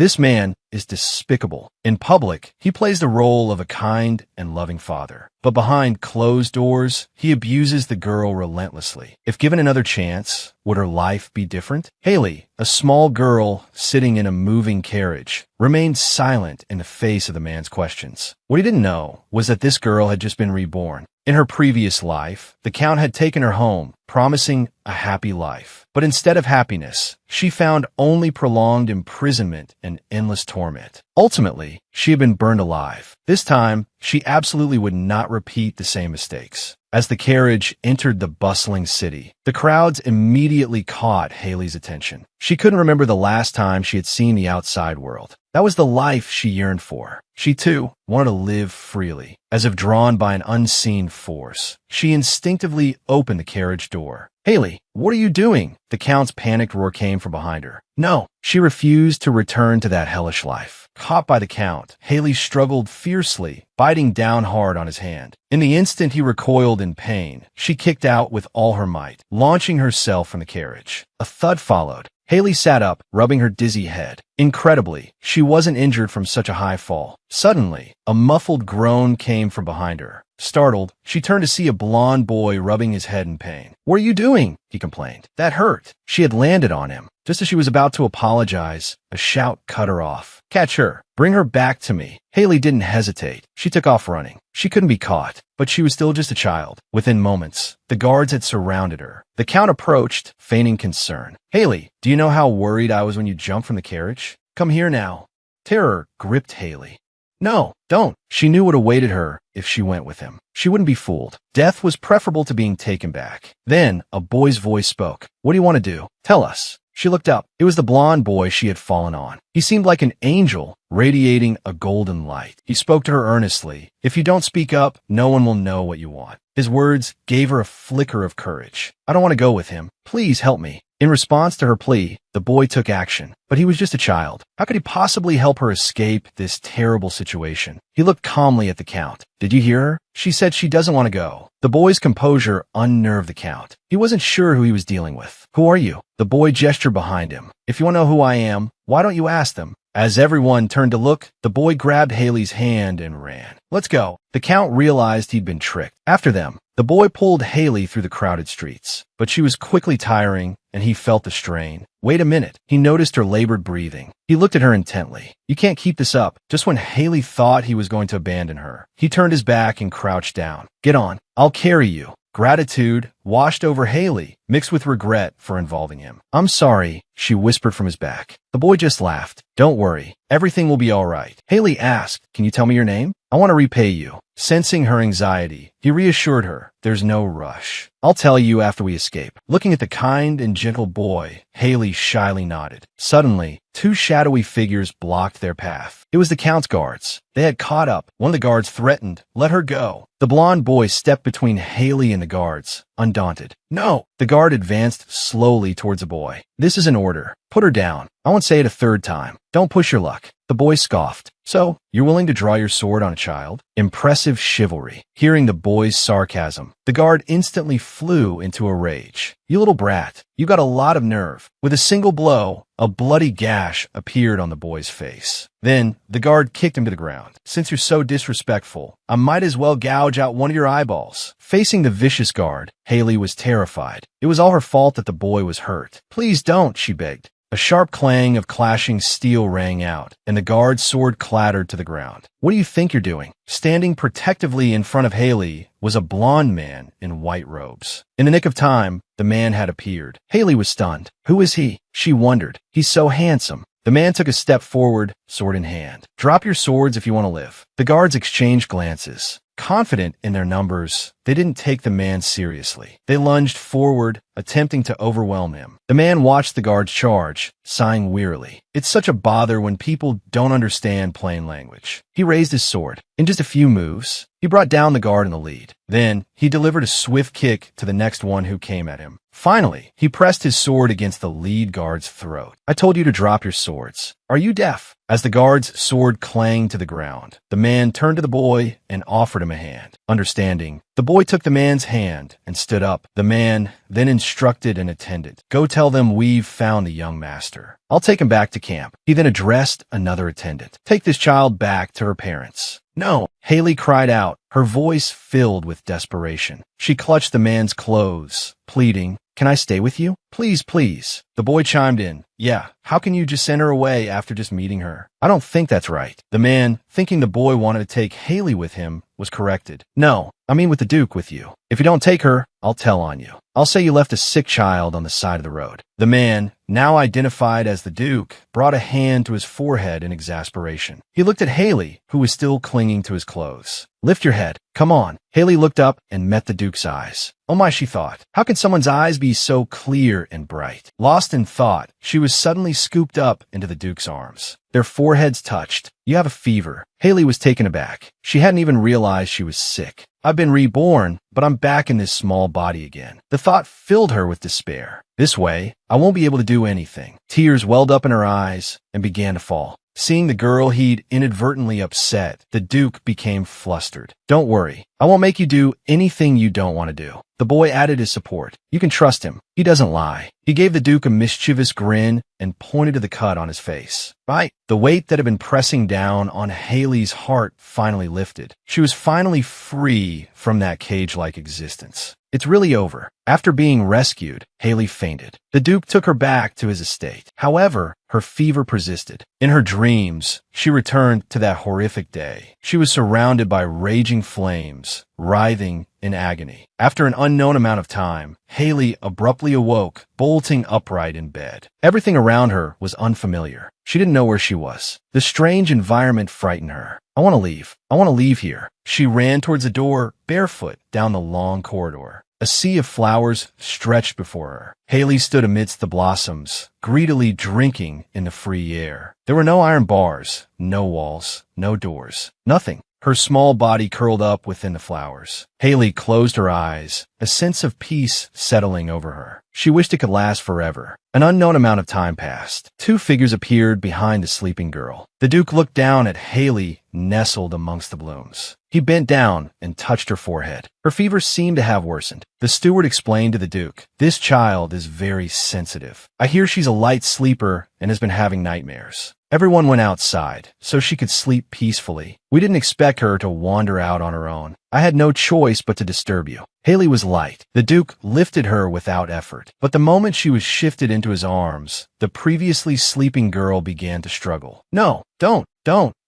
This man is despicable. In public, he plays the role of a kind and loving father. But behind closed doors, he abuses the girl relentlessly. If given another chance, would her life be different? Haley, a small girl sitting in a moving carriage, remained silent in the face of the man's questions. What he didn't know was that this girl had just been reborn. In her previous life, the Count had taken her home, promising a happy life. But instead of happiness, she found only prolonged imprisonment and endless torment. Ultimately, she had been burned alive. This time, she absolutely would not repeat the same mistakes. As the carriage entered the bustling city, the crowds immediately caught Haley's attention. She couldn't remember the last time she had seen the outside world. That was the life she yearned for. She, too, wanted to live freely. As if drawn by an unseen force, she instinctively opened the carriage door. "Haley, what are you doing?" The Count's panicked roar came from behind her. No, she refused to return to that hellish life. Caught by the Count, Haley struggled fiercely, biting down hard on his hand. In the instant he recoiled in pain, she kicked out with all her might, launching herself from the carriage. A thud followed. Haley sat up, rubbing her dizzy head. Incredibly, she wasn't injured from such a high fall. Suddenly, a muffled groan came from behind her. Startled, she turned to see a blond boy rubbing his head in pain. "What are you doing?" he complained. "That hurt." She had landed on him. Just as she was about to apologize, a shout cut her off. "Catch her! Bring her back to me!" Haley didn't hesitate. She took off running. She couldn't be caught, but she was still just a child. Within moments, the guards had surrounded her. The Count approached, feigning concern. "Haley, do you know how worried I was when you jumped from the carriage? Come here now." Terror gripped Haley. "No, don't." She knew what awaited her if she went with him. She wouldn't be fooled. Death was preferable to being taken back. Then a boy's voice spoke. "What do you want to do? Tell us." She looked up. It was the blond boy she had fallen on. He seemed like an angel, radiating a golden light. He spoke to her earnestly. "If you don't speak up, no one will know what you want." His words gave her a flicker of courage. "I don't want to go with him. Please help me." In response to her plea, the boy took action. But he was just a child. How could he possibly help her escape this terrible situation? He looked calmly at the Count. "Did you hear her? She said she doesn't want to go." The boy's composure unnerved the Count. He wasn't sure who he was dealing with. "Who are you?" The boy gestured behind him. "If you want to know who I am, why don't you ask them?" As everyone turned to look, the boy grabbed Haley's hand and ran. "Let's go." The Count realized he'd been tricked. After them, the boy pulled Haley through the crowded streets. But she was quickly tiring, and he felt the strain. Wait a minute. He noticed her labored breathing. He looked at her intently. "You can't keep this up." Just when Haley thought he was going to abandon her, he turned his back and crouched down. "Get on. I'll carry you." Gratitude washed over Haley, mixed with regret for involving him. "I'm sorry," she whispered from his back. The boy just laughed. "Don't worry. Everything will be all right." Haley asked, "Can you tell me your name? I want to repay you." Sensing her anxiety, he reassured her, "There's no rush. I'll tell you after we escape." Looking at the kind and gentle boy, Haley shyly nodded. Suddenly, two shadowy figures blocked their path. It was the Count's guards. They had caught up. One of the guards threatened, "Let her go." The blond boy stepped between Haley and the guards, undaunted. "No!" The guard advanced slowly towards the boy. "This is an order. Put her down. I won't say it a third time. Don't push your luck." The boy scoffed. "So, you're willing to draw your sword on a child?" Impressive chivalry. Hearing the boy's sarcasm, the guard instantly flew into a rage. "You little brat, you got a lot of nerve." With a single blow, a bloody gash appeared on the boy's face. Then, the guard kicked him to the ground. "Since you're so disrespectful, I might as well gouge out one of your eyeballs." Facing the vicious guard, Haley was terrified. It was all her fault that the boy was hurt. "Please don't," she begged. A sharp clang of clashing steel rang out, and the guard's sword clattered to the ground. "What do you think you're doing?" Standing protectively in front of Haley was a blond man in white robes. In the nick of time, the man had appeared. Haley was stunned. Who is he? She wondered. He's so handsome. The man took a step forward, sword in hand. "Drop your swords if you want to live." The guards exchanged glances. Confident in their numbers, they didn't take the man seriously. They lunged forward, attempting to overwhelm him. The man watched the guards charge, sighing wearily. It's such a bother when people don't understand plain language. He raised his sword. In just a few moves, he brought down the guard in the lead. Then, he delivered a swift kick to the next one who came at him. Finally, he pressed his sword against the lead guard's throat. "I told you to drop your swords. Are you deaf?" As the guard's sword clanged to the ground, the man turned to the boy and offered him a hand. Understanding, the boy took the man's hand and stood up. The man then instructed an attendant, "Go tell them we've found the young master. I'll take him back to camp." He then addressed another attendant, "Take this child back to her parents." "No!" Haley cried out, her voice filled with desperation. She clutched the man's clothes, pleading, "Can I stay with you? Please, please." The boy chimed in, "Yeah, how can you just send her away after just meeting her? I don't think that's right." The man, thinking the boy wanted to take Haley with him, was corrected. "No, I mean with the Duke with you. If you don't take her, I'll tell on you. I'll say you left a sick child on the side of the road." The man, now identified as the Duke, brought a hand to his forehead in exasperation. He looked at Haley, who was still clinging to his clothes. "Lift your head. Come on." Haley looked up and met the Duke's eyes. Oh my, she thought. How can someone's eyes be so clear and bright? Lost in thought, she was suddenly scooped up into the Duke's arms. Their foreheads touched. "You have a fever." Haley was taken aback. She hadn't even realized she was sick. "I've been reborn, but I'm back in this small body again." The thought filled her with despair. "This way, I won't be able to do anything." Tears welled up in her eyes and began to fall. Seeing the girl he'd inadvertently upset, the Duke became flustered. "Don't worry. I won't make you do anything you don't want to do." The boy added his support. "You can trust him. He doesn't lie." He gave the Duke a mischievous grin and pointed to the cut on his face. Right. The weight that had been pressing down on Haley's heart finally lifted. She was finally free from that cage-like existence. "It's really over." After being rescued, Haley fainted. The Duke took her back to his estate. However, her fever persisted. In her dreams, she returned to that horrific day. She was surrounded by raging flames, writhing in agony. After an unknown amount of time, Haley abruptly awoke, bolting upright in bed. Everything around her was unfamiliar. She didn't know where she was. The strange environment frightened her. "I want to leave. I want to leave here." She ran towards the door, barefoot, down the long corridor. A sea of flowers stretched before her. Haley stood amidst the blossoms, greedily drinking in the free air. There were no iron bars, no walls, no doors, nothing. Her small body curled up within the flowers. Haley closed her eyes, a sense of peace settling over her. She wished it could last forever. An unknown amount of time passed. Two figures appeared behind the sleeping girl. The Duke looked down at Haley, nestled amongst the blooms. He bent down and touched her forehead. Her fever seemed to have worsened. The steward explained to the Duke, "This child is very sensitive. I hear she's a light sleeper and has been having nightmares." Everyone went outside, so she could sleep peacefully. "We didn't expect her to wander out on her own. I had no choice but to disturb you." Haley was light. The Duke lifted her without effort. But the moment she was shifted into his arms, the previously sleeping girl began to struggle. "No, don't.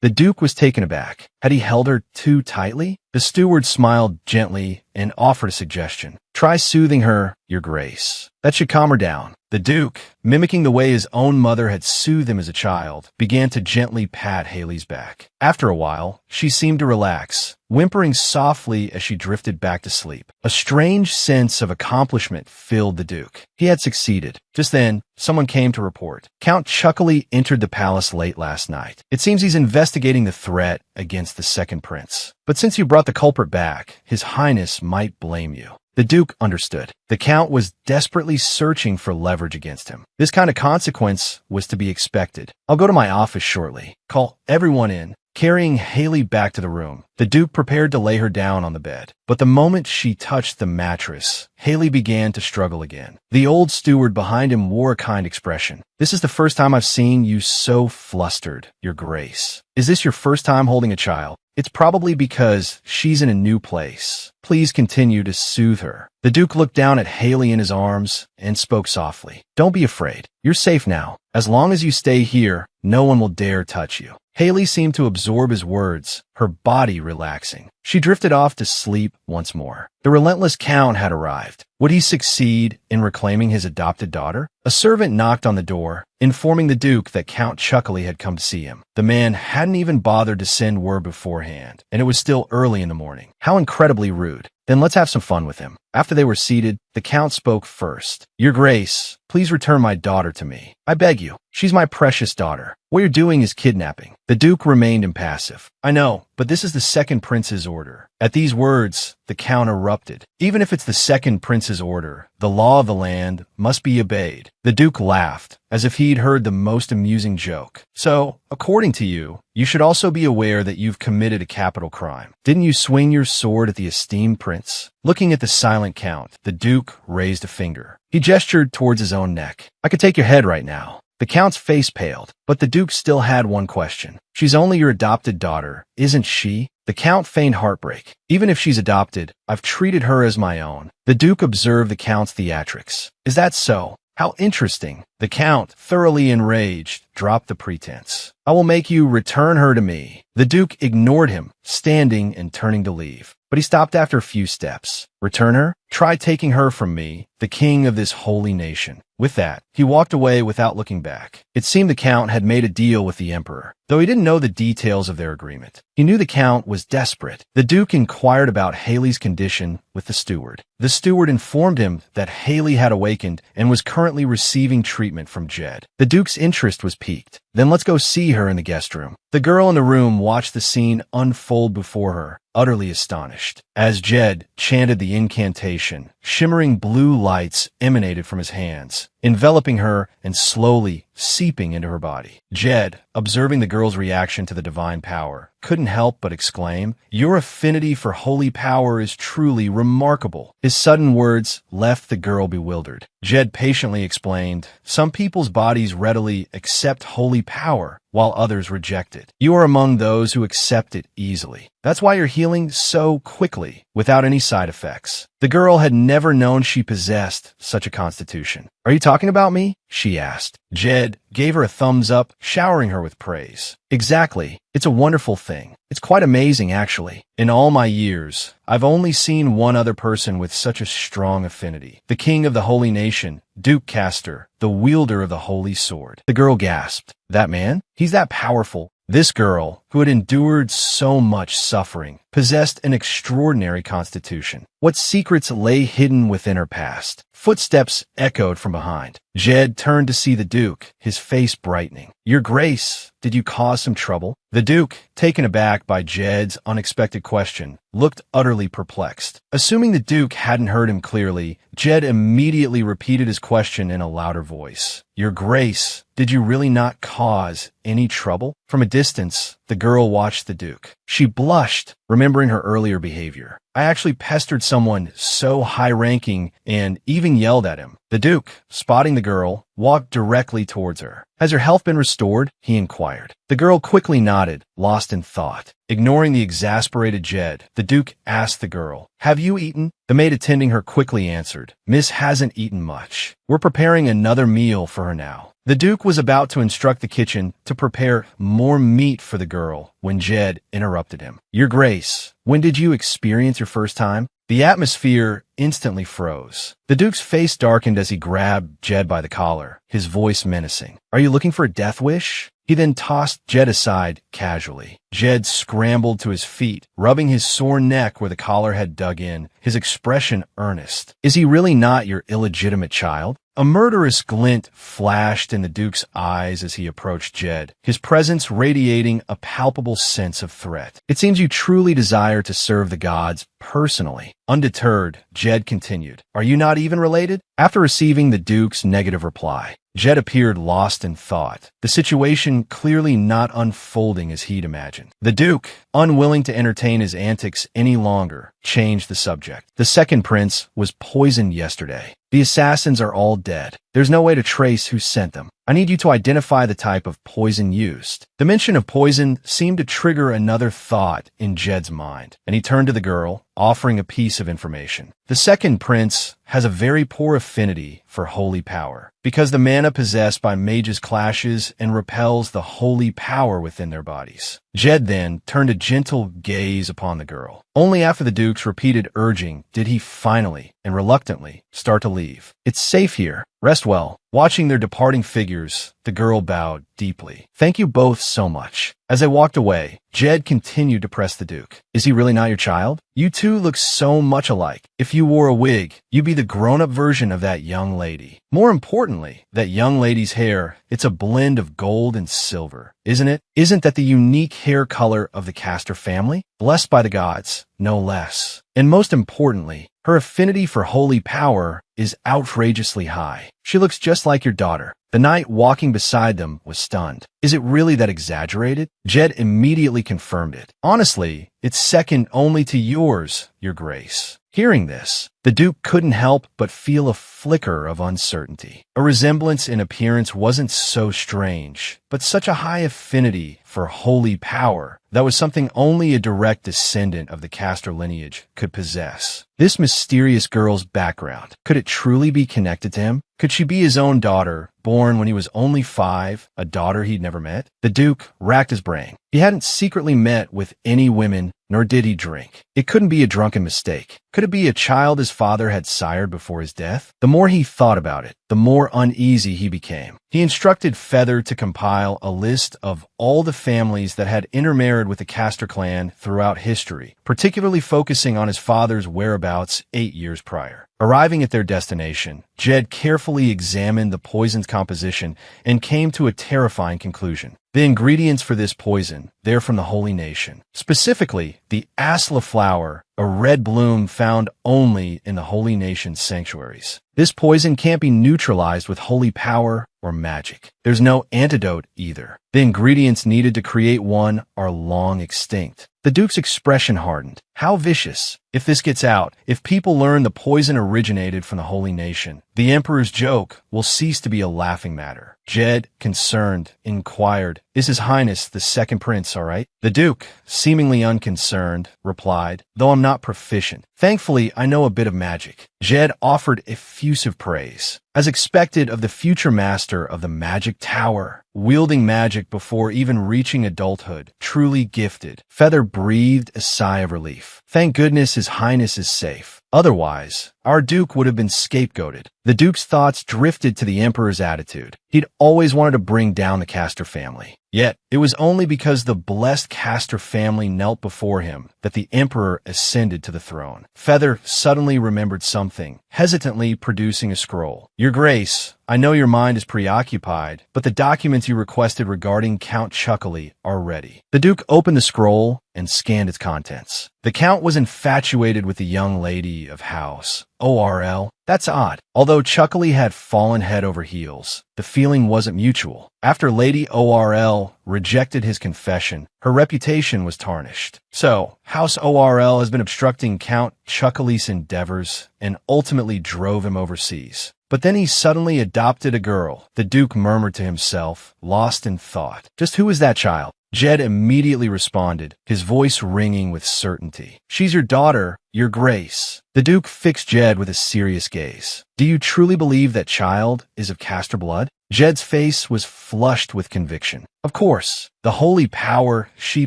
The Duke was taken aback. Had he held her too tightly? The steward smiled gently and offered a suggestion. "Try soothing her, Your Grace. That should calm her down." The Duke, mimicking the way his own mother had soothed him as a child, began to gently pat Haley's back. After a while, she seemed to relax, whimpering softly as she drifted back to sleep. A strange sense of accomplishment filled the Duke. He had succeeded. Just then, someone came to report. "Count Chuckily entered the palace late last night. It seems he's investigating the threat against the second prince. But since you brought the culprit back, His Highness might blame you." The Duke understood. The Count was desperately searching for leverage against him. This kind of consequence was to be expected. "I'll go to my office shortly. Call everyone in." Carrying Haley back to the room, the Duke prepared to lay her down on the bed. But the moment she touched the mattress, Haley began to struggle again. The old steward behind him wore a kind expression. "This is the first time I've seen you so flustered, Your Grace. Is this your first time holding a child? It's probably because she's in a new place. Please continue to soothe her." The Duke looked down at Haley in his arms and spoke softly. "Don't be afraid. You're safe now. As long as you stay here, no one will dare touch you." Haley seemed to absorb his words, her body relaxing. She drifted off to sleep once more. The relentless Count had arrived. Would he succeed in reclaiming his adopted daughter? A servant knocked on the door, informing the Duke that Count Chuckily had come to see him. The man hadn't even bothered to send word beforehand, and it was still early in the morning. How incredibly rude. "Then let's have some fun with him." After they were seated, the Count spoke first. "Your Grace, please return my daughter to me. I beg you. She's my precious daughter. What you're doing is kidnapping." The Duke remained impassive. "I know, but this is the second prince's order." At these words, the the Count erupted. Even if it's the second prince's order, the law of the land must be obeyed. The Duke laughed, as if he'd heard the most amusing joke. So, according to you, you should also be aware that you've committed a capital crime. Didn't you swing your sword at the esteemed prince? Looking at the silent Count, the Duke raised a finger. He gestured towards his own neck. I could take your head right now. The Count's face paled, but the Duke still had one question. She's only your adopted daughter, isn't she? The Count feigned heartbreak. Even if she's adopted, I've treated her as my own. The Duke observed the Count's theatrics. Is that so? How interesting. The Count, thoroughly enraged, dropped the pretense. I will make you return her to me. The Duke ignored him, standing and turning to leave. But he stopped after a few steps. Return her? Try taking her from me, the king of this holy nation. With that, he walked away without looking back. It seemed the Count had made a deal with the Emperor, though he didn't know the details of their agreement. He knew the Count was desperate. The Duke inquired about Haley's condition with the steward. The steward informed him that Haley had awakened and was currently receiving treatment from Jed. The Duke's interest was piqued. Then let's go see her in the guest room. The girl in the room watched the scene unfold before her, utterly astonished. As Jed chanted the incantation, shimmering blue lights emanated from his hands, enveloping her and slowly seeping into her body. Jed, observing the girl's reaction to the divine power, couldn't help but exclaim, "Your affinity for holy power is truly remarkable." His sudden words left the girl bewildered. Jed patiently explained, "Some people's bodies readily accept holy power, while others reject it. You are among those who accept it easily. That's why you're healing so quickly, without any side effects." The girl had never known she possessed such a constitution. "Are you talking about me?" she asked. Jed gave her a thumbs up, showering her with praise. "Exactly. It's a wonderful thing. It's quite amazing, actually. In all my years, I've only seen one other person with such a strong affinity. The king of the holy nation, Duke Castor, the wielder of the holy sword." The girl gasped. "That man? He's that powerful?" This girl, who had endured so much suffering, possessed an extraordinary constitution. What secrets lay hidden within her past? Footsteps echoed from behind. Jed turned to see the Duke, his face brightening. "Your Grace, did you cause some trouble?" The Duke, taken aback by Jed's unexpected question, looked utterly perplexed. Assuming the Duke hadn't heard him clearly, Jed immediately repeated his question in a louder voice. "Your Grace, did you really not cause any trouble?" From a distance, the girl watched the Duke. She blushed, remembering her earlier behavior. "I actually pestered someone so high-ranking and even yelled at him." The Duke, spotting the girl, walked directly towards her. "Has her health been restored?" he inquired. The girl quickly nodded, lost in thought. Ignoring the exasperated Jed, the Duke asked the girl, "Have you eaten?" The maid attending her quickly answered, "Miss hasn't eaten much. We're preparing another meal for her now." The Duke was about to instruct the kitchen to prepare more meat for the girl when Jed interrupted him. "Your Grace, when did you experience your first time?" The atmosphere instantly froze. The Duke's face darkened as he grabbed Jed by the collar, his voice menacing. "Are you looking for a death wish?" He then tossed Jed aside casually. Jed scrambled to his feet, rubbing his sore neck where the collar had dug in, his expression earnest. "Is he really not your illegitimate child?" A murderous glint flashed in the Duke's eyes as he approached Jed, his presence radiating a palpable sense of threat. "It seems you truly desire to serve the gods personally." Undeterred, Jed continued, "Are you not even related?" After receiving the Duke's negative reply, Jed appeared lost in thought, the situation clearly not unfolding as he'd imagined. The Duke, unwilling to entertain his antics any longer, changed the subject. "The second prince was poisoned yesterday. The assassins are all dead. There's no way to trace who sent them. I need you to identify the type of poison used." The mention of poison seemed to trigger another thought in Jed's mind, and he turned to the girl, offering a piece of information. "The second prince has a very poor affinity for holy power, because the mana possessed by mages clashes and repels the holy power within their bodies." Jed then turned a gentle gaze upon the girl. Only after the Duke's repeated urging did he finally, and reluctantly, start to leave. "It's safe here. Rest well." Watching their departing figures, The girl bowed deeply. Thank you both so much. As they walked away, Jed continued to press the Duke. Is he really not your child? You two look so much alike. If you wore a wig, you'd be the grown-up version of that young lady. More importantly, that young lady's hair, it's a blend of gold and silver, isn't it? Isn't that the unique hair color of the Castor family? Blessed by the gods, no less. And most importantly, her affinity for holy power is outrageously high. She looks just like your daughter. The knight walking beside them was stunned. Is it really that exaggerated? Jed immediately confirmed it. Honestly, it's second only to yours, your grace. Hearing this, the Duke couldn't help but feel a flicker of uncertainty. A resemblance in appearance wasn't so strange, but such a high affinity for holy power that was something only a direct descendant of the Castor lineage could possess. This mysterious girl's background, could it truly be connected to him? Could she be his own daughter, born when he was only 5, a daughter he'd never met? The Duke racked his brain. He hadn't secretly met with any women, nor did he drink. It couldn't be a drunken mistake. Could it be a child his father had sired before his death? The more he thought about it, the more uneasy he became. He instructed Feather to compile a list of all the families that had intermarried with the Castor clan throughout history, particularly focusing on his father's whereabouts 8 years prior. Arriving at their destination, Jed carefully examined the poison's composition and came to a terrifying conclusion. The ingredients for this poison, they're from the holy nation. Specifically, the asla flower, a red bloom found only in the holy nation's sanctuaries. This poison can't be neutralized with holy power or magic. There's no antidote either. The ingredients needed to create one are long extinct. The Duke's expression hardened. How vicious. If this gets out, if people learn the poison originated from the holy nation, the Emperor's joke will cease to be a laughing matter. Jed, concerned, inquired, Is His Highness the second prince all right? The Duke, seemingly unconcerned, replied, Though I'm not proficient, thankfully I know a bit of magic. Jed offered effusive praise. As expected of the future master of the magic tower, wielding magic before even reaching adulthood, truly gifted, Feather breathed a sigh of relief. Thank goodness His Highness is safe. Otherwise, our Duke would have been scapegoated. The Duke's thoughts drifted to the Emperor's attitude. He'd always wanted to bring down the Castor family. Yet, it was only because the blessed Castor family knelt before him that the Emperor ascended to the throne. Feather suddenly remembered something, hesitantly producing a scroll. Your Grace, I know your mind is preoccupied, but the documents you requested regarding Count Chuckily are ready. The Duke opened the scroll and scanned its contents. The Count was infatuated with the young lady of House ORL. That's odd. Although Chuckily had fallen head over heels, the feeling wasn't mutual. After Lady ORL rejected his confession, her reputation was tarnished. So, House ORL has been obstructing Count Chuckily's endeavors and ultimately drove him overseas. But then he suddenly adopted a girl. The Duke murmured to himself, lost in thought. Just who is that child? Jed immediately responded, his voice ringing with certainty. She's your daughter, your Grace. The Duke fixed Jed with a serious gaze. Do you truly believe that child is of Castor blood? Jed's face was flushed with conviction. Of course, the holy power she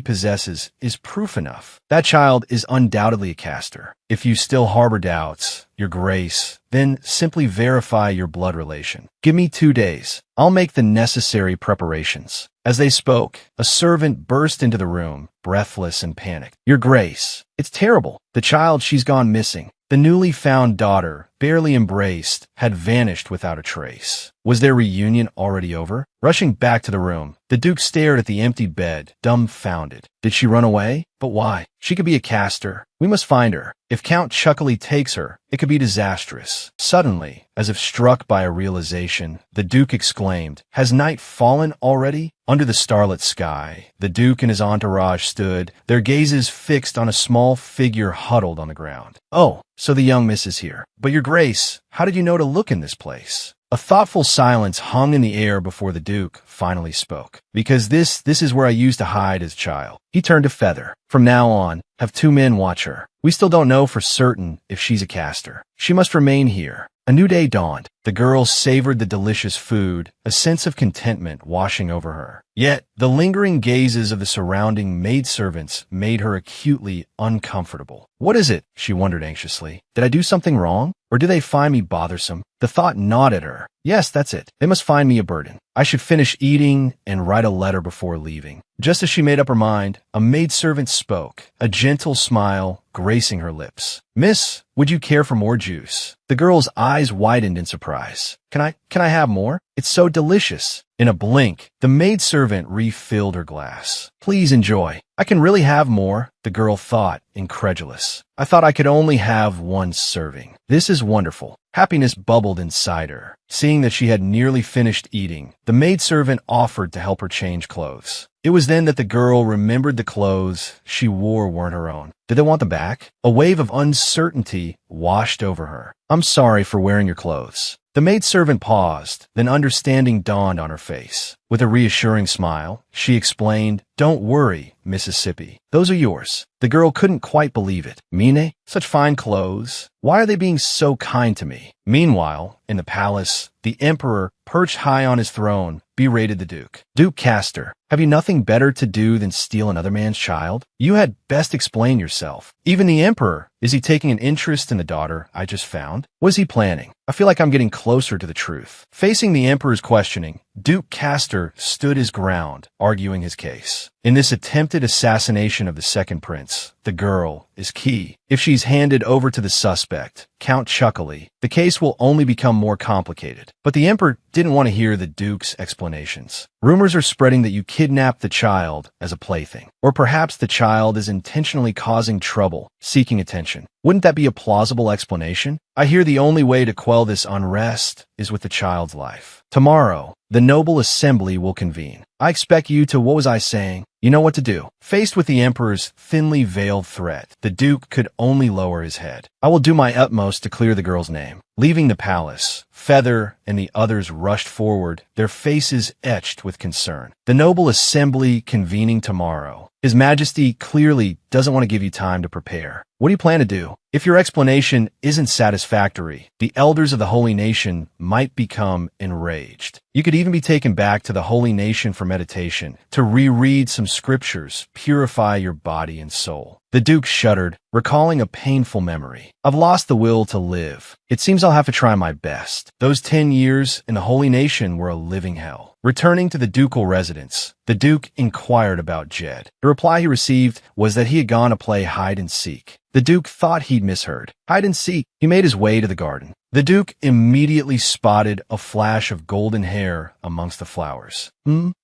possesses is proof enough. That child is undoubtedly a Castor. If you still harbor doubts, your Grace, then simply verify your blood relation. Give me 2 days. I'll make the necessary preparations. As they spoke, a servant burst into the room, breathless and panicked. Your Grace, it's terrible. The child, she's gone missing. The newly found daughter, barely embraced, had vanished without a trace. Was their reunion already over? Rushing back to the room, the Duke stared at the empty bed, dumbfounded. Did she run away? But why? She could be a Castor. We must find her. If Count Chuckily takes her, it could be disastrous. Suddenly, as if struck by a realization, the Duke exclaimed, Has night fallen already? Under the starlit sky, the Duke and his entourage stood, their gazes fixed on a small figure huddled on the ground. Oh, so the young miss is here. But your Grace, how did you know to look in this place? A thoughtful silence hung in the air before the Duke finally spoke. Because this is where I used to hide as a child. He turned to Feather. From now on, have 2 men watch her. We still don't know for certain if she's a Castor. She must remain here. A new day dawned. The girl savored the delicious food, a sense of contentment washing over her. Yet, the lingering gazes of the surrounding maidservants made her acutely uncomfortable. What is it? She wondered anxiously. Did I do something wrong? Or do they find me bothersome? The thought gnawed at her. Yes, that's it. They must find me a burden. I should finish eating and write a letter before leaving. Just as she made up her mind, a maidservant spoke, a gentle smile gracing her lips. Miss, would you care for more juice? The girl's eyes widened in surprise. Can I have more? It's so delicious. In a blink, the maidservant refilled her glass. Please enjoy. I can really have more, the girl thought, incredulous. I thought I could only have one serving. This is wonderful. Happiness bubbled inside her. Seeing that she had nearly finished eating, the maidservant offered to help her change clothes. It was then that the girl remembered the clothes she wore weren't her own. Did they want them back? A wave of uncertainty washed over her. I'm sorry for wearing your clothes. The maidservant paused, then understanding dawned on her face. With a reassuring smile, she explained, Don't worry, Mississippi. Those are yours. The girl couldn't quite believe it. Mine? Such fine clothes. Why are they being so kind to me? Meanwhile, in the palace, the emperor, perched high on his throne, berated the Duke. Duke Castor, have you nothing better to do than steal another man's child? You had best explain yourself. Even the emperor, is he taking an interest in the daughter I just found? What is he planning? I feel like I'm getting closer to the truth. Facing the emperor's questioning, Duke Castor stood his ground, arguing his case. In this attempted assassination of the second prince, the girl is key. If she's handed over to the suspect, Count Chuckily, the case will only become more complicated. But the emperor didn't want to hear the Duke's explanations. Rumors are spreading that you kidnapped the child as a plaything. Or perhaps the child is intentionally causing trouble, seeking attention. Wouldn't that be a plausible explanation? I hear the only way to quell this unrest is with the child's life. Tomorrow, the noble assembly will convene. I expect you to, what was I saying? You know what to do. Faced with the emperor's thinly veiled threat, the Duke could only lower his head. I will do my utmost to clear the girl's name. Leaving the palace, Feather and the others rushed forward, their faces etched with concern. The noble assembly convening tomorrow. His Majesty clearly doesn't want to give you time to prepare. What do you plan to do? If your explanation isn't satisfactory, the elders of the holy nation might become enraged. You could even be taken back to the holy nation for meditation, to reread some scriptures, purify your body and soul. The Duke shuddered, recalling a painful memory. I've lost the will to live. It seems I'll have to try my best. Those 10 years in the holy nation were a living hell. Returning to the ducal residence, the Duke inquired about Jed. The reply he received was that he had gone to play hide and seek. The Duke thought he'd misheard. Hide and seek. He made his way to the garden. The Duke immediately spotted a flash of golden hair amongst the flowers.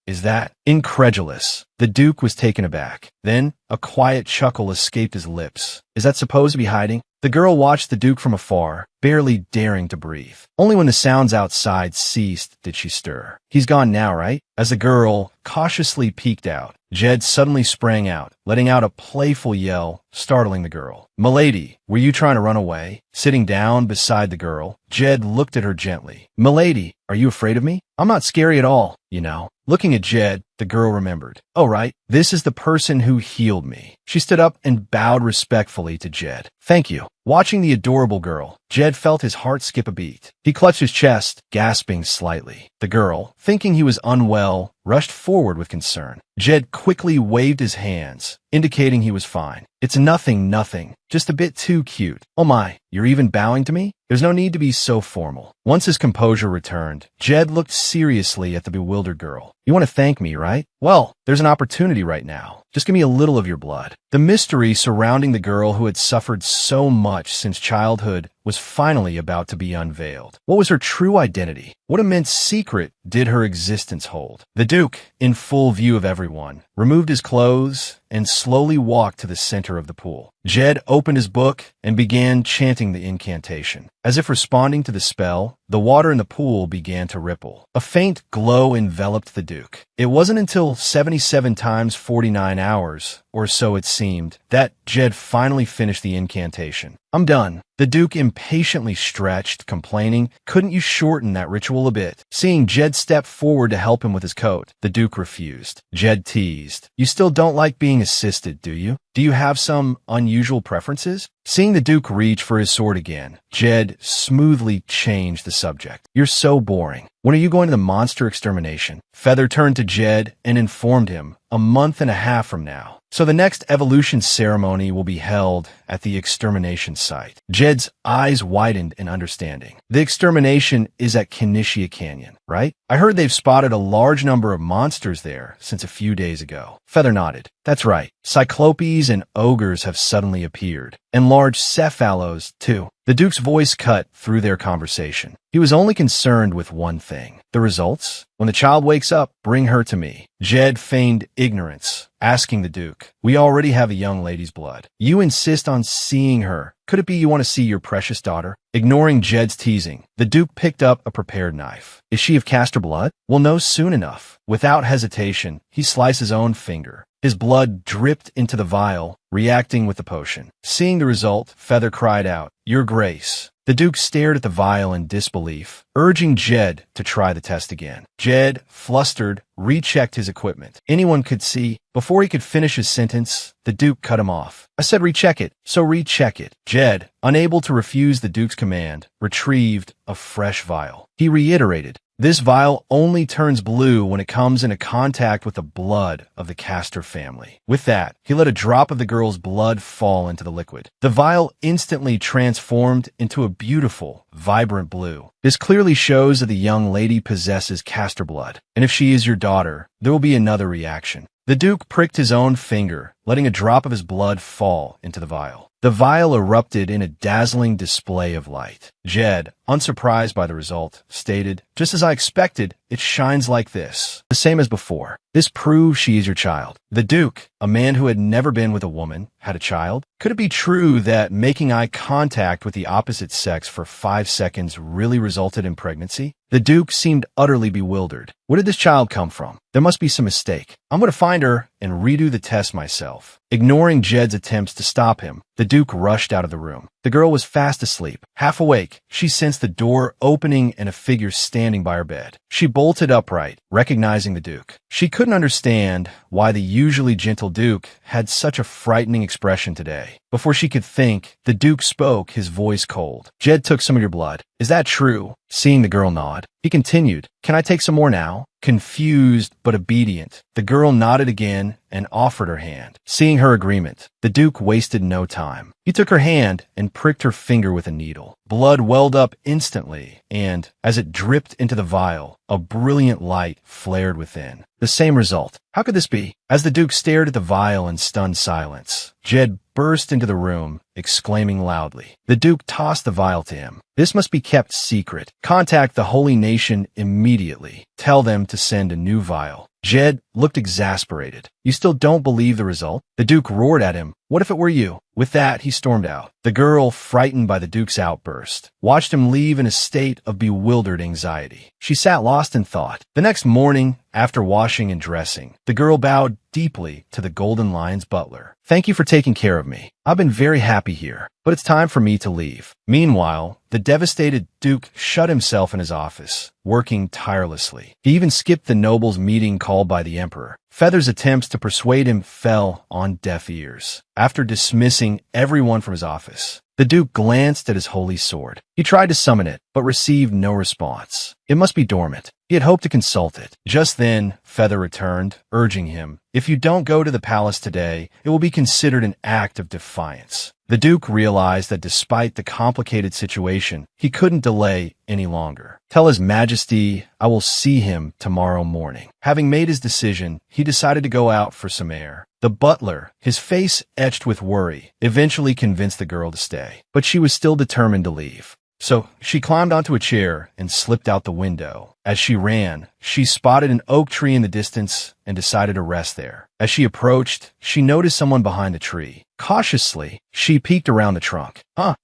Is that? Incredulous. The Duke was taken aback. Then, a quiet chuckle escaped his lips. Is that supposed to be hiding? The girl watched the Duke from afar, barely daring to breathe. Only when the sounds outside ceased did she stir. He's gone now, right? As the girl cautiously peeked out, Jed suddenly sprang out, letting out a playful yell, startling the girl. Milady, were you trying to run away? Sitting down beside the girl, Jed looked at her gently. Milady, are you afraid of me? I'm not scary at all, you know. Looking at Jed, the girl remembered. Oh, right. This is the person who healed me. She stood up and bowed respectfully to Jed. Thank you. Watching the adorable girl, Jed felt his heart skip a beat. He clutched his chest, gasping slightly. The girl, thinking he was unwell, rushed forward with concern. Jed quickly waved his hands, indicating he was fine. It's nothing, just a bit too cute. Oh my, you're even bowing to me? There's no need to be so formal. Once his composure returned, Jed looked seriously at the bewildered girl. You want to thank me, right? Well, there's an opportunity right now. Just give me a little of your blood. The mystery surrounding the girl who had suffered so much since childhood was finally about to be unveiled. What was her true identity? What immense secret did her existence hold? The Duke, in full view of everyone, removed his clothes and slowly walked to the center of the pool. Jed opened his book and began chanting the incantation. As if responding to the spell, the water in the pool began to ripple. A faint glow enveloped the Duke. It wasn't until 77 times 49 hours, or so it seemed, that Jed finally finished the incantation. I'm done. The Duke impatiently stretched, complaining, couldn't you shorten that ritual a bit? Seeing Jed step forward to help him with his coat, the Duke refused. Jed teased. You still don't like being assisted, do you? Do you have some unusual preferences? Seeing the Duke reach for his sword again, Jed smoothly changed the subject. You're so boring. When are you going to the monster extermination? Feather turned to Jed and informed him, a month and a half from now. So the next evolution ceremony will be held at the extermination site. Jed's eyes widened in understanding. The extermination is at Kinishia Canyon, right? I heard they've spotted a large number of monsters there since a few days ago. Feather nodded. That's right. Cyclopes and ogres have suddenly appeared, and large cephalos, too. The Duke's voice cut through their conversation. He was only concerned with one thing. The results? When the child wakes up, bring her to me. Jed feigned ignorance, asking the Duke, we already have a young lady's blood. You insist on seeing her. Could it be you want to see your precious daughter? Ignoring Jed's teasing, the Duke picked up a prepared knife. Is she of castor blood? We'll know soon enough. Without hesitation, he sliced his own finger. His blood dripped into the vial, reacting with the potion. Seeing the result, Feather cried out, Your Grace. The Duke stared at the vial in disbelief, urging Jed to try the test again. Jed, flustered, rechecked his equipment. Anyone could see. Before he could finish his sentence, the Duke cut him off. I said recheck it, so recheck it. Jed, unable to refuse the Duke's command, retrieved a fresh vial. He reiterated, this vial only turns blue when it comes into contact with the blood of the Castor family. With that, he let a drop of the girl's blood fall into the liquid. The vial instantly transformed into a beautiful, vibrant blue. This clearly shows that the young lady possesses Castor blood, and if she is your daughter, there will be another reaction. The Duke pricked his own finger, letting a drop of his blood fall into the vial. The vial erupted in a dazzling display of light. Jed, unsurprised by the result, stated, just as I expected, it shines like this. The same as before. This proves she is your child. The Duke, a man who had never been with a woman, had a child? Could it be true that making eye contact with the opposite sex for 5 seconds really resulted in pregnancy? The Duke seemed utterly bewildered. Where did this child come from? There must be some mistake. I'm going to find her and redo the test myself. Ignoring Jed's attempts to stop him, the Duke rushed out of the room. The girl was fast asleep. Half awake, she sensed the door opening and a figure standing by her bed. She bolted upright, recognizing the Duke. She couldn't understand why the usually gentle Duke had such a frightening expression today. Before she could think, the Duke spoke, his voice cold. Jed took some of your blood. Is that true? Seeing the girl nod, he continued, Can I take some more now? Confused but obedient, the girl nodded again and offered her hand. Seeing her agreement, the Duke wasted no time. He took her hand and pricked her finger with a needle. Blood welled up instantly, and, as it dripped into the vial, a brilliant light flared within. The same result. How could this be? As the Duke stared at the vial in stunned silence, Jed burst into the room, exclaiming loudly. The Duke tossed the vial to him. This must be kept secret. Contact the Holy Nation immediately. Tell them to send a new vial. Jed looked exasperated. You still don't believe the result? The Duke roared at him. What if it were you? With that, he stormed out. The girl, frightened by the Duke's outburst, watched him leave in a state of bewildered anxiety. She sat lost in thought. The next morning, after washing and dressing, the girl bowed deeply to the Golden Lion's butler. Thank you for taking care of me. I've been very happy here, but it's time for me to leave. Meanwhile, the devastated Duke shut himself in his office, working tirelessly. He even skipped the nobles' meeting called by the Emperor. Feather's attempts to persuade him fell on deaf ears. After dismissing everyone from his office, the Duke glanced at his holy sword. He tried to summon it, but received no response. It must be dormant. He had hoped to consult it. Just then, Feather returned, urging him, If you don't go to the palace today, it will be considered an act of defiance. The Duke realized that despite the complicated situation, he couldn't delay any longer. Tell His Majesty I will see him tomorrow morning. Having made his decision, he decided to go out for some air. The butler, his face etched with worry, eventually convinced the girl to stay, but she was still determined to leave. So she climbed onto a chair and slipped out the window. As she ran, she spotted an oak tree in the distance and decided to rest there. As she approached, she noticed someone behind the tree. Cautiously, she peeked around the trunk.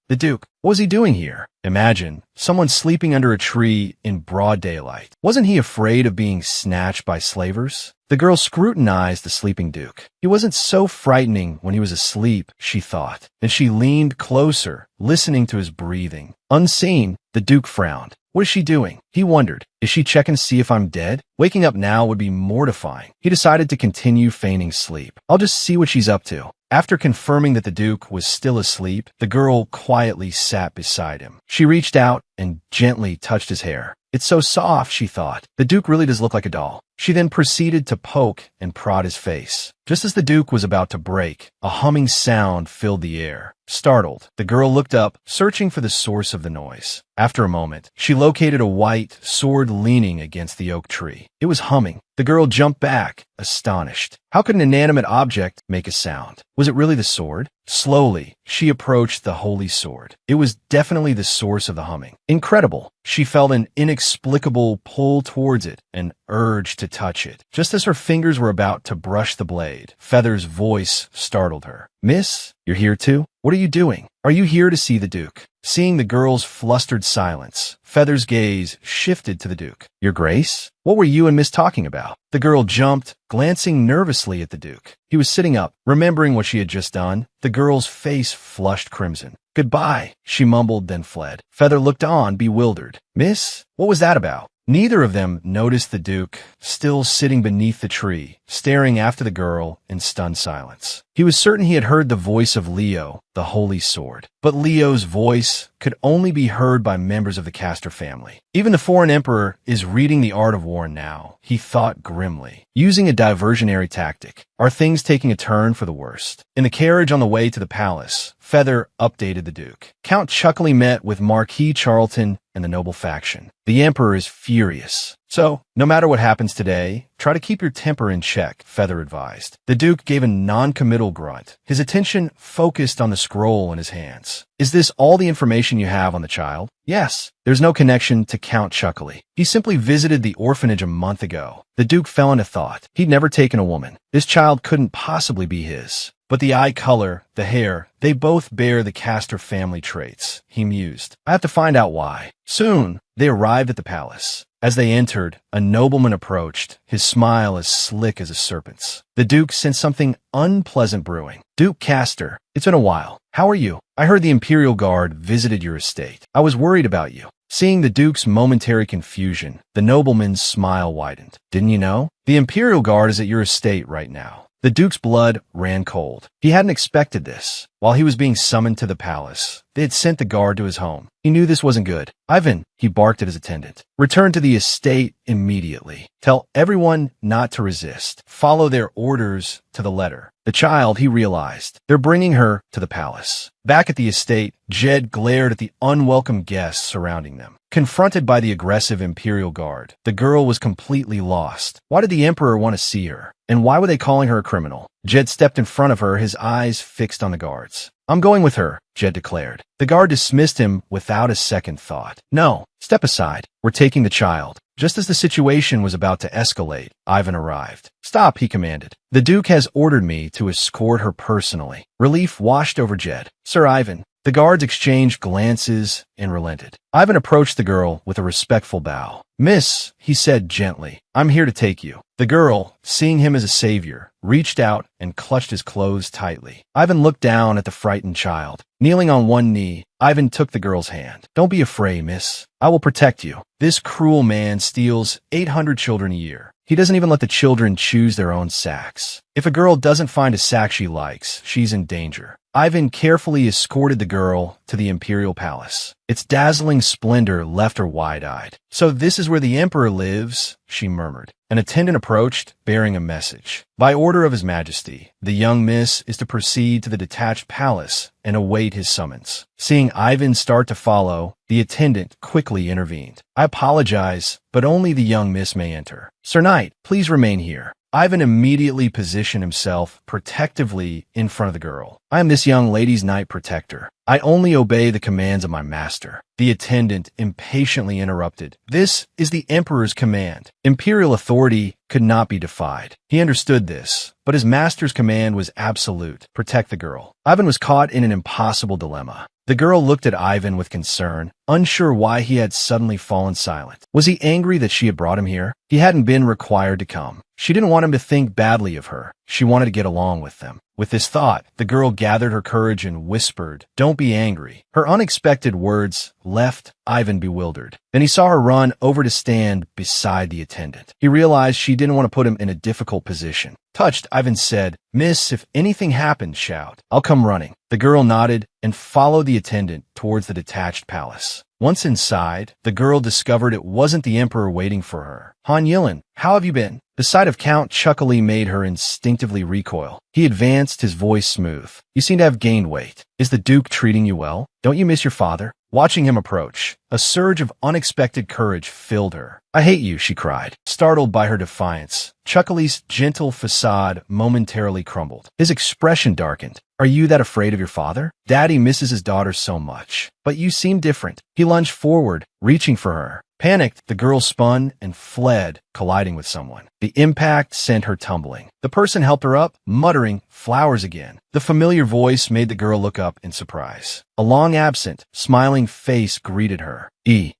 The Duke. What was he doing here? Imagine someone sleeping under a tree in broad daylight. Wasn't he afraid of being snatched by slavers? The girl scrutinized the sleeping Duke. He wasn't so frightening when he was asleep, she thought, and she leaned closer, listening to his breathing. Unseen, the Duke frowned. What is she doing? He wondered. Is she checking to see if I'm dead? Waking up now would be mortifying. He decided to continue feigning sleep. I'll just see what she's up to. After confirming that the Duke was still asleep, the girl quietly sat beside him. She reached out, and gently touched his hair. It's so soft, she thought. The Duke really does look like a doll. She then proceeded to poke and prod his face. Just as the Duke was about to break, a humming sound filled the air. Startled, the girl looked up, searching for the source of the noise. After a moment, she located a white sword leaning against the oak tree. It was humming. The girl jumped back, astonished. How could an inanimate object make a sound? Was it really the sword? Slowly, she approached the holy sword. It was definitely the source of the humming. Incredible. She felt an inexplicable pull towards it, an urge to touch it. Just as her fingers were about to brush the blade, Feather's voice startled her. "Miss, you're here too? What are you doing? Are you here to see the Duke?" Seeing the girl's flustered silence, Feather's gaze shifted to the Duke. "Your Grace? What were you and Miss talking about?" The girl jumped, glancing nervously at the Duke. He was sitting up, remembering what she had just done. The girl's face flushed crimson. "Goodbye," she mumbled, then fled. Feather looked on, bewildered. "Miss, what was that about?" Neither of them noticed the Duke, still sitting beneath the tree, staring after the girl in stunned silence. He was certain he had heard the voice of Leo, the Holy Sword. But Leo's voice could only be heard by members of the Castor family. Even the foreign emperor is reading the art of war now, he thought grimly. Using a diversionary tactic. Are things taking a turn for the worst? In the carriage on the way to the palace, Feather updated the Duke. Count Chuckley met with Marquis Charlton and the noble faction. The emperor is furious. So, no matter what happens today, try to keep your temper in check, Feather advised. The Duke gave a non-committal grunt, his attention focused on the scroll in his hands. "Is this all the information you have on the child?" "Yes." "There's no connection to Count Chuckley. He simply visited the orphanage a month ago." The Duke fell into thought. He'd never taken a woman. This child couldn't possibly be his. But the eye color, the hair, they both bear the Castor family traits, he mused. I have to find out why. Soon, they arrived at the palace. As they entered, a nobleman approached, his smile as slick as a serpent's. The Duke sensed something unpleasant brewing. "Duke Castor, it's been a while. How are you? I heard the Imperial Guard visited your estate. I was worried about you." Seeing the Duke's momentary confusion, the nobleman's smile widened. "Didn't you know? The Imperial Guard is at your estate right now." The Duke's blood ran cold. He hadn't expected this. While he was being summoned to the palace, they had sent the guard to his home. He knew this wasn't good. "Ivan," he barked at his attendant, "return to the estate immediately. Tell everyone not to resist. Follow their orders to the letter." The child, he realized, they're bringing her to the palace. Back at the estate, Jed glared at the unwelcome guests surrounding them. Confronted by the aggressive Imperial Guard, the girl was completely lost. Why did the Emperor want to see her? And why were they calling her a criminal? Jed stepped in front of her, his eyes fixed on the guards. "I'm going with her," Jed declared. The guard dismissed him without a second thought. "No, step aside. We're taking the child." Just as the situation was about to escalate, Ivan arrived. "Stop," he commanded. "The Duke has ordered me to escort her personally." Relief washed over Jed. "Sir Ivan." The guards exchanged glances and relented. Ivan approached the girl with a respectful bow. "Miss," he said gently, "I'm here to take you." The girl, seeing him as a savior, reached out and clutched his clothes tightly. Ivan looked down at the frightened child. Kneeling on one knee, Ivan took the girl's hand. "Don't be afraid, miss. I will protect you. This cruel man steals 800 children a year. He doesn't even let the children choose their own sacks. If a girl doesn't find a sack she likes, she's in danger." Ivan carefully escorted the girl to the Imperial Palace. Its dazzling splendor left her wide-eyed. "So this is where the Emperor lives," she murmured. An attendant approached, bearing a message. "By order of His Majesty, the young miss is to proceed to the detached palace and await his summons." Seeing Ivan start to follow, the attendant quickly intervened. "I apologize, but only the young miss may enter. Sir Knight, please remain here." Ivan immediately positioned himself protectively in front of the girl. "I am this young lady's knight protector. I only obey the commands of my master." The attendant impatiently interrupted. "This is the Emperor's command. Imperial authority could not be defied." He understood this, but his master's command was absolute. Protect the girl. Ivan was caught in an impossible dilemma. The girl looked at Ivan with concern, unsure why he had suddenly fallen silent. Was he angry that she had brought him here? He hadn't been required to come. She didn't want him to think badly of her. She wanted to get along with them. With this thought, the girl gathered her courage and whispered, "Don't be angry." Her unexpected words left Ivan bewildered. Then he saw her run over to stand beside the attendant. He realized she didn't want to put him in a difficult position. Touched, Ivan said, "Miss, if anything happens, shout. I'll come running." The girl nodded and followed the attendant towards the detached palace. Once inside, the girl discovered it wasn't the emperor waiting for her. "Han Yilin, how have you been?" The sight of Count Chuckily made her instinctively recoil. He advanced, his voice smooth. "You seem to have gained weight. Is the Duke treating you well? Don't you miss your father?" Watching him approach, a surge of unexpected courage filled her. "I hate you," she cried, startled by her defiance. Chucky's gentle facade momentarily crumbled. His expression darkened. "Are you that afraid of your father? Daddy misses his daughter so much. But you seem different." He lunged forward, reaching for her. Panicked, the girl spun and fled, colliding with someone. The impact sent her tumbling. The person helped her up, muttering, "Flowers again." The familiar voice made the girl look up in surprise. A long-absent, smiling face greeted her.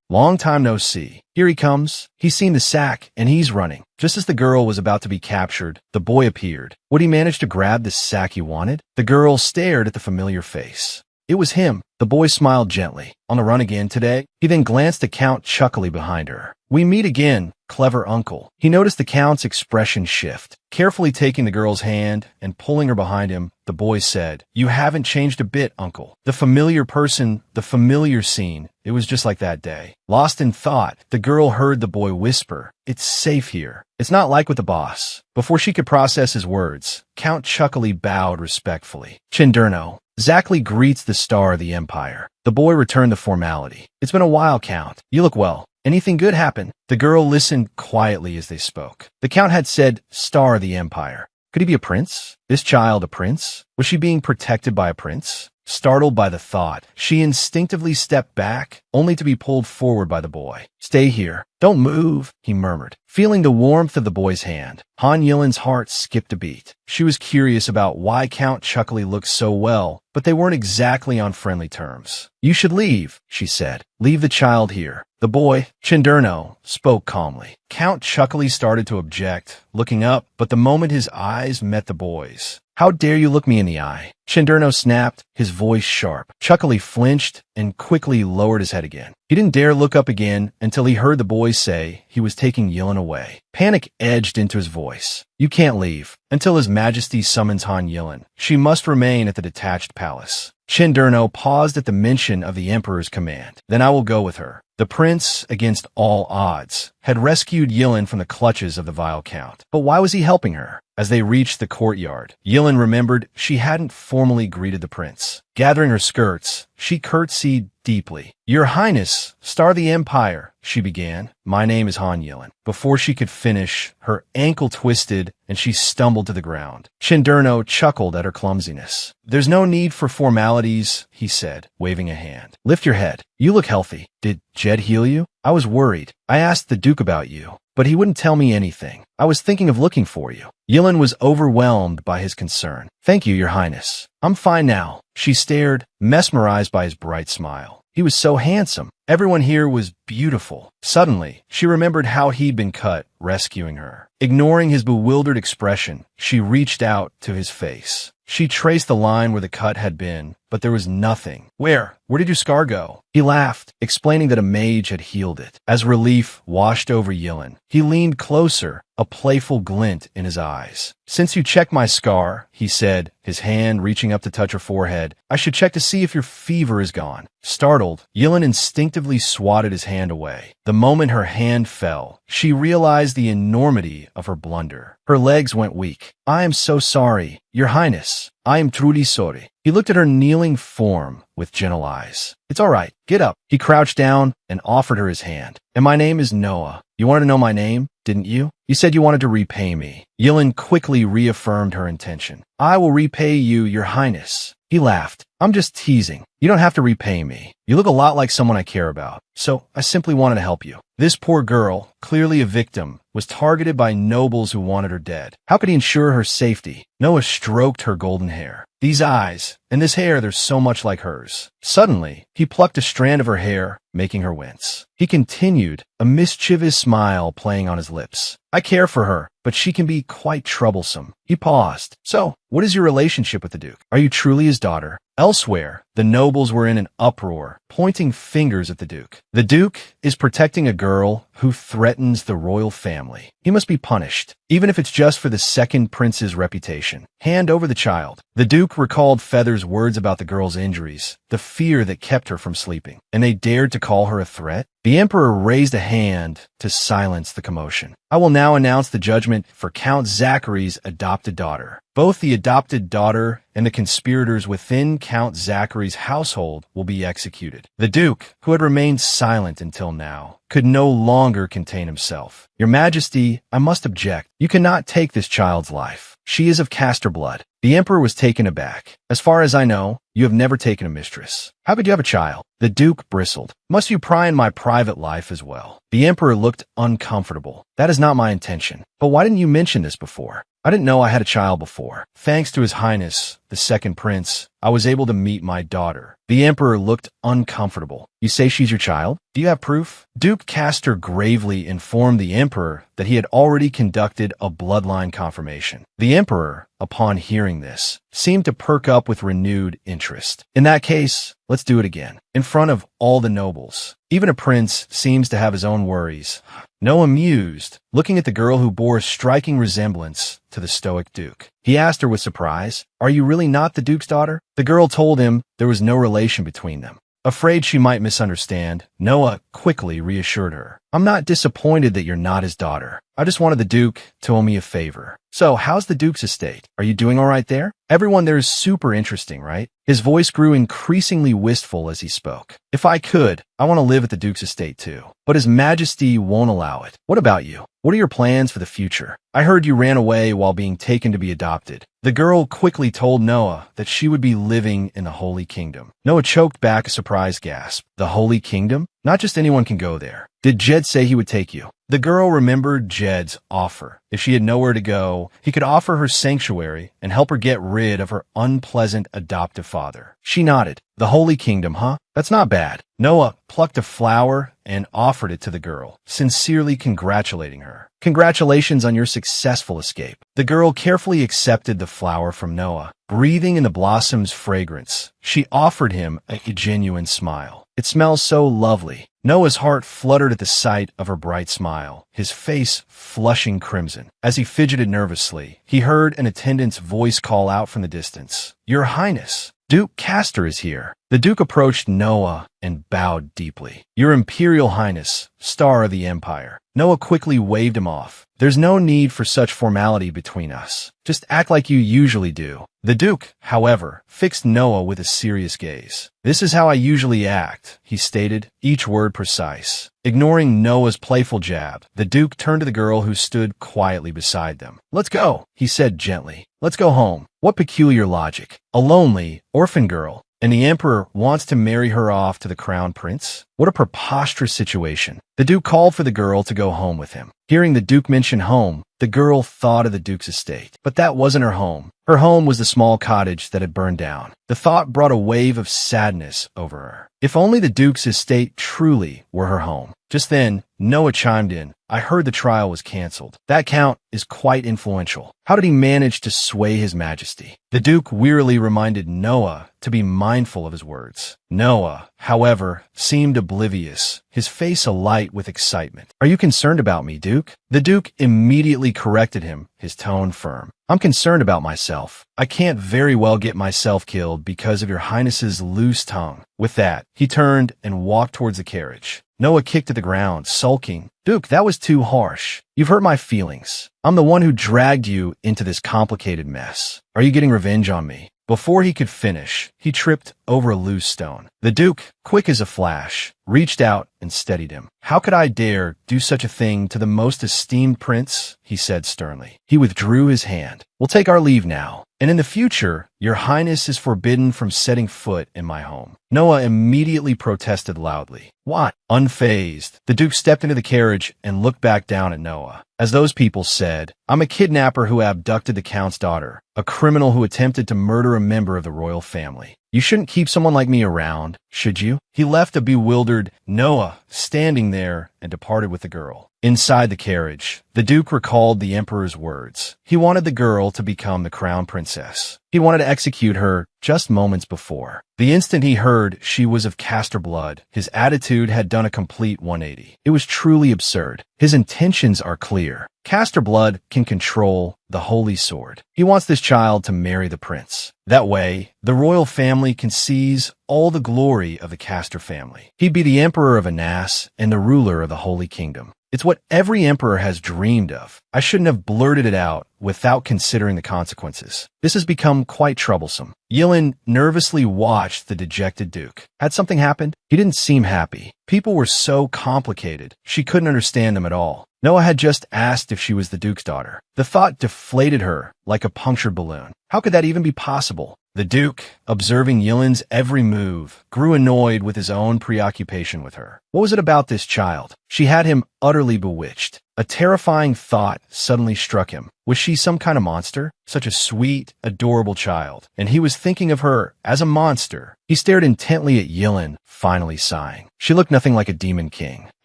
Long time no see. Here he comes." He's seen the sack, and he's running. Just as the girl was about to be captured, the boy appeared. Would he manage to grab the sack he wanted? The girl stared at the familiar face. It was him. The boy smiled gently. "On the run again today?" He then glanced at Count Chuckily behind her. "We meet again, clever uncle." He noticed the Count's expression shift. Carefully taking the girl's hand and pulling her behind him, the boy said, "You haven't changed a bit, uncle." The familiar person, the familiar scene, it was just like that day. Lost in thought, the girl heard the boy whisper, "It's safe here. It's not like with the boss." Before she could process his words, Count Chuckily bowed respectfully. "Chinderno, Zackley greets the star of the empire." The boy returned the formality. "It's been a while, Count. You look well. Anything good happen?" The girl listened quietly as they spoke. The Count had said, "Star of the empire." Could he be a prince? This child a prince? Was she being protected by a prince? Startled by the thought, she instinctively stepped back, only to be pulled forward by the boy. "Stay here. Don't move," he murmured. Feeling the warmth of the boy's hand, Han Yilin's heart skipped a beat. She was curious about why Count Chuckily looked so well, but they weren't exactly on friendly terms. "You should leave," she said. "Leave the child here." The boy, Chinderno, spoke calmly. Count Chuckily started to object, looking up, but the moment his eyes met the boy's, "How dare you look me in the eye?" Chinderno snapped, his voice sharp. Chuckily flinched and quickly lowered his head again. He didn't dare look up again until he heard the boy say he was taking Yilin away. Panic edged into his voice. "You can't leave until His Majesty summons Han Yilin. She must remain at the detached palace." Chinderno paused at the mention of the Emperor's command. "Then I will go with her." The prince, against all odds, had rescued Yilin from the clutches of the vile count. But why was he helping her? As they reached the courtyard, Yilin remembered she hadn't formally greeted the prince. Gathering her skirts, she curtsied deeply. "Your Highness, Star of the Empire," she began. "My name is Han Yilin." Before she could finish, her ankle twisted and she stumbled to the ground. Chinderno chuckled at her clumsiness. "There's no need for formalities," he said, waving a hand. "Lift your head. You look healthy. Did Jed heal you? I was worried. I asked the Duke about you, but he wouldn't tell me anything. I was thinking of looking for you." Yilin was overwhelmed by his concern. "Thank you, Your Highness. I'm fine now." She stared, mesmerized by his bright smile. He was so handsome. Everyone here was beautiful. Suddenly, she remembered how he'd been cut, rescuing her. Ignoring his bewildered expression, she reached out to his face. She traced the line where the cut had been, but there was nothing. Where did your scar go?" He laughed, explaining that a mage had healed it. As relief washed over Yilin, he leaned closer, a playful glint in his eyes. "Since you checked my scar," he said, his hand reaching up to touch her forehead, "I should check to see if your fever is gone." Startled, Yilin instinctively swatted his hand away. The moment her hand fell, she realized the enormity of her blunder. Her legs went weak. "I am so sorry, Your Highness. I am truly sorry." He looked at her kneeling form with gentle eyes. "It's all right. Get up." He crouched down and offered her his hand. "And my name is Noah. You wanted to know my name, didn't you? You said you wanted to repay me." Yilin quickly reaffirmed her intention. "I will repay you, Your Highness." He laughed. "I'm just teasing. You don't have to repay me. You look a lot like someone I care about, so I simply wanted to help you." This poor girl, clearly a victim, was targeted by nobles who wanted her dead. How could he ensure her safety? Noah stroked her golden hair. These eyes, and this hair, they're so much like hers. Suddenly, he plucked a strand of her hair, making her wince. He continued, a mischievous smile playing on his lips. I care for her, but she can be quite troublesome. He paused. So, what is your relationship with the Duke? Are you truly his daughter? Elsewhere, the nobles were in an uproar, pointing fingers at the Duke. The Duke is protecting a girl who threatens the royal family. He must be punished, even if it's just for the second prince's reputation. Hand over the child. The Duke recalled Feather's words about the girl's injuries, the fear that kept her from sleeping, and they dared to call her a threat. The Emperor raised a hand to silence the commotion. I will now announce the judgment for Count Zachary's adopted daughter. Both the adopted daughter and the conspirators within Count Zachary's household will be executed. The Duke, who had remained silent until now, could no longer contain himself. Your Majesty, I must object. You cannot take this child's life. She is of Castor blood. The Emperor was taken aback. As far as I know, you have never taken a mistress. How could you have a child? The Duke bristled. Must you pry in my private life as well? The Emperor looked uncomfortable. That is not my intention. But why didn't you mention this before? I didn't know I had a child before. Thanks to His Highness, the second prince, I was able to meet my daughter. The Emperor looked uncomfortable. You say she's your child? Do you have proof? Duke Castor gravely informed the Emperor that he had already conducted a bloodline confirmation. The Emperor, upon hearing this, seemed to perk up with renewed interest. In that case, let's do it again. In front of all the nobles. Even a prince seems to have his own worries. Noah mused, looking at the girl who bore a striking resemblance to the stoic Duke. He asked her with surprise, "Are you really not the Duke's daughter?" The girl told him there was no relation between them. Afraid she might misunderstand, Noah quickly reassured her. I'm not disappointed that you're not his daughter. I just wanted the Duke to owe me a favor. So, how's the Duke's estate? Are you doing all right there? Everyone there is super interesting, right? His voice grew increasingly wistful as he spoke. If I could, I want to live at the Duke's estate too. But His Majesty won't allow it. What about you? What are your plans for the future? I heard you ran away while being taken to be adopted. The girl quickly told Noah that she would be living in the Holy Kingdom. Noah choked back a surprised gasp. The Holy Kingdom? Not just anyone can go there. Did Jed say he would take you? The girl remembered Jed's offer. If she had nowhere to go, he could offer her sanctuary and help her get rid of her unpleasant adoptive father. She nodded. The Holy Kingdom, huh? That's not bad. Noah plucked a flower and offered it to the girl, sincerely congratulating her. Congratulations on your successful escape. The girl carefully accepted the flower from Noah. Breathing in the blossom's fragrance, she offered him a genuine smile. It smells so lovely. Noah's heart fluttered at the sight of her bright smile, his face flushing crimson. As he fidgeted nervously, he heard an attendant's voice call out from the distance. Your Highness, Duke Castor is here. The Duke approached Noah and bowed deeply. Your Imperial Highness, Star of the Empire. Noah quickly waved him off. There's no need for such formality between us. Just act like you usually do. The Duke, however, fixed Noah with a serious gaze. This is how I usually act, he stated, each word precise. Ignoring Noah's playful jab, the Duke turned to the girl who stood quietly beside them. Let's go, he said gently. Let's go home. What peculiar logic. A lonely, orphan girl. And the Emperor wants to marry her off to the crown prince? What a preposterous situation. The Duke called for the girl to go home with him. Hearing the Duke mention home, the girl thought of the Duke's estate. But that wasn't her home. Her home was the small cottage that had burned down. The thought brought a wave of sadness over her. If only the Duke's estate truly were her home. Just then, Noah chimed in. I heard the trial was canceled. That count is quite influential. How did he manage to sway His Majesty? The Duke wearily reminded Noah to be mindful of his words. Noah, however, seemed oblivious, his face alight with excitement. Are you concerned about me, Duke? The Duke immediately corrected him, his tone firm. I'm concerned about myself. I can't very well get myself killed because of your Highness's loose tongue. With that, he turned and walked towards the carriage. Noah kicked at the ground, sulking. Duke, that was too harsh. You've hurt my feelings. I'm the one who dragged you into this complicated mess. Are you getting revenge on me? Before he could finish, he tripped over a loose stone. The Duke, quick as a flash, reached out and steadied him. How could I dare do such a thing to the most esteemed prince? He said sternly. He withdrew his hand. We'll take our leave now. And in the future, your highness is forbidden from setting foot in my home. Noah immediately protested loudly. What? Unfazed, the Duke stepped into the carriage and looked back down at Noah. As those people said, I'm a kidnapper who abducted the Count's daughter, a criminal who attempted to murder a member of the royal family. You shouldn't keep someone like me around, should you? He left a bewildered Noah standing there and departed with the girl. Inside the carriage, the Duke recalled the Emperor's words. He wanted the girl to become the crown princess. He wanted to execute her just moments before. The instant he heard she was of Castor blood, his attitude had done a complete 180. It was truly absurd. His intentions are clear. Castor blood can control the holy sword. He wants this child to marry the prince. That way, the royal family can seize all the glory of the Castor family. He'd be the emperor of Anas and the ruler of the Holy Kingdom. It's what every emperor has dreamed of. I shouldn't have blurted it out without considering the consequences. This has become quite troublesome. Yilin nervously watched the dejected Duke. Had something happened? He didn't seem happy. People were so complicated, she couldn't understand them at all. Noah had just asked if she was the Duke's daughter. The thought deflated her like a punctured balloon. How could that even be possible? The Duke, observing Yilin's every move, grew annoyed with his own preoccupation with her. What was it about this child? She had him utterly bewitched. A terrifying thought suddenly struck him. Was she some kind of monster? Such a sweet, adorable child. And he was thinking of her as a monster. He stared intently at Yilin, finally sighing. She looked nothing like a demon king.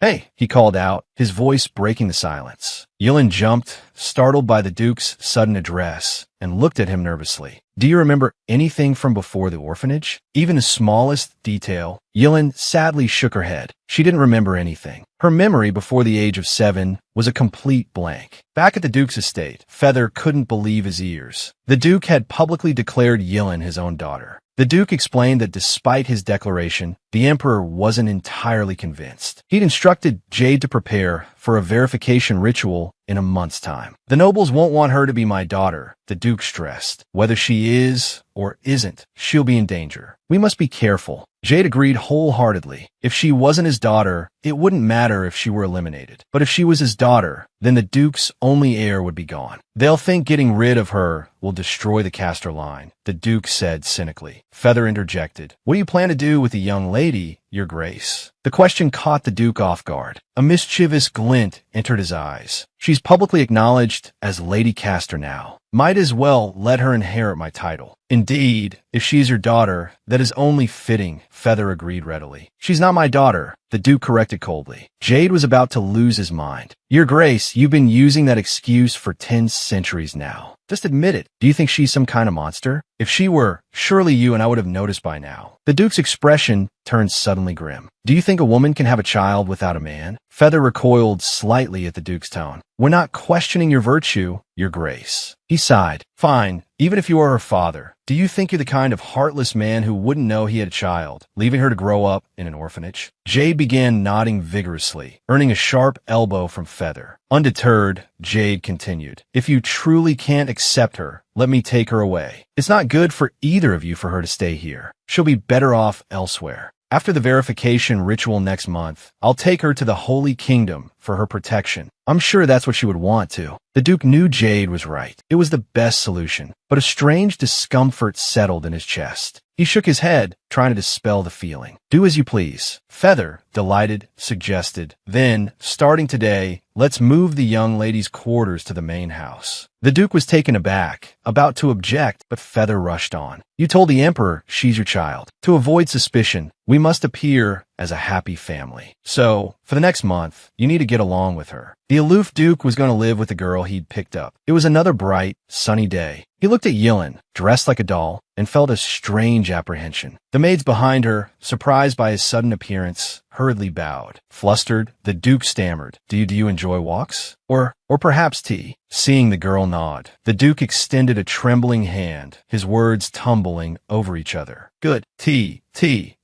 Hey, he called out, his voice breaking the silence. Yilin jumped, startled by the Duke's sudden address, and looked at him nervously. Do you remember anything from before the orphanage? Even the smallest detail? Yilin sadly shook her head. She didn't remember anything. Her memory before the age of 7 was a complete blank. Back at the Duke's estate, Feather couldn't believe his ears. The Duke had publicly declared Yilin his own daughter. The Duke explained that despite his declaration, the Emperor wasn't entirely convinced. He'd instructed Jade to prepare for a verification ritual in a month's time. The nobles won't want her to be my daughter, the Duke stressed. Whether she is or isn't, she'll be in danger. We must be careful. Jade agreed wholeheartedly. If she wasn't his daughter, it wouldn't matter if she were eliminated. But if she was his daughter, then the Duke's only heir would be gone. They'll think getting rid of her will destroy the Castor line, the Duke said cynically. Feather interjected. What do you plan to do with the young lady, Your Grace? The question caught the Duke off guard. A mischievous glint entered his eyes. She's publicly acknowledged as Lady Castor now. Might as well let her inherit my title. Indeed, if she's your daughter, that is only fitting, Feather agreed readily. She's not my daughter, the Duke corrected coldly. Jade was about to lose his mind. Your Grace, you've been using that excuse for 10 centuries now. Just admit it. Do you think she's some kind of monster? If she were, surely you and I would have noticed by now. The Duke's expression turned suddenly grim. Do you think a woman can have a child without a man? Feather recoiled slightly at the Duke's tone. We're not questioning your virtue, Your Grace. He sighed. Fine, even if you are her father. Do you think you're the kind of heartless man who wouldn't know he had a child, leaving her to grow up in an orphanage? Jade began nodding vigorously, earning a sharp elbow from Feather. Undeterred, Jade continued. If you truly can't accept her, let me take her away. It's not good for either of you for her to stay here. She'll be better off elsewhere. After the verification ritual next month, I'll take her to the Holy Kingdom for her protection. I'm sure that's what she would want to. The Duke knew Jade was right. It was the best solution, but a strange discomfort settled in his chest. He shook his head, trying to dispel the feeling. Do as you please. Feather, delighted, suggested. Then, starting today, let's move the young lady's quarters to the main house. The Duke was taken aback, about to object, but Feather rushed on. You told the Emperor she's your child. To avoid suspicion, we must appear as a happy family. So, for the next month, you need to get along with her. The aloof Duke was going to live with the girl he'd picked up. It was another bright, sunny day. He looked at Yilin, dressed like a doll, and felt a strange apprehension. The maids behind her, surprised by his sudden appearance, hurriedly bowed. Flustered, the Duke stammered, Do you enjoy walks? Or perhaps tea? Seeing the girl nod, the Duke extended a trembling hand, his words tumbling over each other. Good. Tea.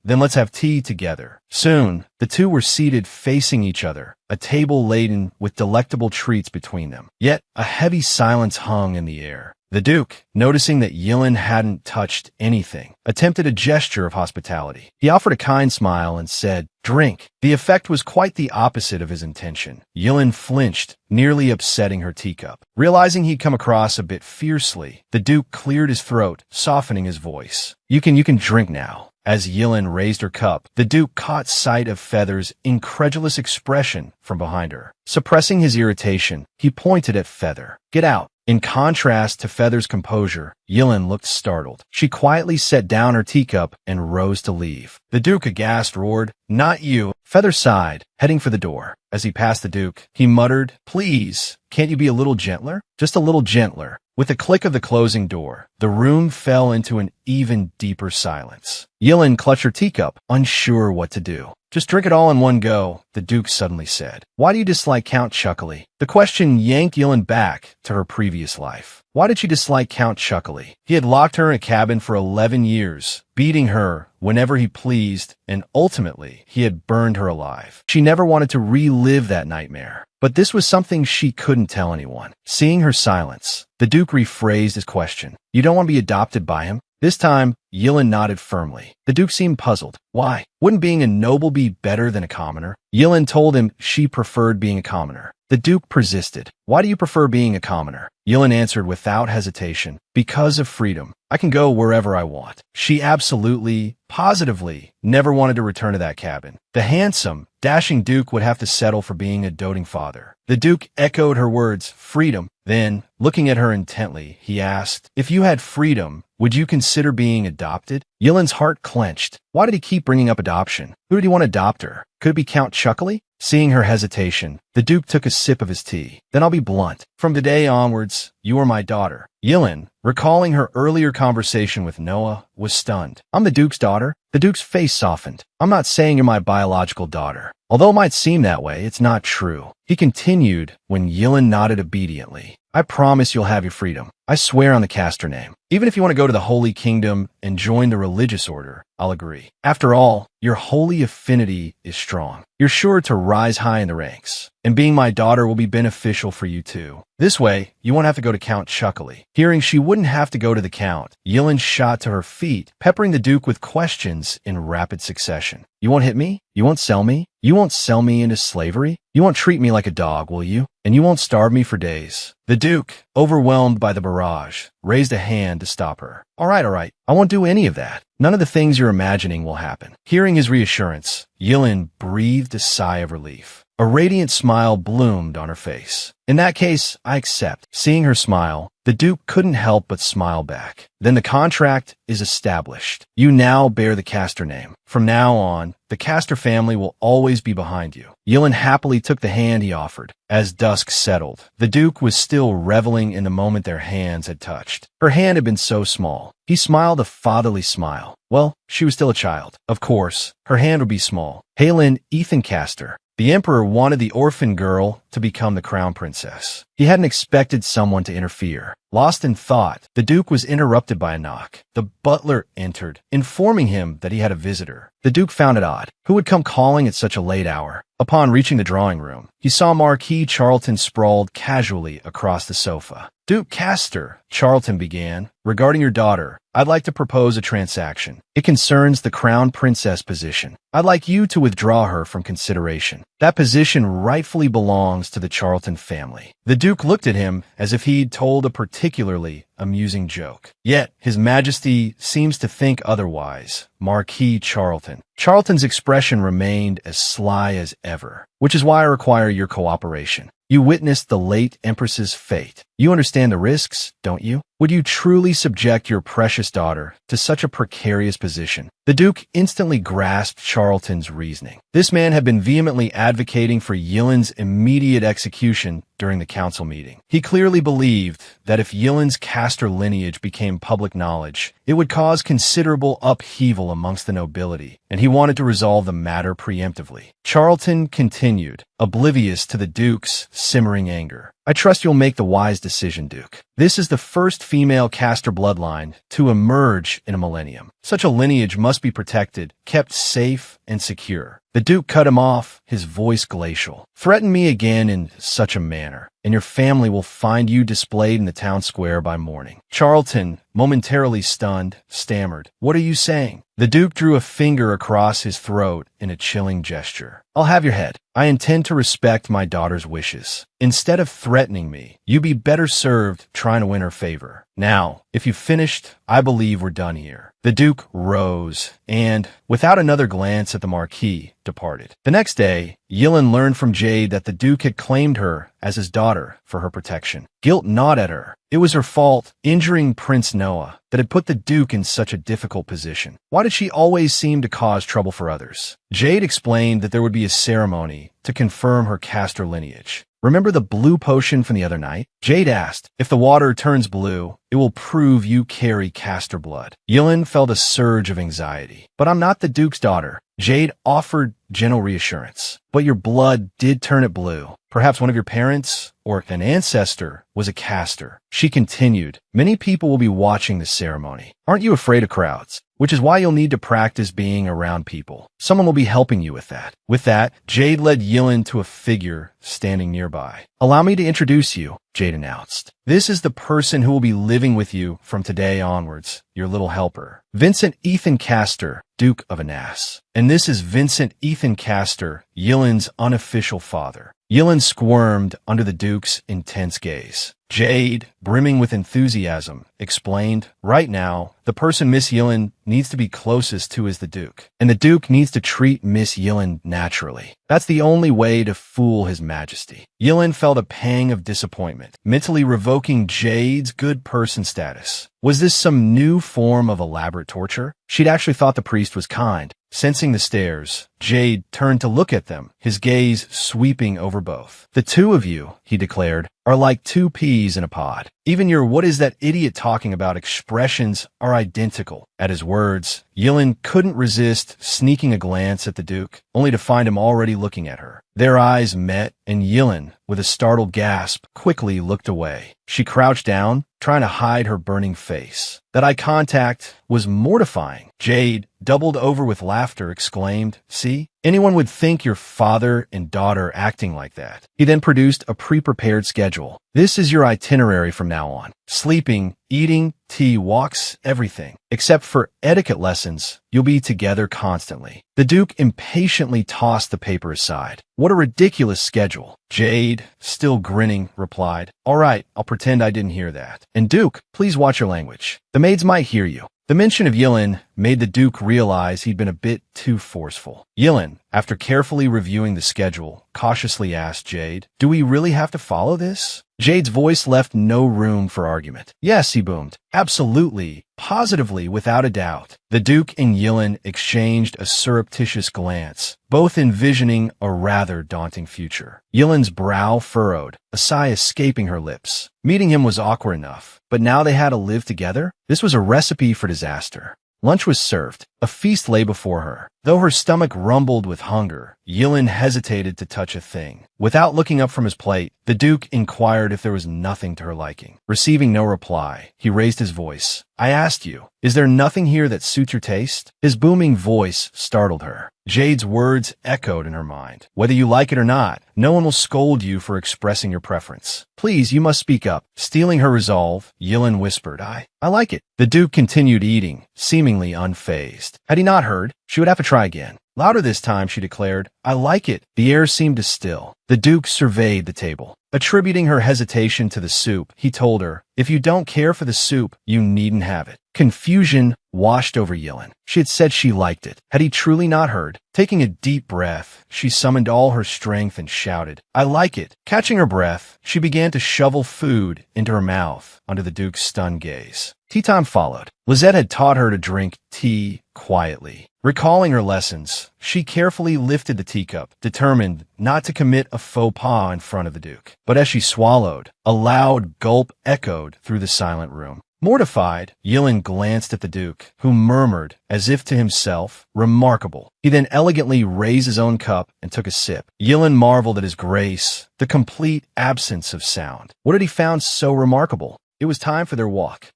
Then let's have tea together. Soon, the two were seated facing each other, a table laden with delectable treats between them. Yet, a heavy silence hung in the air. The Duke, noticing that Yilin hadn't touched anything, attempted a gesture of hospitality. He offered a kind smile and said, "Drink." The effect was quite the opposite of his intention. Yilin flinched, nearly upsetting her teacup. Realizing he'd come across a bit fiercely, the Duke cleared his throat, softening his voice. You can drink now." As Yilin raised her cup, the Duke caught sight of Feather's incredulous expression from behind her. Suppressing his irritation, he pointed at Feather. "Get out." In contrast to Feather's composure, Yilin looked startled. She quietly set down her teacup and rose to leave. The Duke, aghast, roared, "Not you." Feather sighed, heading for the door. As he passed the Duke, he muttered, "Please, can't you be a little gentler? Just a little gentler." With the click of the closing door, the room fell into an even deeper silence. Yilin clutched her teacup, unsure what to do. "Just drink it all in one go," the Duke suddenly said. "Why do you dislike Count Chuckly?" The question yanked Yilin back to her previous life. Why did she dislike Count Chuckly? He had locked her in a cabin for 11 years, beating her whenever he pleased, and ultimately, he had burned her alive. She never wanted to relive that nightmare. But this was something she couldn't tell anyone. Seeing her silence, the Duke rephrased his question. "You don't want to be adopted by him?" This time, Yilin nodded firmly. The Duke seemed puzzled. Why? Wouldn't being a noble be better than a commoner? Yilin told him she preferred being a commoner. The Duke persisted. "Why do you prefer being a commoner?" Yilin answered without hesitation. "Because of freedom. I can go wherever I want." She absolutely, positively, never wanted to return to that cabin. The handsome, dashing Duke would have to settle for being a doting father. The Duke echoed her words, "Freedom." Then, looking at her intently, he asked, "If you had freedom, would you consider being adopted?" Yilin's heart clenched. Why did he keep bringing up adoption? Who did he want to adopt her? Could it be Count Chuckly? Seeing her hesitation, the Duke took a sip of his tea. "Then I'll be blunt. From today onwards, you are my daughter." Yilin, recalling her earlier conversation with Noah, was stunned. "I'm the Duke's daughter?" The Duke's face softened. "I'm not saying you're my biological daughter. Although it might seem that way, it's not true." He continued when Yilin nodded obediently. "I promise you'll have your freedom. I swear on the caster name. Even if you want to go to the Holy Kingdom and join the religious order, I'll agree. After all, your holy affinity is strong. You're sure to rise high in the ranks. And being my daughter will be beneficial for you too. This way, you won't have to go to Count Chuckly." Hearing she wouldn't have to go to the Count, Yilin shot to her feet, peppering the Duke with questions in rapid succession. "You won't hit me? You won't sell me? You won't sell me into slavery? You won't treat me like a dog, will you? And you won't starve me for days?" The Duke, overwhelmed by the barrage, raised a hand to stop her. All right. I won't do any of that. None of the things you're imagining will happen." Hearing his reassurance, Yilin breathed a sigh of relief. A radiant smile bloomed on her face. "In that case, I accept." Seeing her smile, the Duke couldn't help but smile back. "Then the contract is established. You now bear the caster name. From now on, the caster family will always be behind you." Yilin happily took the hand he offered. As dusk settled, the Duke was still reveling in the moment their hands had touched. Her hand had been so small. He smiled a fatherly smile. Well, she was still a child. Of course, her hand would be small. Halen Ethan Castor. The Emperor wanted the orphan girl to become the crown princess. He hadn't expected someone to interfere. Lost in thought, the Duke was interrupted by a knock. The butler entered, informing him that he had a visitor. The Duke found it odd. Who would come calling at such a late hour? Upon reaching the drawing room, he saw Marquis Charlton sprawled casually across the sofa. "Duke Castor," Charlton began, "regarding your daughter, I'd like to propose a transaction. It concerns the crown princess position. I'd like you to withdraw her from consideration. That position rightfully belongs to the Charlton family." The Duke looked at him as if he'd told a particularly amusing joke. Yet, His Majesty seems to think otherwise. Marquis Charlton. Charlton's expression remained as sly as ever, which is why I require your cooperation. You witnessed the late Empress's fate. You understand the risks, don't you? Would you truly subject your precious daughter to such a precarious position? The Duke instantly grasped Charlton's reasoning. This man had been vehemently advocating for Yilin's immediate execution during the council meeting. He clearly believed that if Yilin's Castor lineage became public knowledge, it would cause considerable upheaval amongst the nobility, and he wanted to resolve the matter preemptively. Charlton continued, oblivious to the Duke's simmering anger. "I trust you'll make the wise decision, Duke. This is the first female Castor bloodline to emerge in a millennium. Such a lineage must be protected, kept safe and secure. The Duke cut him off, his voice glacial. Threaten me again in such a manner, and your family will find you displayed in the town square by morning. Charlton, momentarily stunned, stammered, "What are you saying?" The Duke drew a finger across his throat in a chilling gesture. "I'll have your head. I intend to respect my daughter's wishes. Instead of threatening me, you'd be better served trying to win her favor. Now, if you've finished, I believe we're done here." The Duke rose and, without another glance at the Marquis, departed. The next day, Yilin learned from Jade that the Duke had claimed her as his daughter for her protection. Guilt gnawed at her. It was her fault, injuring Prince Noah, that had put the Duke in such a difficult position. Why did she always seem to cause trouble for others? Jade explained that there would be a ceremony to confirm her caster lineage. "Remember the blue potion from the other night?" Jade asked. "If the water turns blue, it will prove you carry caster blood." Yilin felt a surge of anxiety. "But I'm not the Duke's daughter." Jade offered gentle reassurance. "But your blood did turn it blue. Perhaps one of your parents or an ancestor was a caster." She continued, "Many people will be watching the ceremony. Aren't you afraid of crowds? Which is why you'll need to practice being around people. Someone will be helping you with that." With that, Jade led Yilin to a figure standing nearby. "Allow me to introduce you," Jade announced. "This is the person who will be living with you from today onwards, your little helper. Vincent Ethan Castor, Duke of Anas. And this is Vincent Ethan Castor, Yilin's unofficial father." Yilin squirmed under the Duke's intense gaze. Jade, brimming with enthusiasm, explained, "Right now, the person Miss Yilin needs to be closest to is the Duke, and the Duke needs to treat Miss Yilin naturally. That's the only way to fool His Majesty." Yilin felt a pang of disappointment, mentally revoking Jade's good person status. Was this some new form of elaborate torture? She'd actually thought the priest was kind. Sensing the stares, Jade turned to look at them, his gaze sweeping over both. "The two of you," he declared, "are like two peas in a pod. Even your 'what is that idiot talking about' expressions are identical." At his words, Yilin couldn't resist sneaking a glance at the Duke, only to find him already looking at her. Their eyes met, and Yilin, with a startled gasp, quickly looked away. She crouched down, trying to hide her burning face. That eye contact was mortifying. Jade, doubled over with laughter, exclaimed, "See? Anyone would think your father and daughter acting like that." He then produced a pre-prepared schedule. "This is your itinerary from now on. Sleeping, eating, tea, walks, everything. Except for etiquette lessons, you'll be together constantly." The Duke impatiently tossed the paper aside. "What a ridiculous schedule." Jade, still grinning, replied, "All right, I'll pretend I didn't hear that. And Duke, please watch your language. The maids might hear you." The mention of Yilin made the Duke realize he'd been a bit too forceful. Yilin, after carefully reviewing the schedule, cautiously asked Jade, "Do we really have to follow this?" Jade's voice left no room for argument. "Yes," he boomed. "Absolutely, positively, without a doubt." The Duke and Yilin exchanged a surreptitious glance, both envisioning a rather daunting future. Yilin's brow furrowed, a sigh escaping her lips. Meeting him was awkward enough, but now they had to live together? This was a recipe for disaster. Lunch was served. A feast lay before her. Though her stomach rumbled with hunger, Yilin hesitated to touch a thing. Without looking up from his plate, the Duke inquired if there was nothing to her liking. Receiving no reply, he raised his voice. "I asked you, is there nothing here that suits your taste?" His booming voice startled her. Jade's words echoed in her mind. "Whether you like it or not, no one will scold you for expressing your preference. Please, you must speak up." Stealing her resolve, Yilin whispered, I like it." The Duke continued eating, seemingly unfazed. Had he not heard? She would have to try again. Louder this time, she declared, "I like it." The air seemed to still. The Duke surveyed the table. Attributing her hesitation to the soup, he told her, "If you don't care for the soup, you needn't have it." Confusion washed over Yilin. She had said she liked it. Had he truly not heard? Taking a deep breath, she summoned all her strength and shouted, "I like it." Catching her breath, she began to shovel food into her mouth under the Duke's stunned gaze. Tea time followed. Lizette had taught her to drink tea quietly. Recalling her lessons, she carefully lifted the teacup, determined not to commit a faux pas in front of the Duke. But as she swallowed, a loud gulp echoed through the silent room. Mortified, Yilin glanced at the Duke, who murmured, as if to himself, "Remarkable." He then elegantly raised his own cup and took a sip. Yilin marveled at his grace, the complete absence of sound. What had he found so remarkable? It was time for their walk.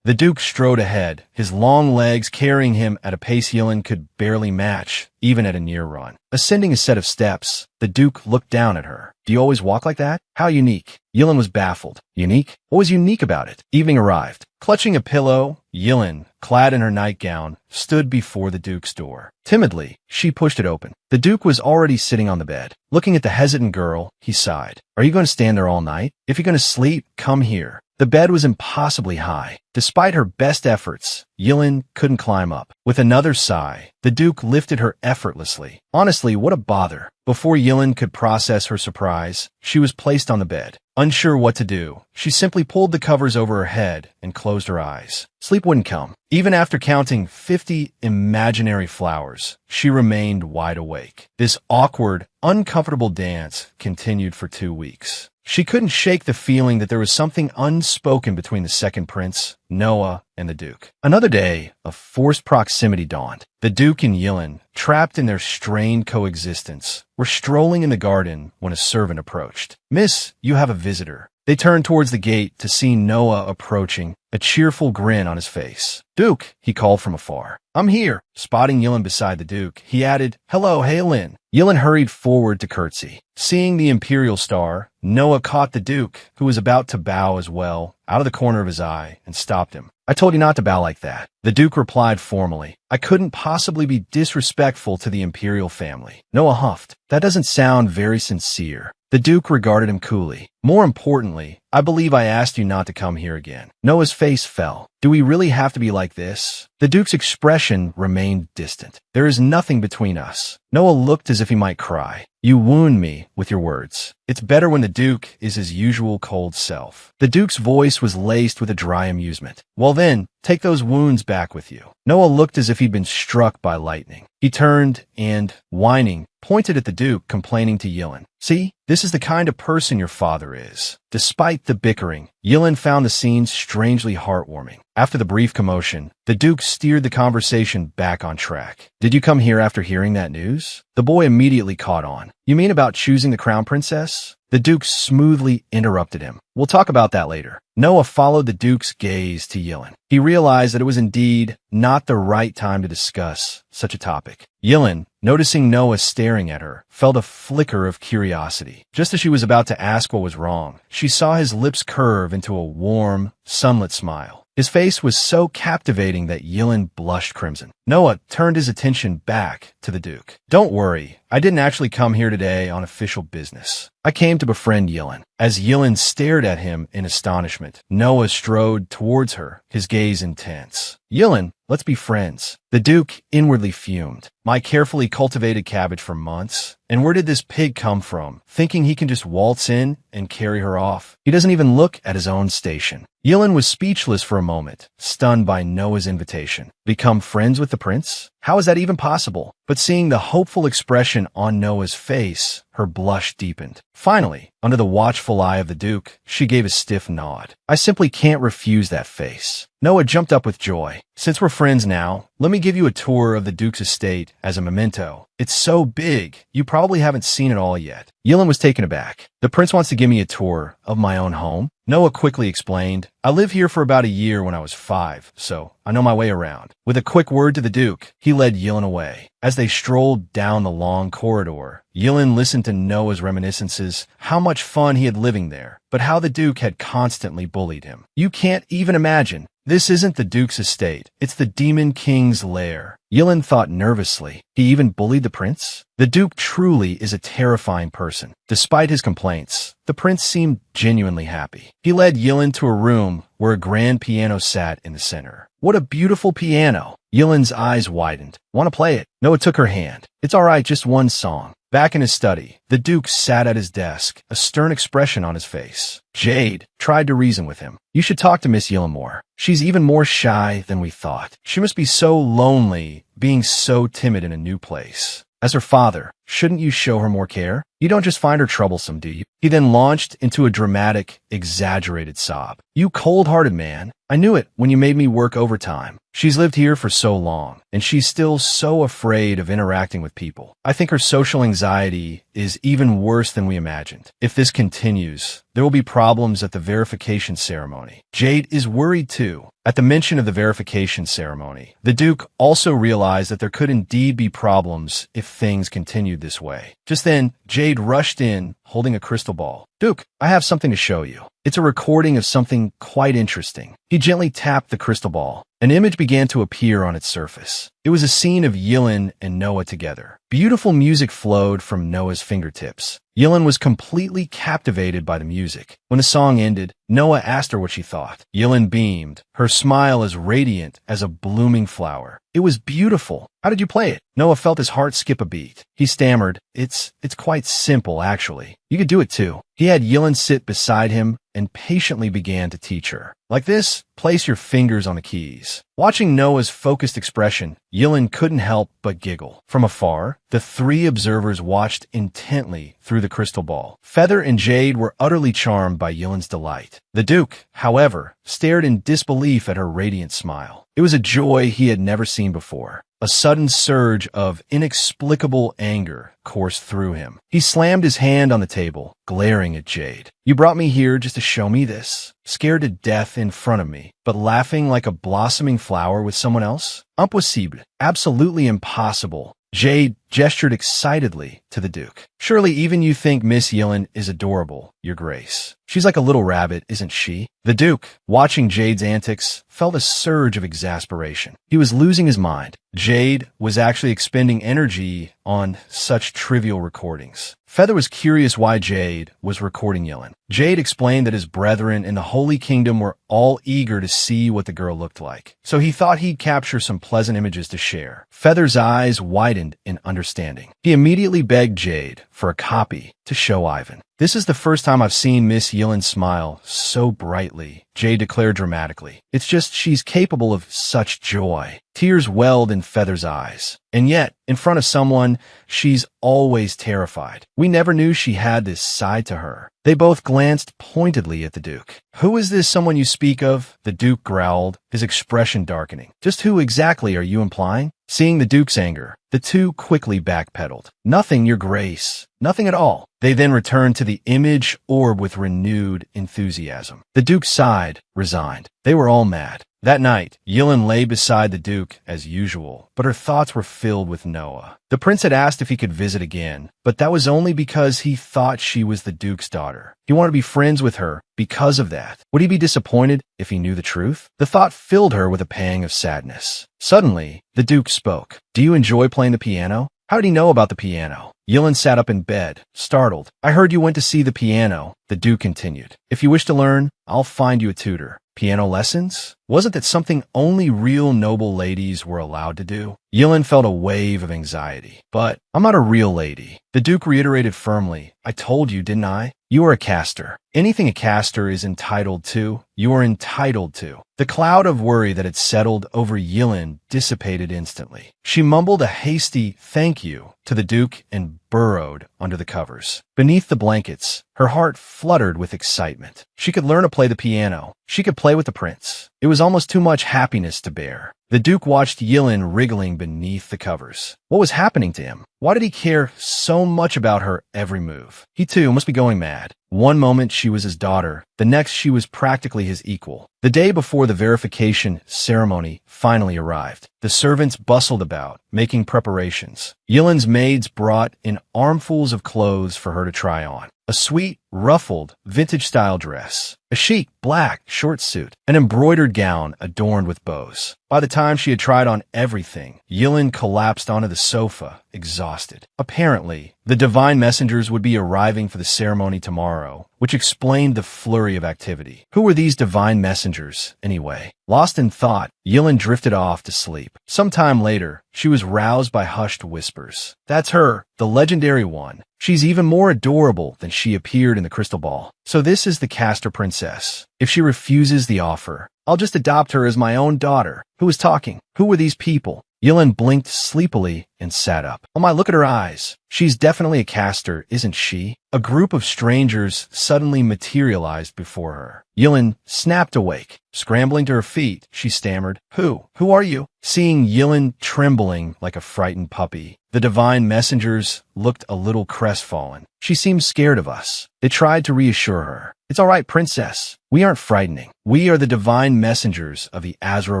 The Duke strode ahead, his long legs carrying him at a pace Yilin could barely match, even at a near run. Ascending a set of steps, the Duke looked down at her. Do you always walk like that? How unique. Yilin was baffled. Unique? What was unique about it? Evening arrived. Clutching a pillow, Yilin, clad in her nightgown, stood before the Duke's door. Timidly, she pushed it open. The Duke was already sitting on the bed. Looking at the hesitant girl, he sighed. Are you going to stand there all night? If you're going to sleep, come here. The bed was impossibly high. Despite her best efforts, Yilin couldn't climb up. With another sigh, the Duke lifted her effortlessly. Honestly, what a bother. Before Yilin could process her surprise, she was placed on the bed. Unsure what to do, she simply pulled the covers over her head and closed her eyes. Sleep wouldn't come. Even after counting 50 imaginary flowers, she remained wide awake. This awkward, uncomfortable dance continued for 2 weeks. She couldn't shake the feeling that there was something unspoken between the second prince, Noah, and the Duke. Another day of forced proximity dawned. The Duke and Yilin, trapped in their strained coexistence, were strolling in the garden when a servant approached. "Miss, you have a visitor." They turned towards the gate to see Noah approaching, a cheerful grin on his face. "Duke," he called from afar. "I'm here." Spotting Yilin beside the Duke, he added, "Hello, hail in." Yilin hurried forward to curtsy. Seeing the imperial star, Noah caught the Duke, who was about to bow as well, out of the corner of his eye, and stopped him. "I told you not to bow like that." The Duke replied formally. "I couldn't possibly be disrespectful to the imperial family." Noah huffed. "That doesn't sound very sincere." The Duke regarded him coolly. "More importantly, I believe I asked you not to come here again." Noah's face fell. "Do we really have to be like this?" The Duke's expression remained distant. "There is nothing between us." Noah looked as if he might cry. "You wound me with your words." It's better when the Duke is his usual cold self. The Duke's voice was laced with a dry amusement. "Well then, take those wounds back with you." Noah looked as if he'd been struck by lightning. He turned and, whining, pointed at the Duke, complaining to Yilin. "See, this is the kind of person your father is." Despite the bickering, Yilin found the scene strangely heartwarming. After the brief commotion, the Duke steered the conversation back on track. "Did you come here after hearing that news?" The boy immediately caught on. "You mean about choosing the crown princess?" The Duke smoothly interrupted him. "We'll talk about that later." Noah followed the Duke's gaze to Yilin. He realized that it was indeed not the right time to discuss such a topic. Yilin, noticing Noah staring at her, felt a flicker of curiosity. Just as she was about to ask what was wrong, she saw his lips curve into a warm, sunlit smile. His face was so captivating that Yilin blushed crimson. Noah turned his attention back to the Duke. "Don't worry, I didn't actually come here today on official business. I came to befriend Yilin." As Yilin stared at him in astonishment, Noah strode towards her, his gaze intense. "Yilin, let's be friends." The Duke inwardly fumed. "My carefully cultivated cabbage for months? And where did this pig come from, thinking he can just waltz in and carry her off? He doesn't even look at his own station." Yilin was speechless for a moment, stunned by Noah's invitation. Become friends with the prince? How is that even possible? But seeing the hopeful expression on Noah's face, her blush deepened. Finally, under the watchful eye of the Duke, she gave a stiff nod. "I simply can't refuse that face." Noah jumped up with joy. "Since we're friends now, let me give you a tour of the Duke's estate as a memento. It's so big, you probably haven't seen it all yet." Yilin was taken aback. "The prince wants to give me a tour of my own home?" Noah quickly explained. "I lived here for about a year when I was 5, so I know my way around." With a quick word to the Duke, he led Yilin away. As they strolled down the long corridor, Yilin listened to Noah's reminiscences, how much fun he had living there, but how the Duke had constantly bullied him. "You can't even imagine. This isn't the Duke's estate. It's the Demon King's lair." Yilin thought nervously. He even bullied the prince? The Duke truly is a terrifying person. Despite his complaints, the prince seemed genuinely happy. He led Yilin to a room where a grand piano sat in the center. "What a beautiful piano!" Yilin's eyes widened. "Want to play it?" Noah took her hand. "It's all right, just one song." Back in his study, the Duke sat at his desk, a stern expression on his face. Jade tried to reason with him. "You should talk to Miss Yilin more. She's even more shy than we thought. She must be so lonely, being so timid in a new place. As her father, shouldn't you show her more care? You don't just find her troublesome, do you?" He then launched into a dramatic, exaggerated sob. "You cold-hearted man. I knew it when you made me work overtime. She's lived here for so long, and she's still so afraid of interacting with people. I think her social anxiety is even worse than we imagined. If this continues, there will be problems at the verification ceremony. Jade is worried too. At the mention of the verification ceremony, the Duke also realized that there could indeed be problems if things continued this way. Just then, Jade rushed in, holding a crystal ball. "Duke, I have something to show you. It's a recording of something quite interesting." He gently tapped the crystal ball. An image began to appear on its surface. It was a scene of Yilin and Noah together. Beautiful music flowed from Noah's fingertips. Yilin was completely captivated by the music. When the song ended, Noah asked her what she thought. Yilin beamed, her smile as radiant as a blooming flower. "It was beautiful. How did you play it?" Noah felt his heart skip a beat. He stammered, It's quite simple, actually. You could do it too." He had Yilin sit beside him and patiently began to teach her. "Like this, place your fingers on the keys." Watching Noah's focused expression, Yilin couldn't help but giggle. From afar, the three observers watched intently through the crystal ball. Feather and Jade were utterly charmed by Yilin's delight. The Duke, however, stared in disbelief at her radiant smile. It was a joy he had never seen before. A sudden surge of inexplicable anger coursed through him. He slammed his hand on the table, glaring at Jade. "You brought me here just to show me this? Scared to death in front of me, but laughing like a blossoming flower with someone else? Impossible. Absolutely impossible." Jade gestured excitedly to the Duke. "Surely even you think Miss Yilin is adorable, Your Grace. She's like a little rabbit, isn't she?" The Duke, watching Jade's antics, felt a surge of exasperation. He was losing his mind. Jade was actually expending energy on such trivial recordings. Feather was curious why Jade was recording Yilin. Jade explained that his brethren in the Holy Kingdom were all eager to see what the girl looked like, so he thought he'd capture some pleasant images to share. Feather's eyes widened in understanding. He immediately begged Jade for a copy to show Ivan. "This is the first time I've seen Miss Yilin smile so brightly," Jade declared dramatically. "It's just she's capable of such joy." Tears welled in Feather's eyes. And yet, in front of someone, she's always terrified. "We never knew she had this side to her." They both glanced pointedly at the Duke. "Who is this someone you speak of?" The Duke growled, his expression darkening. "Just who exactly are you implying?" Seeing the Duke's anger, the two quickly backpedaled. "Nothing, Your Grace. Nothing at all." They then returned to the image orb with renewed enthusiasm. The Duke sighed, resigned. They were all mad. That night, Yilin lay beside the Duke as usual, but her thoughts were filled with Noah. The prince had asked if he could visit again, but that was only because he thought she was the Duke's daughter. He wanted to be friends with her because of that. Would he be disappointed if he knew the truth? The thought filled her with a pang of sadness. Suddenly, the Duke spoke. "Do you enjoy playing the piano?" How did he know about the piano? Yilin sat up in bed, startled. "I heard you went to see the piano," the Duke continued. "If you wish to learn, I'll find you a tutor." Piano lessons? Wasn't that something only real noble ladies were allowed to do? Yilin felt a wave of anxiety. "But I'm not a real lady." The Duke reiterated firmly. "I told you, didn't I? You are a caster. Anything a caster is entitled to, you are entitled to." The cloud of worry that had settled over Yilin dissipated instantly. She mumbled a hasty thank you to the Duke and burrowed under the covers. Beneath the blankets, her heart fluttered with excitement. She could learn to play the piano. She could play with the prince. It was almost too much happiness to bear. The Duke watched Yilin wriggling beneath the covers. What was happening to him? Why did he care so much about her every move? He too must be going mad. One moment she was his daughter, the next she was practically his equal. The day before the verification ceremony finally arrived. The servants bustled about, making preparations. Yilin's maids brought in armfuls of clothes for her to try on. A sweet, ruffled, vintage-style dress, a chic, black short suit, an embroidered gown adorned with bows. By the time she had tried on everything, Yilin collapsed onto the sofa, exhausted. Apparently, the divine messengers would be arriving for the ceremony tomorrow, which explained the flurry of activity. Who were these divine messengers, anyway? Lost in thought, Yilin drifted off to sleep. Sometime later, she was roused by hushed whispers. "That's her, the legendary one. She's even more adorable than she appeared in the crystal ball. So this is the caster princess. If she refuses the offer, I'll just adopt her as my own daughter." Who was talking? Who were these people? Yilin blinked sleepily and sat up. Oh my, look at her eyes. She's definitely a caster, isn't she? A group of strangers suddenly materialized before her. Yilin snapped awake. Scrambling to her feet, she stammered, Who are you?" Seeing Yilin trembling like a frightened puppy, the divine messengers looked a little crestfallen. "She seems scared of us." They tried to reassure her. "It's all right, princess. We aren't frightening. We are the divine messengers of the Azra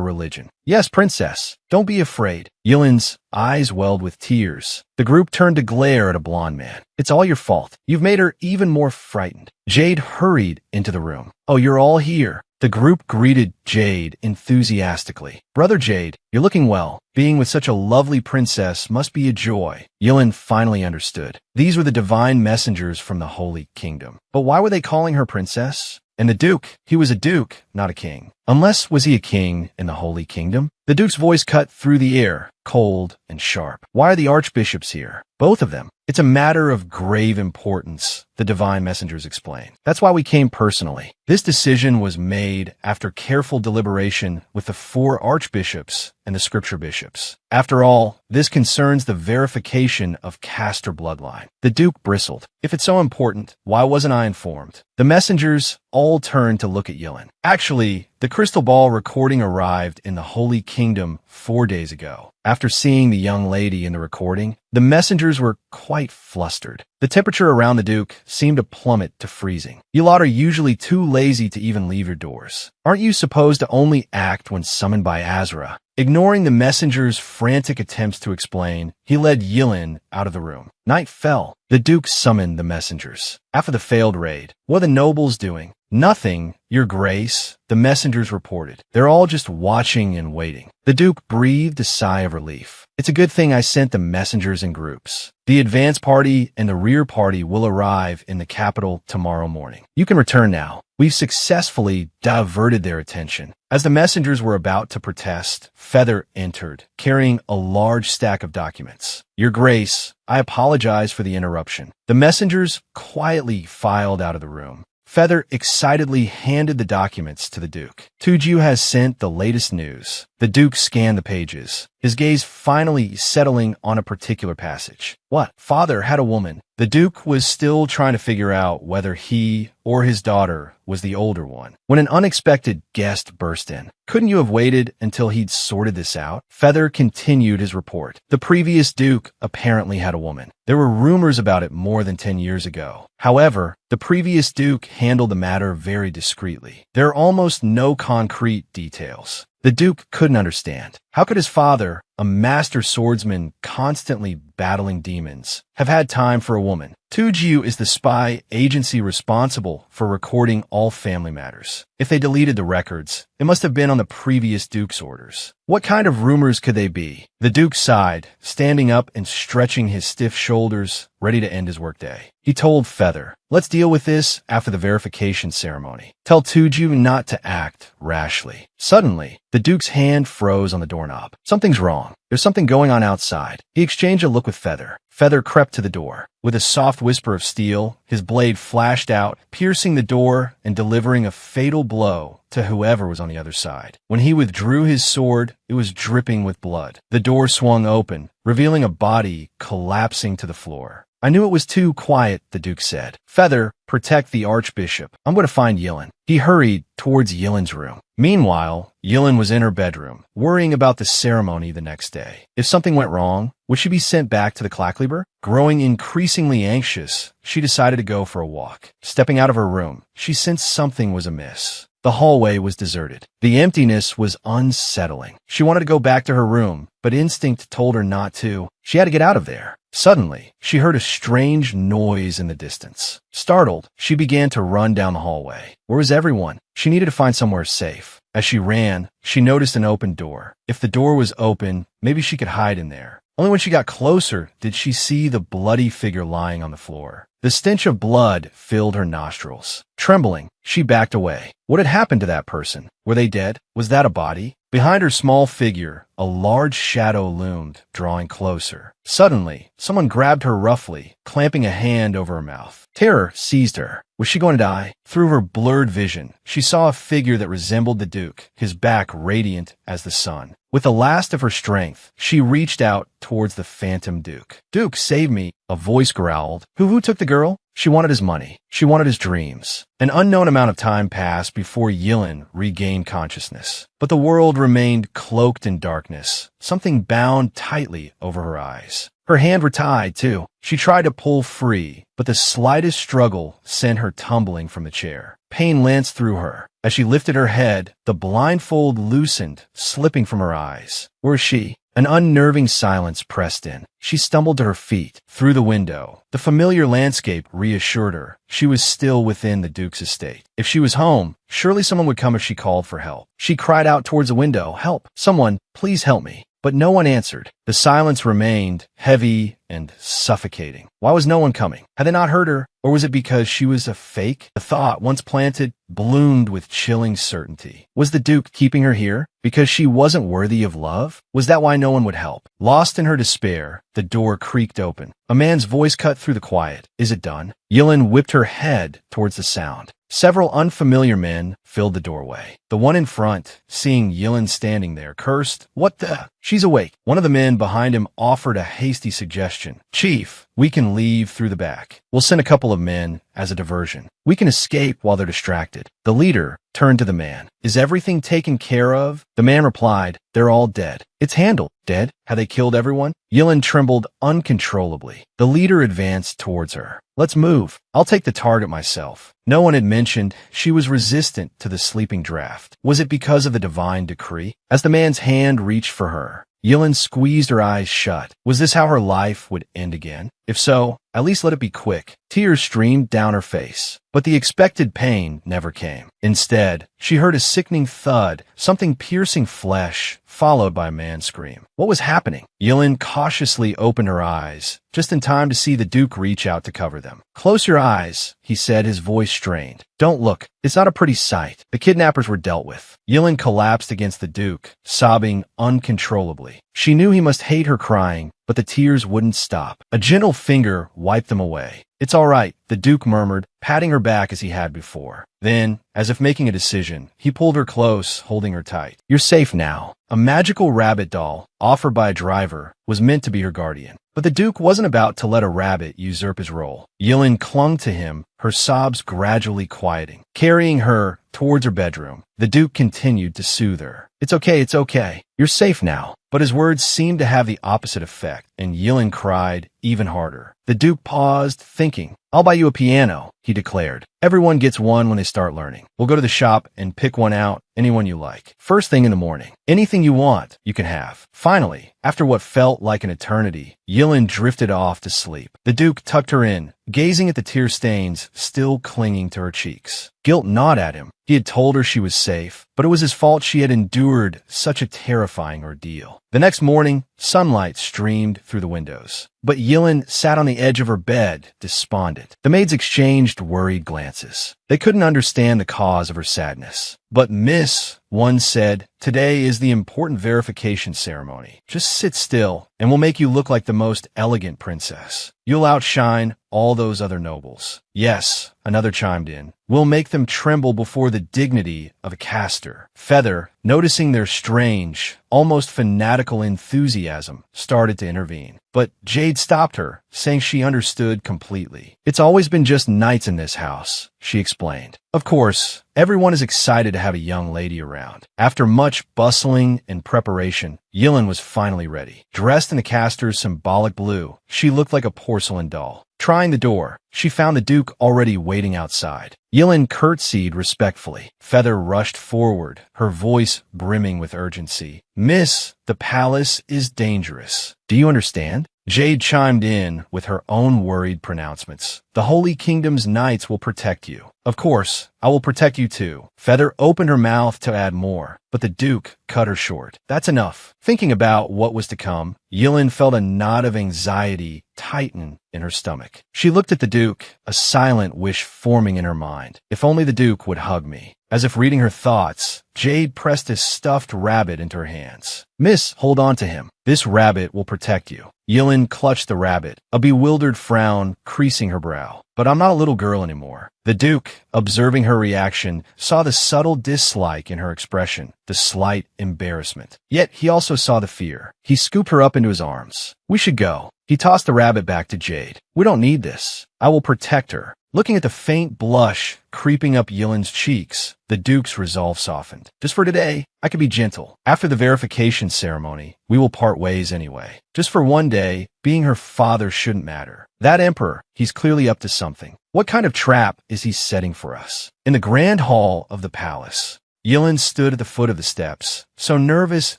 religion." "Yes, princess. Don't be afraid." Yillin's eyes welled with tears. The group turned to glare at a blonde man. "It's all your fault. You've made her even more frightened." Jade hurried into the room. "Oh, you're all here." The group greeted Jade enthusiastically. "Brother Jade, you're looking well. Being with such a lovely princess must be a joy." Yilin finally understood. These were the divine messengers from the Holy Kingdom. But why were they calling her princess? And the Duke, he was a Duke, not a king. Unless was he a king in the Holy Kingdom? The Duke's voice cut through the air, cold and sharp. "Why are the archbishops here?" "Both of them. It's a matter of grave importance," the divine messengers explained. "That's why we came personally." This decision was made after careful deliberation with the 4 archbishops and the scripture bishops. After all, this concerns the verification of caste or bloodline. The Duke bristled. "If it's so important, why wasn't I informed?" The messengers all turned to look at Yilin. Actually, the crystal ball recording arrived in the Holy Kingdom 4 days ago. After seeing the young lady in the recording, the messengers were quite flustered. The temperature around the Duke seemed to plummet to freezing. "You lot are usually too lazy to even leave your doors. Aren't you supposed to only act when summoned by Azra?" Ignoring the messenger's frantic attempts to explain, he led Yilin out of the room. Night fell. The Duke summoned the messengers. After the failed raid, "What are the nobles doing?" "Nothing, Your Grace," the messengers reported. "They're all just watching and waiting." The Duke breathed a sigh of relief. "It's a good thing I sent the messengers in groups. The advance party and the rear party will arrive in the capital tomorrow morning. You can return now. We've successfully diverted their attention." As the messengers were about to protest, Feather entered, carrying a large stack of documents. "Your Grace, I apologize for the interruption." The messengers quietly filed out of the room. Feather excitedly handed the documents to the Duke. "Tuju has sent the latest news." The Duke scanned the pages, his gaze finally settling on a particular passage. "What? Father had a woman." The Duke was still trying to figure out whether he or his daughter was the older one, when an unexpected guest burst in. "Couldn't you have waited until he'd sorted this out?" Feather continued his report. "The previous Duke apparently had a woman. There were rumors about it more than 10 years ago. However, the previous Duke handled the matter very discreetly. There are almost no concrete details." The Duke couldn't understand. How could his father, a master swordsman constantly battling demons, have had time for a woman? Tuju is the spy agency responsible for recording all family matters. If they deleted the records, it must have been on the previous Duke's orders. What kind of rumors could they be? The Duke sighed, standing up and stretching his stiff shoulders, ready to end his workday. He told Feather, "Let's deal with this after the verification ceremony. Tell Tuju not to act rashly." Suddenly, the Duke's hand froze on the doorknob. "Something's wrong. There's something going on outside." He exchanged a look with Feather. Feather crept to the door. With a soft whisper of steel, his blade flashed out, piercing the door and delivering a fatal blow to whoever was on the other side. When he withdrew his sword, it was dripping with blood. The door swung open, revealing a body collapsing to the floor. "I knew it was too quiet," the Duke said. "Feather, protect the Archbishop. I'm going to find Yilin." He hurried towards Yilin's room. Meanwhile, Yilin was in her bedroom, worrying about the ceremony the next day. If something went wrong, would she be sent back to the Clackleber? Growing increasingly anxious, she decided to go for a walk. Stepping out of her room, she sensed something was amiss. The hallway was deserted. The emptiness was unsettling. She wanted to go back to her room, but instinct told her not to. She had to get out of there. Suddenly, she heard a strange noise in the distance. Startled, she began to run down the hallway. Where was everyone? She needed to find somewhere safe. As she ran, she noticed an open door. If the door was open, maybe she could hide in there. Only when she got closer did she see the bloody figure lying on the floor. The stench of blood filled her nostrils. Trembling, she backed away. What had happened to that person? Were they dead? Was that a body? Behind her small figure, a large shadow loomed, drawing closer. Suddenly, someone grabbed her roughly, clamping a hand over her mouth. Terror seized her. Was she going to die? Through her blurred vision, she saw a figure that resembled the Duke, his back radiant as the sun. With the last of her strength, she reached out towards the phantom Duke. "Duke, save me!" A voice growled. Who took the girl? She wanted his money. She wanted his dreams. An unknown amount of time passed before Yilin regained consciousness. But the world remained cloaked in darkness. Something bound tightly over her eyes. Her hands were tied, too. She tried to pull free, but the slightest struggle sent her tumbling from the chair. Pain lanced through her. As she lifted her head, the blindfold loosened, slipping from her eyes. Where is she? An unnerving silence pressed in. She stumbled to her feet, through the window. The familiar landscape reassured her. She was still within the Duke's estate. If she was home, surely someone would come if she called for help. She cried out towards the window, "Help! Someone, please help me!" But no one answered. The silence remained heavy and suffocating. Why was no one coming? Had they not heard her? Or was it because she was a fake? The thought, once planted, bloomed with chilling certainty. Was the Duke keeping her here because she wasn't worthy of love? Was that why no one would help? Lost in her despair, the door creaked open. A man's voice cut through the quiet. Is it done? Yilin whipped her head towards the sound. Several unfamiliar men filled the doorway. The one in front, seeing Yilin standing there, cursed, "What the?" "She's awake." One of the men behind him offered a hasty suggestion. "Chief, we can leave through the back. We'll send a couple of men as a diversion. We can escape while they're distracted." The leader turned to the man. "Is everything taken care of?" The man replied, "They're all dead." "It's handled." "Dead? Have they killed everyone?" Yilin trembled uncontrollably. The leader advanced towards her. "Let's move. I'll take the target myself." No one had mentioned she was resistant to the sleeping draft. Was it because of the divine decree? As the man's hand reached for her, Yilin squeezed her eyes shut. Was this how her life would end again? If so, at least let it be quick. Tears streamed down her face, but the expected pain never came. Instead, she heard a sickening thud, something piercing flesh, followed by a man's scream. What was happening? Yilin cautiously opened her eyes, just in time to see the Duke reach out to cover them. "Close your eyes," he said, his voice strained. "Don't look. It's not a pretty sight." The kidnappers were dealt with. Yilin collapsed against the Duke, sobbing uncontrollably. She knew he must hate her crying, but the tears wouldn't stop. A gentle finger wiped them away. "It's all right," the Duke murmured, patting her back as he had before. Then, as if making a decision, he pulled her close, holding her tight. "You're safe now." A magical rabbit doll, offered by a driver, was meant to be her guardian. But the Duke wasn't about to let a rabbit usurp his role. Yilin clung to him, her sobs gradually quieting. Carrying her towards her bedroom, the Duke continued to soothe her. It's okay. You're safe now." But his words seemed to have the opposite effect, and Yilin cried even harder. The Duke paused, thinking. "I'll buy you a piano," he declared. "Everyone gets one when they start learning. We'll go to the shop and pick one out, anyone you like. First thing in the morning. Anything you want, you can have." Finally, after what felt like an eternity, Yilin drifted off to sleep. The Duke tucked her in, gazing at the tear stains still clinging to her cheeks. Guilt gnawed at him. He had told her she was safe, but it was his fault she had endured such a terrifying ordeal. The next morning, sunlight streamed through the windows. But Yilin sat on the edge of her bed, despondent. The maids exchanged worried glances. They couldn't understand the cause of her sadness. "But miss," one said, "today is the important verification ceremony. Just sit still, and we'll make you look like the most elegant princess. You'll outshine all those other nobles." "Yes," another chimed in. "We'll make them tremble before the dignity of a caster." Feather, noticing their strange, almost fanatical enthusiasm, started to intervene. But Jade stopped her, saying she understood completely. "It's always been just knights in this house," she explained. Of course, everyone is excited to have a young lady around. After much bustling and preparation, Yilin was finally ready. Dressed in the caster's symbolic blue, she looked like a porcelain doll. Trying the door, she found the Duke already waiting outside. Yilin curtsied respectfully. Feather rushed forward, her voice brimming with urgency. "Miss, the palace is dangerous. Do you understand?" Jade chimed in with her own worried pronouncements. "The Holy Kingdom's knights will protect you." "Of course, I will protect you too." Feather opened her mouth to add more, but the Duke cut her short. "That's enough." Thinking about what was to come, Yilin felt a knot of anxiety tighten in her stomach. She looked at the Duke, a silent wish forming in her mind. If only the Duke would hug me. As if reading her thoughts, Jade pressed a stuffed rabbit into her hands. "Miss, hold on to him. This rabbit will protect you." Yilin clutched the rabbit, a bewildered frown creasing her brow. But I'm not a little girl anymore. The Duke, observing her reaction, saw the subtle dislike in her expression, the slight embarrassment. Yet he also saw the fear. He scooped her up into his arms. We should go. He tossed the rabbit back to Jade. We don't need this. I will protect her. Looking at the faint blush creeping up Yilin's cheeks, the Duke's resolve softened. Just for today, I can be gentle. After the verification ceremony, we will part ways anyway. Just for one day, being her father shouldn't matter. That emperor, he's clearly up to something. What kind of trap is he setting for us? In the grand hall of the palace, Yilin stood at the foot of the steps, so nervous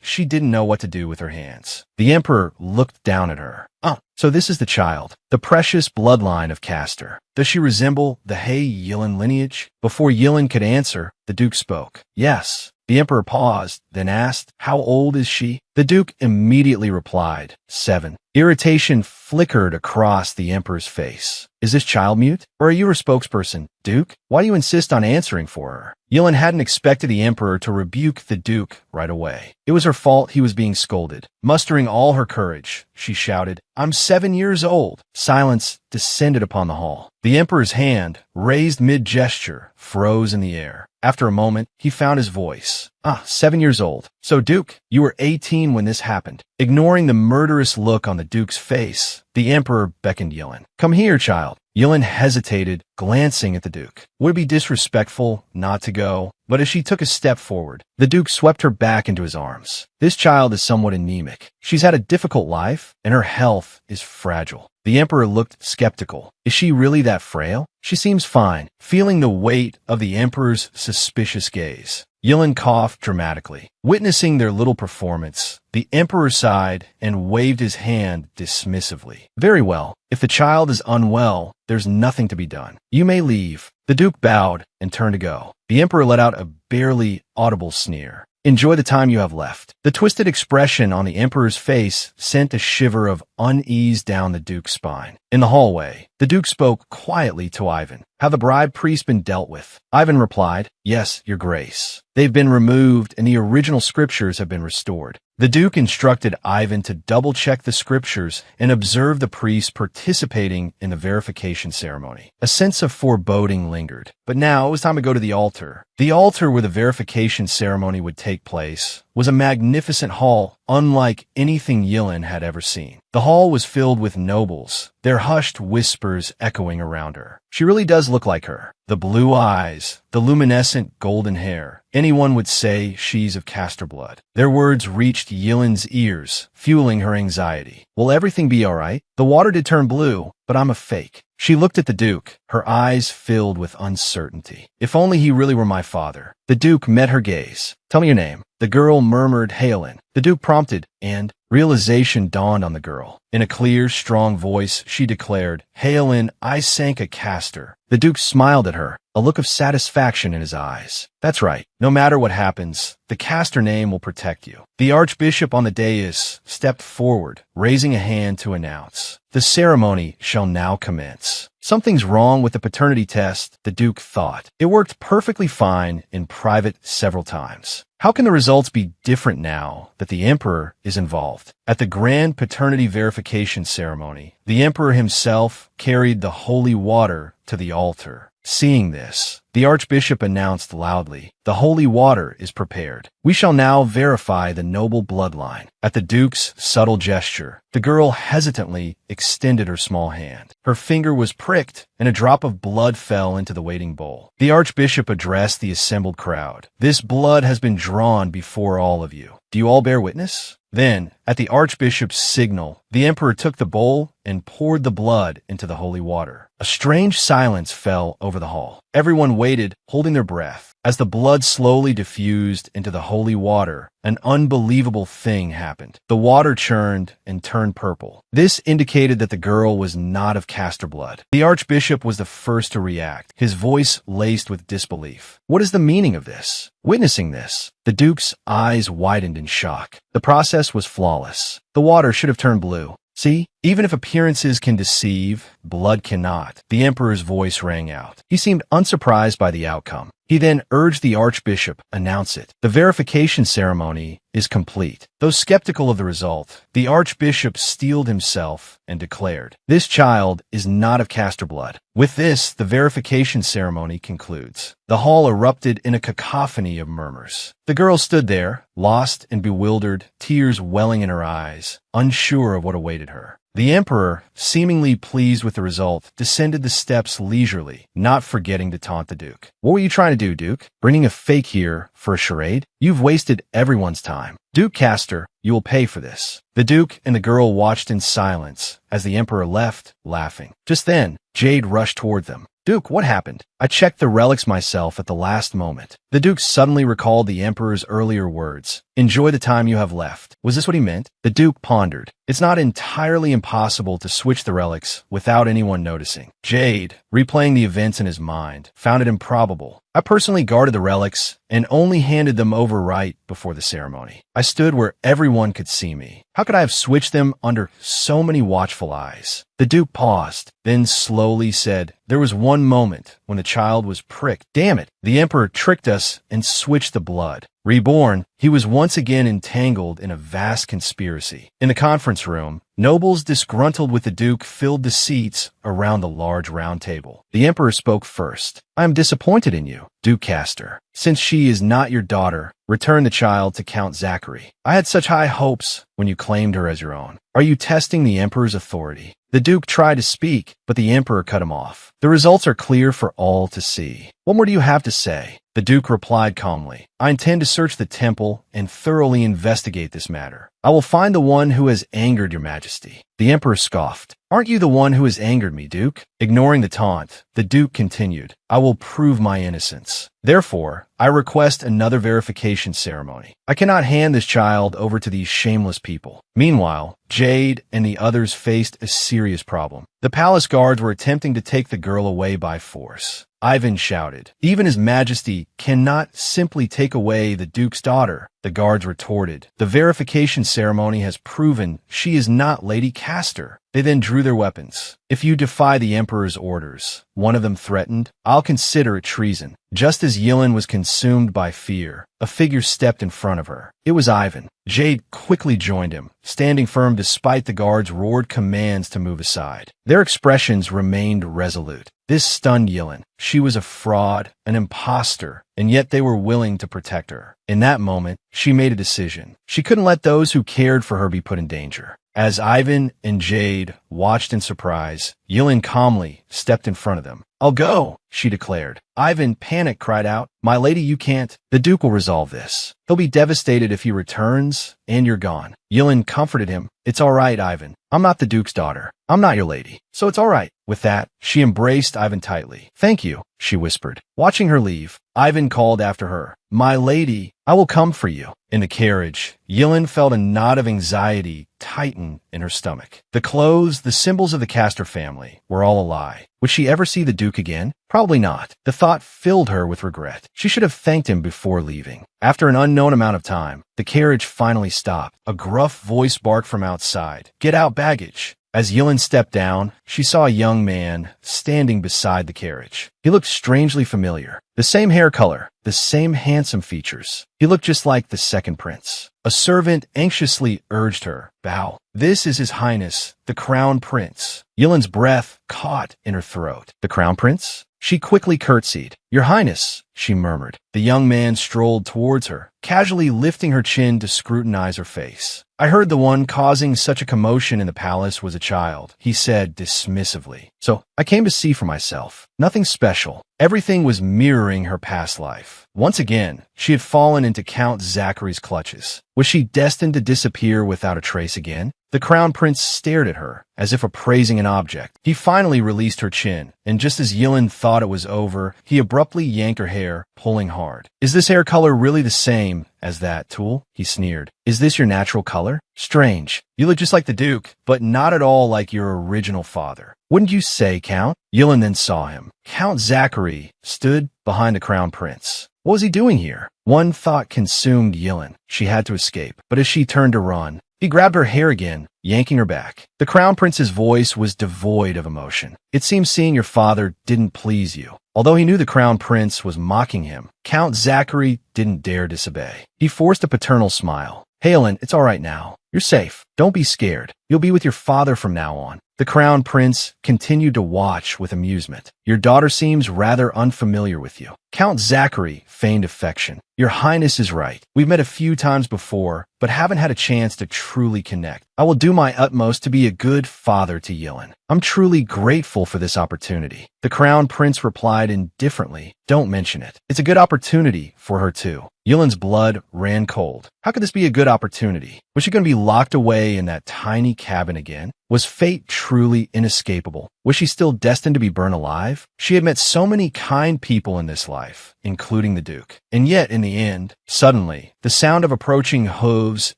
she didn't know what to do with her hands. The emperor looked down at her. Oh, so this is the child, the precious bloodline of Castor. Does she resemble the Yilin lineage? Before Yilin could answer, the Duke spoke. Yes. The emperor paused, then asked, how old is she? The Duke immediately replied, 7. Irritation flickered across the emperor's face. Is this child mute? Or are you her spokesperson? Duke, why do you insist on answering for her? Yilin hadn't expected the emperor to rebuke the Duke right away. It was her fault he was being scolded. Mustering all her courage, she shouted, I'm 7 years old. Silence descended upon the hall. The emperor's hand, raised mid-gesture, froze in the air. After a moment, he found his voice. 7 years old. So, Duke, you were 18 when this happened. Ignoring the murderous look on the Duke's face, the emperor beckoned Yilin. Come here, child. Yilin hesitated, glancing at the Duke. Would it be disrespectful not to go? But as she took a step forward, the Duke swept her back into his arms. This child is somewhat anemic. She's had a difficult life, and her health is fragile. The emperor looked skeptical. Is she really that frail? She seems fine, feeling the weight of the emperor's suspicious gaze. Yilin coughed dramatically. Witnessing their little performance, the emperor sighed and waved his hand dismissively. Very well. If the child is unwell, there's nothing to be done. You may leave. The Duke bowed and turned to go. The emperor let out a barely audible sneer. Enjoy the time you have left. The twisted expression on the emperor's face sent a shiver of unease down the Duke's spine. In the hallway, the Duke spoke quietly to Ivan. Have the bride priest been dealt with? Ivan replied, Yes, your grace. They've been removed and the original scriptures have been restored. The Duke instructed Ivan to double-check the scriptures and observe the priest participating in the verification ceremony. A sense of foreboding lingered. But now it was time to go to the altar. The altar where the verification ceremony would take place was a magnificent hall unlike anything Yilin had ever seen. The hall was filled with nobles, their hushed whispers echoing around her. She really does look like her. The blue eyes, the luminescent golden hair. Anyone would say she's of Castor blood. Their words reached Yilin's ears, fueling her anxiety. Will everything be all right? The water did turn blue, but I'm a fake. She looked at the Duke, her eyes filled with uncertainty. If only he really were my father. The Duke met her gaze. Tell me your name. The girl murmured Heolin. The Duke prompted, and realization dawned on the girl. In a clear, strong voice, she declared, Heolin, I sank a Castor. The Duke smiled at her, a look of satisfaction in his eyes. That's right. No matter what happens, the Castor name will protect you. The archbishop on the dais stepped forward, raising a hand to announce, the ceremony shall now commence. Something's wrong with the paternity test, the Duke thought. It worked perfectly fine in private several times. How can the results be different now that the emperor is involved? At the grand paternity verification ceremony, the emperor himself carried the holy water to the altar. Seeing this, the archbishop announced loudly, the holy water is prepared. We shall now verify the noble bloodline. At the Duke's subtle gesture, the girl hesitantly extended her small hand. Her finger was pricked, and a drop of blood fell into the waiting bowl. The archbishop addressed the assembled crowd. This blood has been drawn before all of you. Do you all bear witness? Then, at the archbishop's signal, the emperor took the bowl and poured the blood into the holy water. A strange silence fell over the hall. Everyone waited, holding their breath. As the blood slowly diffused into the holy water, an unbelievable thing happened. The water churned and turned purple. This indicated that the girl was not of Castor blood. The archbishop was the first to react, his voice laced with disbelief. What is the meaning of this? Witnessing this, the Duke's eyes widened in shock. The process was flawless. The water should have turned blue. See, Even if appearances can deceive, blood cannot. The emperor's voice rang out. He seemed unsurprised by the outcome. He then urged the archbishop, announce it. The verification ceremony is complete. Though skeptical of the result, the archbishop steeled himself and declared, "This child is not of Castor blood." With this, the verification ceremony concludes. The hall erupted in a cacophony of murmurs. The girl stood there, lost and bewildered, tears welling in her eyes, unsure of what awaited her. The emperor, seemingly pleased with the result, descended the steps leisurely, not forgetting to taunt the duke. "What were you trying to do, Duke? Bringing a fake here for a charade? You've wasted everyone's time. Duke Castor, you will pay for this." The duke and the girl watched in silence as the emperor left, laughing. Just then, Jade rushed toward them. "Duke, what happened?" "I checked the relics myself at the last moment." The duke suddenly recalled the emperor's earlier words. "Enjoy the time you have left." Was this what he meant? The duke pondered. It's not entirely impossible to switch the relics without anyone noticing. Jade, replaying the events in his mind, found it improbable. "I personally guarded the relics and only handed them over right before the ceremony. I stood where everyone could see me. How could I have switched them under so many watchful eyes?" The duke paused, then slowly said, "There was one moment when the child was pricked. Damn it, the emperor tricked us and switched the blood." Reborn, he was once again entangled in a vast conspiracy. In the conference room, nobles disgruntled with the duke filled the seats around the large round table. The emperor spoke first. "I am disappointed in you, Duke Castor. Since she is not your daughter, return the child to Count Zachary. I had such high hopes when you claimed her as your own. Are you testing the emperor's authority?" The duke tried to speak, but the emperor cut him off. "The results are clear for all to see. What more do you have to say?" The duke replied calmly, "I intend to search the temple and thoroughly investigate this matter. I will find the one who has angered your majesty." The emperor scoffed. "Aren't you the one who has angered me, Duke?" Ignoring the taunt, the duke continued, "I will prove my innocence. Therefore, I request another verification ceremony. I cannot hand this child over to these shameless people." Meanwhile, Jade and the others faced a serious problem. The palace guards were attempting to take the girl away by force. Ivan shouted, "Even His Majesty cannot simply take away the Duke's daughter." The guards retorted, "The verification ceremony has proven she is not Lady Castor." They then drew their weapons. "If you defy the Emperor's orders," one of them threatened, "I'll consider it treason." Just as Yilin was consumed by fear, a figure stepped in front of her. It was Ivan. Jade quickly joined him, standing firm despite the guards' roared commands to move aside. Their expressions remained resolute. This stunned Yilin. She was a fraud, an imposter, and yet they were willing to protect her. In that moment, she made a decision. She couldn't let those who cared for her be put in danger. As Ivan and Jade watched in surprise, Yilin calmly stepped in front of them. "I'll go," she declared. Ivan, panicked, cried out, "My lady, you can't. The Duke will resolve this. He'll be devastated if he returns, and you're gone." Yilin comforted him. "It's all right, Ivan. I'm not the Duke's daughter. I'm not your lady. So it's all right." With that, she embraced Ivan tightly. "Thank you," she whispered. Watching her leave, Ivan called after her, "My lady, I will come for you." In the carriage, Yilin felt a knot of anxiety tighten in her stomach. The clothes, the symbols of the Castor family, were all a lie. Would she ever see the Duke again? Probably not. The thought filled her with regret. She should have thanked him before leaving. After an unknown amount of time, the carriage finally stopped. A gruff voice barked from outside, "Get out baggage." As Yilin stepped down, she saw a young man standing beside the carriage. He looked strangely familiar. The same hair color, the same handsome features. He looked just like the second prince. A servant anxiously urged her, "Bow. This is His Highness, the Crown Prince." Yilin's breath caught in her throat. "The Crown Prince?" She quickly curtsied. "Your Highness," she murmured. The young man strolled towards her, casually lifting her chin to scrutinize her face. "I heard the one causing such a commotion in the palace was a child," he said dismissively. "So I came to see for myself. Nothing special." Everything was mirroring her past life. Once again, she had fallen into Count Zachary's clutches. Was she destined to disappear without a trace again? The Crown Prince stared at her, as if appraising an object. He finally released her chin, and just as Yilin thought it was over, he abruptly yanked her hair, pulling hard. "Is this hair color really the same as that, Tool?" he sneered. "Is this your natural color? Strange. You look just like the Duke, but not at all like your original father. Wouldn't you say, Count?" Yilin then saw him. Count Zachary stood behind the Crown Prince. What was he doing here? One thought consumed Yilin. She had to escape, but as she turned to run, he grabbed her hair again, yanking her back. The crown prince's voice was devoid of emotion. It seems seeing your father didn't please you. Although he knew the crown prince was mocking him, Count Zachary didn't dare disobey. He forced a paternal smile. Halen, it's all right now. You're safe. Don't be scared. You'll be with your father from now on. The crown prince continued to watch with amusement. Your daughter seems rather unfamiliar with you. Count Zachary feigned affection. Your Highness is right. We've met a few times before, but haven't had a chance to truly connect. I will do my utmost to be a good father to Yilin. I'm truly grateful for this opportunity. The crown prince replied indifferently. Don't mention it. It's a good opportunity for her too. Yilin's blood ran cold. How could this be a good opportunity? Was she going to be locked away in that tiny cabin again? Was fate truly inescapable? Was she still destined to be burned alive? She had met so many kind people in this life, including the Duke. And yet, in the end, suddenly, the sound of approaching hooves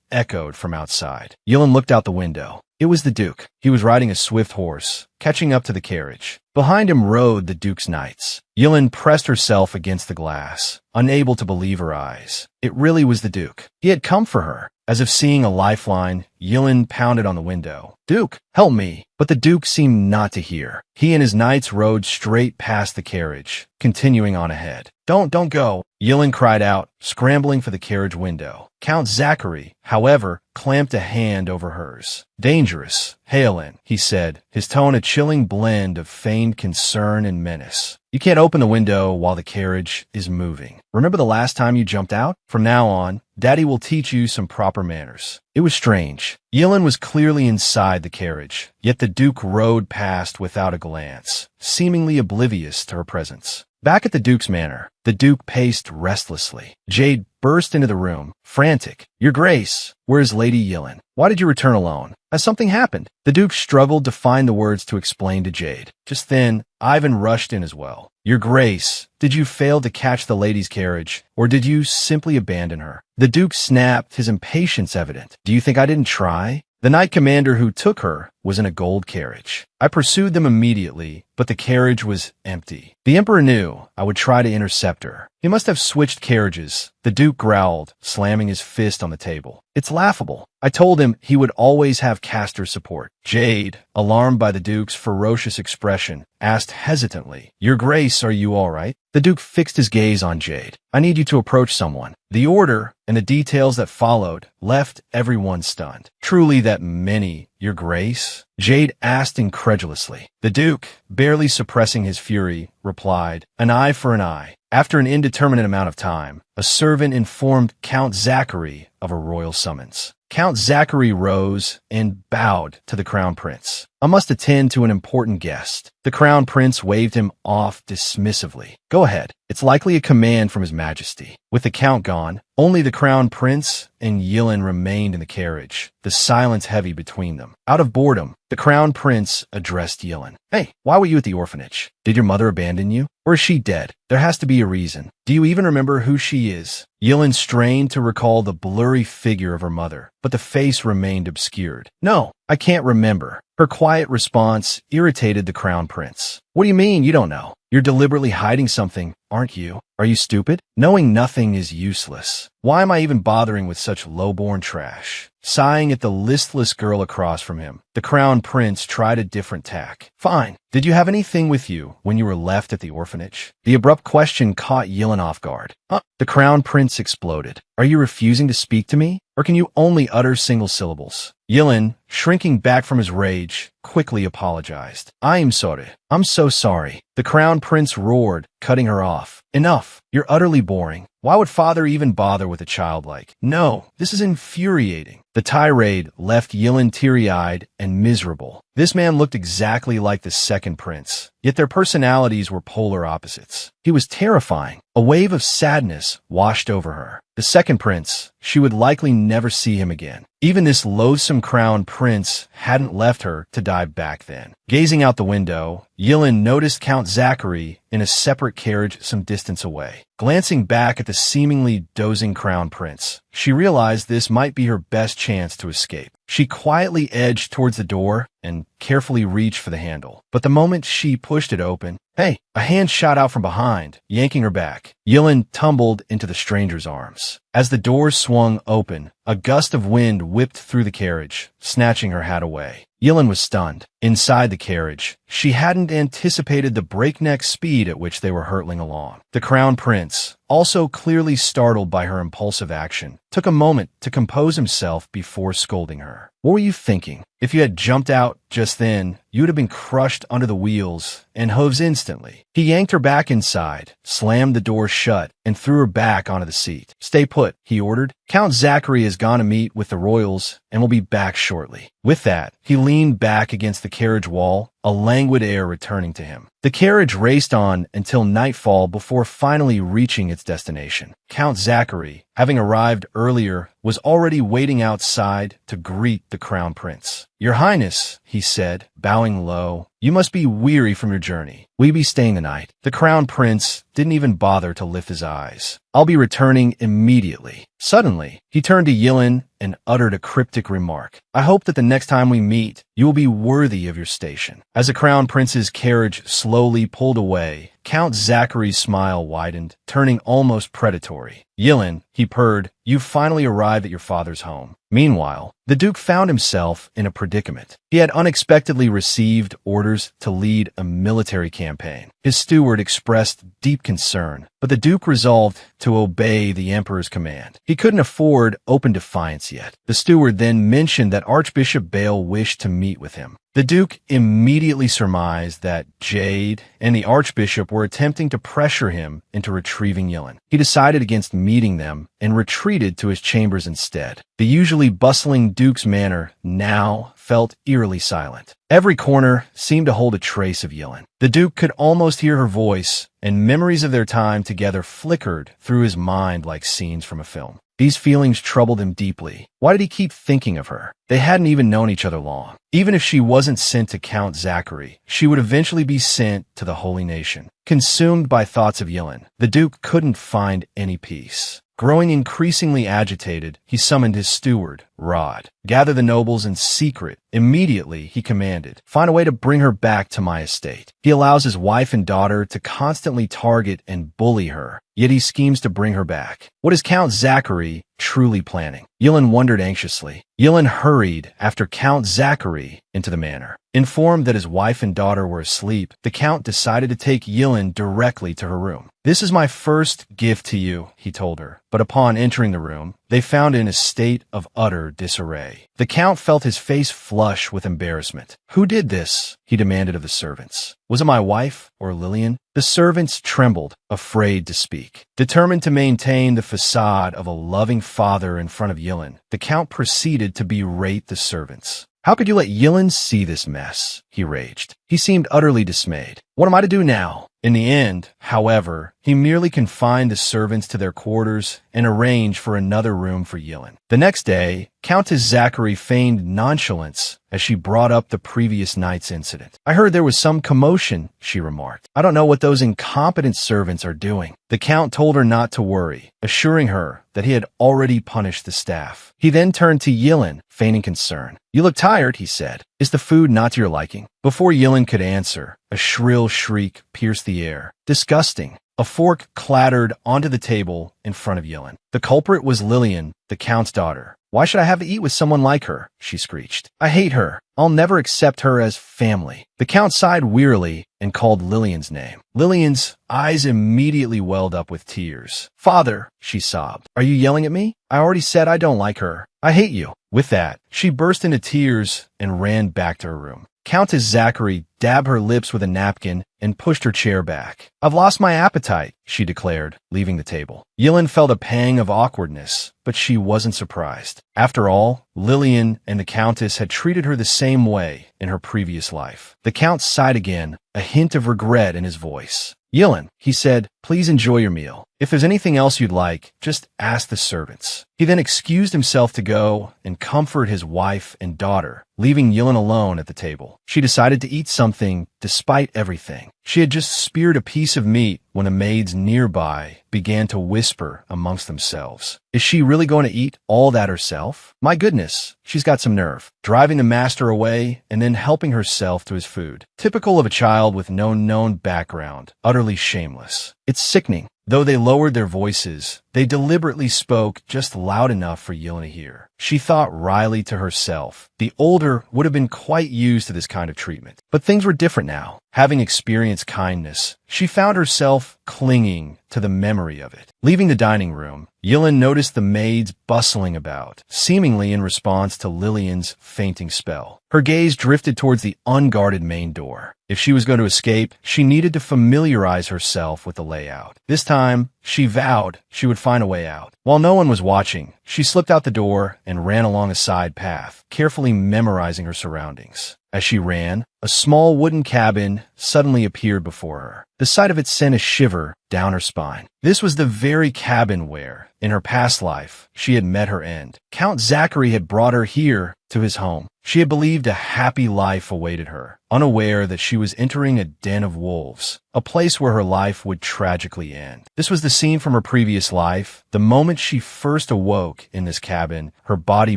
echoed from outside. Yilin looked out the window. It was the Duke. He was riding a swift horse, catching up to the carriage. Behind him rode the Duke's knights. Yilin pressed herself against the glass, unable to believe her eyes. It really was the Duke. He had come for her. As if seeing a lifeline, Yilin pounded on the window. Duke, help me. But the Duke seemed not to hear. He and his knights rode straight past the carriage, continuing on ahead. Don't go. Yilin cried out, scrambling for the carriage window. Count Zachary, however, clamped a hand over hers. Dangerous. Halen, he said, his tone a chilling blend of feigned concern and menace. You can't open the window while the carriage is moving. Remember the last time you jumped out? From now on, Daddy will teach you some proper manners. It was strange. Yilin was clearly inside the carriage, yet the Duke rode past without a glance, seemingly oblivious to her presence. Back at the Duke's manor, the Duke paced restlessly. Jade burst into the room, frantic. Your Grace, where is Lady Yilin? Why did you return alone? Has something happened? The Duke struggled to find the words to explain to Jade. Just then, Ivan rushed in as well. Your Grace, did you fail to catch the lady's carriage, or did you simply abandon her? The Duke snapped, his impatience evident. Do you think I didn't try? The knight commander who took her was in a gold carriage. I pursued them immediately, but the carriage was empty. The Emperor knew I would try to intercept her. He must have switched carriages. The Duke growled, slamming his fist on the table. It's laughable. I told him he would always have Castor's support. Jade, alarmed by the Duke's ferocious expression, asked hesitantly, Your Grace, are you all right? The Duke fixed his gaze on Jade. I need you to approach someone. The order and the details that followed left everyone stunned. Truly that many, Your Grace? Jade asked incredulously. The Duke, barely suppressing his fury, replied, An eye for an eye. After an indeterminate amount of time, a servant informed Count Zachary of a royal summons. Count Zachary rose and bowed to the crown prince. I must attend to an important guest. The crown prince waved him off dismissively. Go ahead. It's likely a command from his majesty. With the count gone, only the crown prince and Yilin remained in the carriage, the silence heavy between them. Out of boredom, the crown prince addressed Yilin. Hey, why were you at the orphanage? Did your mother abandon you? Or is she dead? There has to be a reason. Do you even remember who she is? Yilin strained to recall the blurry figure of her mother, but the face remained obscured. No, I can't remember. Her quiet response irritated the crown prince. What do you mean you don't know? You're deliberately hiding something, aren't you? Are you stupid? Knowing nothing is useless. Why am I even bothering with such low-born trash? Sighing at the listless girl across from him, the crown prince tried a different tack. Fine. Did you have anything with you when you were left at the orphanage? The abrupt question caught Yilin off guard. The crown prince exploded. Are you refusing to speak to me? Or can you only utter single syllables? Yilin, shrinking back from his rage, quickly apologized. I'm sorry. I'm so sorry. The crown prince roared, cutting her off. Enough. You're utterly boring. Why would father even bother with a child like? No, this is infuriating. The tirade left Yilin teary-eyed and miserable. This man looked exactly like the second prince, yet their personalities were polar opposites. He was terrifying. A wave of sadness washed over her. The second prince, she would likely never see him again. Even this loathsome crown prince hadn't left her to die back then. Gazing out the window, Yilin noticed Count Zachary in a separate carriage some distance away. Glancing back at the seemingly dozing crown prince, she realized this might be her best chance to escape. She quietly edged towards the door and carefully reached for the handle. But the moment she pushed it open, hey, a hand shot out from behind, yanking her back. Yilin tumbled into the stranger's arms. As the door swung open, a gust of wind whipped through the carriage, snatching her hat away. Yilin was stunned. Inside the carriage, she hadn't anticipated the breakneck speed at which they were hurtling along. The Crown Prince, also clearly startled by her impulsive action, took a moment to compose himself before scolding her. What were you thinking? If you had jumped out just then, you would have been crushed under the wheels and hooves instantly. He yanked her back inside, slammed the door shut, and threw her back onto the seat. Stay put, he ordered. Count Zachary has gone to meet with the royals and will be back shortly. With that, he leaned back against the carriage wall, a languid air returning to him. The carriage raced on until nightfall before finally reaching its destination. Count Zachary, having arrived earlier, was already waiting outside to greet the Crown Prince. Your Highness, he said, bowing low, you must be weary from your journey. Will you be staying the night? The Crown Prince didn't even bother to lift his eyes. I'll be returning immediately. Suddenly, he turned to Yilin and uttered a cryptic remark. I hope that the next time we meet, you will be worthy of your station. As the Crown Prince's carriage slowly pulled away, Count Zachary's smile widened, turning almost predatory. Yilin, he purred, you've finally arrived at your father's home. Meanwhile, the Duke found himself in a predicament. He had unexpectedly received orders to lead a military campaign. His steward expressed deep concern, but the Duke resolved to obey the Emperor's command. He couldn't afford open defiance yet. The steward then mentioned that Archbishop Bale wished to meet with him. The Duke immediately surmised that Jade and the Archbishop were attempting to pressure him into retrieving Yilin. He decided against meeting them and retreated to his chambers instead. The usually bustling Duke's manor now felt eerily silent. Every corner seemed to hold a trace of Yilin. The Duke could almost hear her voice, and memories of their time together flickered through his mind like scenes from a film. These feelings troubled him deeply. Why did he keep thinking of her? They hadn't even known each other long. Even if she wasn't sent to Count Zachary, she would eventually be sent to the Holy Nation. Consumed by thoughts of Yilin, the Duke couldn't find any peace. Growing increasingly agitated, he summoned his steward, Rod. Gather the nobles in secret. Immediately, he commanded, find a way to bring her back to my estate. He allows his wife and daughter to constantly target and bully her, yet he schemes to bring her back. What is Count Zachary truly planning? Yilin wondered anxiously. Yilin hurried after Count Zachary into the manor. Informed that his wife and daughter were asleep, the Count decided to take Yilin directly to her room. This is my first gift to you, he told her. But upon entering the room, they found it in a state of utter disarray. The Count felt his face flush with embarrassment. Who did this? He demanded of the servants. Was it my wife or Lillian? The servants trembled, afraid to speak. Determined to maintain the facade of a loving father in front of Yilin, the Count proceeded to berate the servants. How could you let Yilin see this mess? He raged. He seemed utterly dismayed. What am I to do now? In the end, however, he merely confined the servants to their quarters and arranged for another room for Yilin. The next day, Countess Zachary feigned nonchalance as she brought up the previous night's incident. I heard there was some commotion, she remarked. I don't know what those incompetent servants are doing. The Count told her not to worry, assuring her that he had already punished the staff. He then turned to Yilin, feigning concern. You look tired, he said. Is the food not to your liking? Before Yilin could answer, a shrill shriek pierced the air. Disgusting. A fork clattered onto the table in front of Yilin. The culprit was Lillian, the Count's daughter. Why should I have to eat with someone like her? She screeched. I hate her. I'll never accept her as family. The Count sighed wearily and called Lillian's name. Lillian's eyes immediately welled up with tears. Father, she sobbed. Are you yelling at me? I already said I don't like her. I hate you. With that, she burst into tears and ran back to her room. Countess Zachary dabbed her lips with a napkin and pushed her chair back. I've lost my appetite, she declared, leaving the table. Yilin felt a pang of awkwardness, but she wasn't surprised. After all, Lillian and the Countess had treated her the same way in her previous life. The Count sighed again, a hint of regret in his voice. Yilin, he said, please enjoy your meal. If there's anything else you'd like, just ask the servants." He then excused himself to go and comfort his wife and daughter, leaving Yilin alone at the table. She decided to eat something despite everything. She had just speared a piece of meat when the maids nearby began to whisper amongst themselves. Is she really going to eat all that herself? My goodness, she's got some nerve. Driving the master away and then helping herself to his food. Typical of a child with no known background, utterly shameless. It's sickening. Though they lowered their voices, they deliberately spoke just loud enough for Yilin to hear. She thought wryly to herself. The older would have been quite used to this kind of treatment. But things were different now. Having experienced kindness, she found herself clinging to the memory of it. Leaving the dining room, Yilin noticed the maids bustling about, seemingly in response to Lillian's fainting spell. Her gaze drifted towards the unguarded main door. If she was going to escape, she needed to familiarize herself with the layout. This time, she vowed she would find a way out. While no one was watching, she slipped out the door and ran along a side path, carefully memorizing her surroundings. As she ran, a small wooden cabin suddenly appeared before her. The sight of it sent a shiver down her spine. This was the very cabin where, in her past life, she had met her end. Count Zachary had brought her here to his home. She had believed a happy life awaited her, unaware that she was entering a den of wolves, a place where her life would tragically end. This was the scene from her previous life. The moment she first awoke in this cabin, her body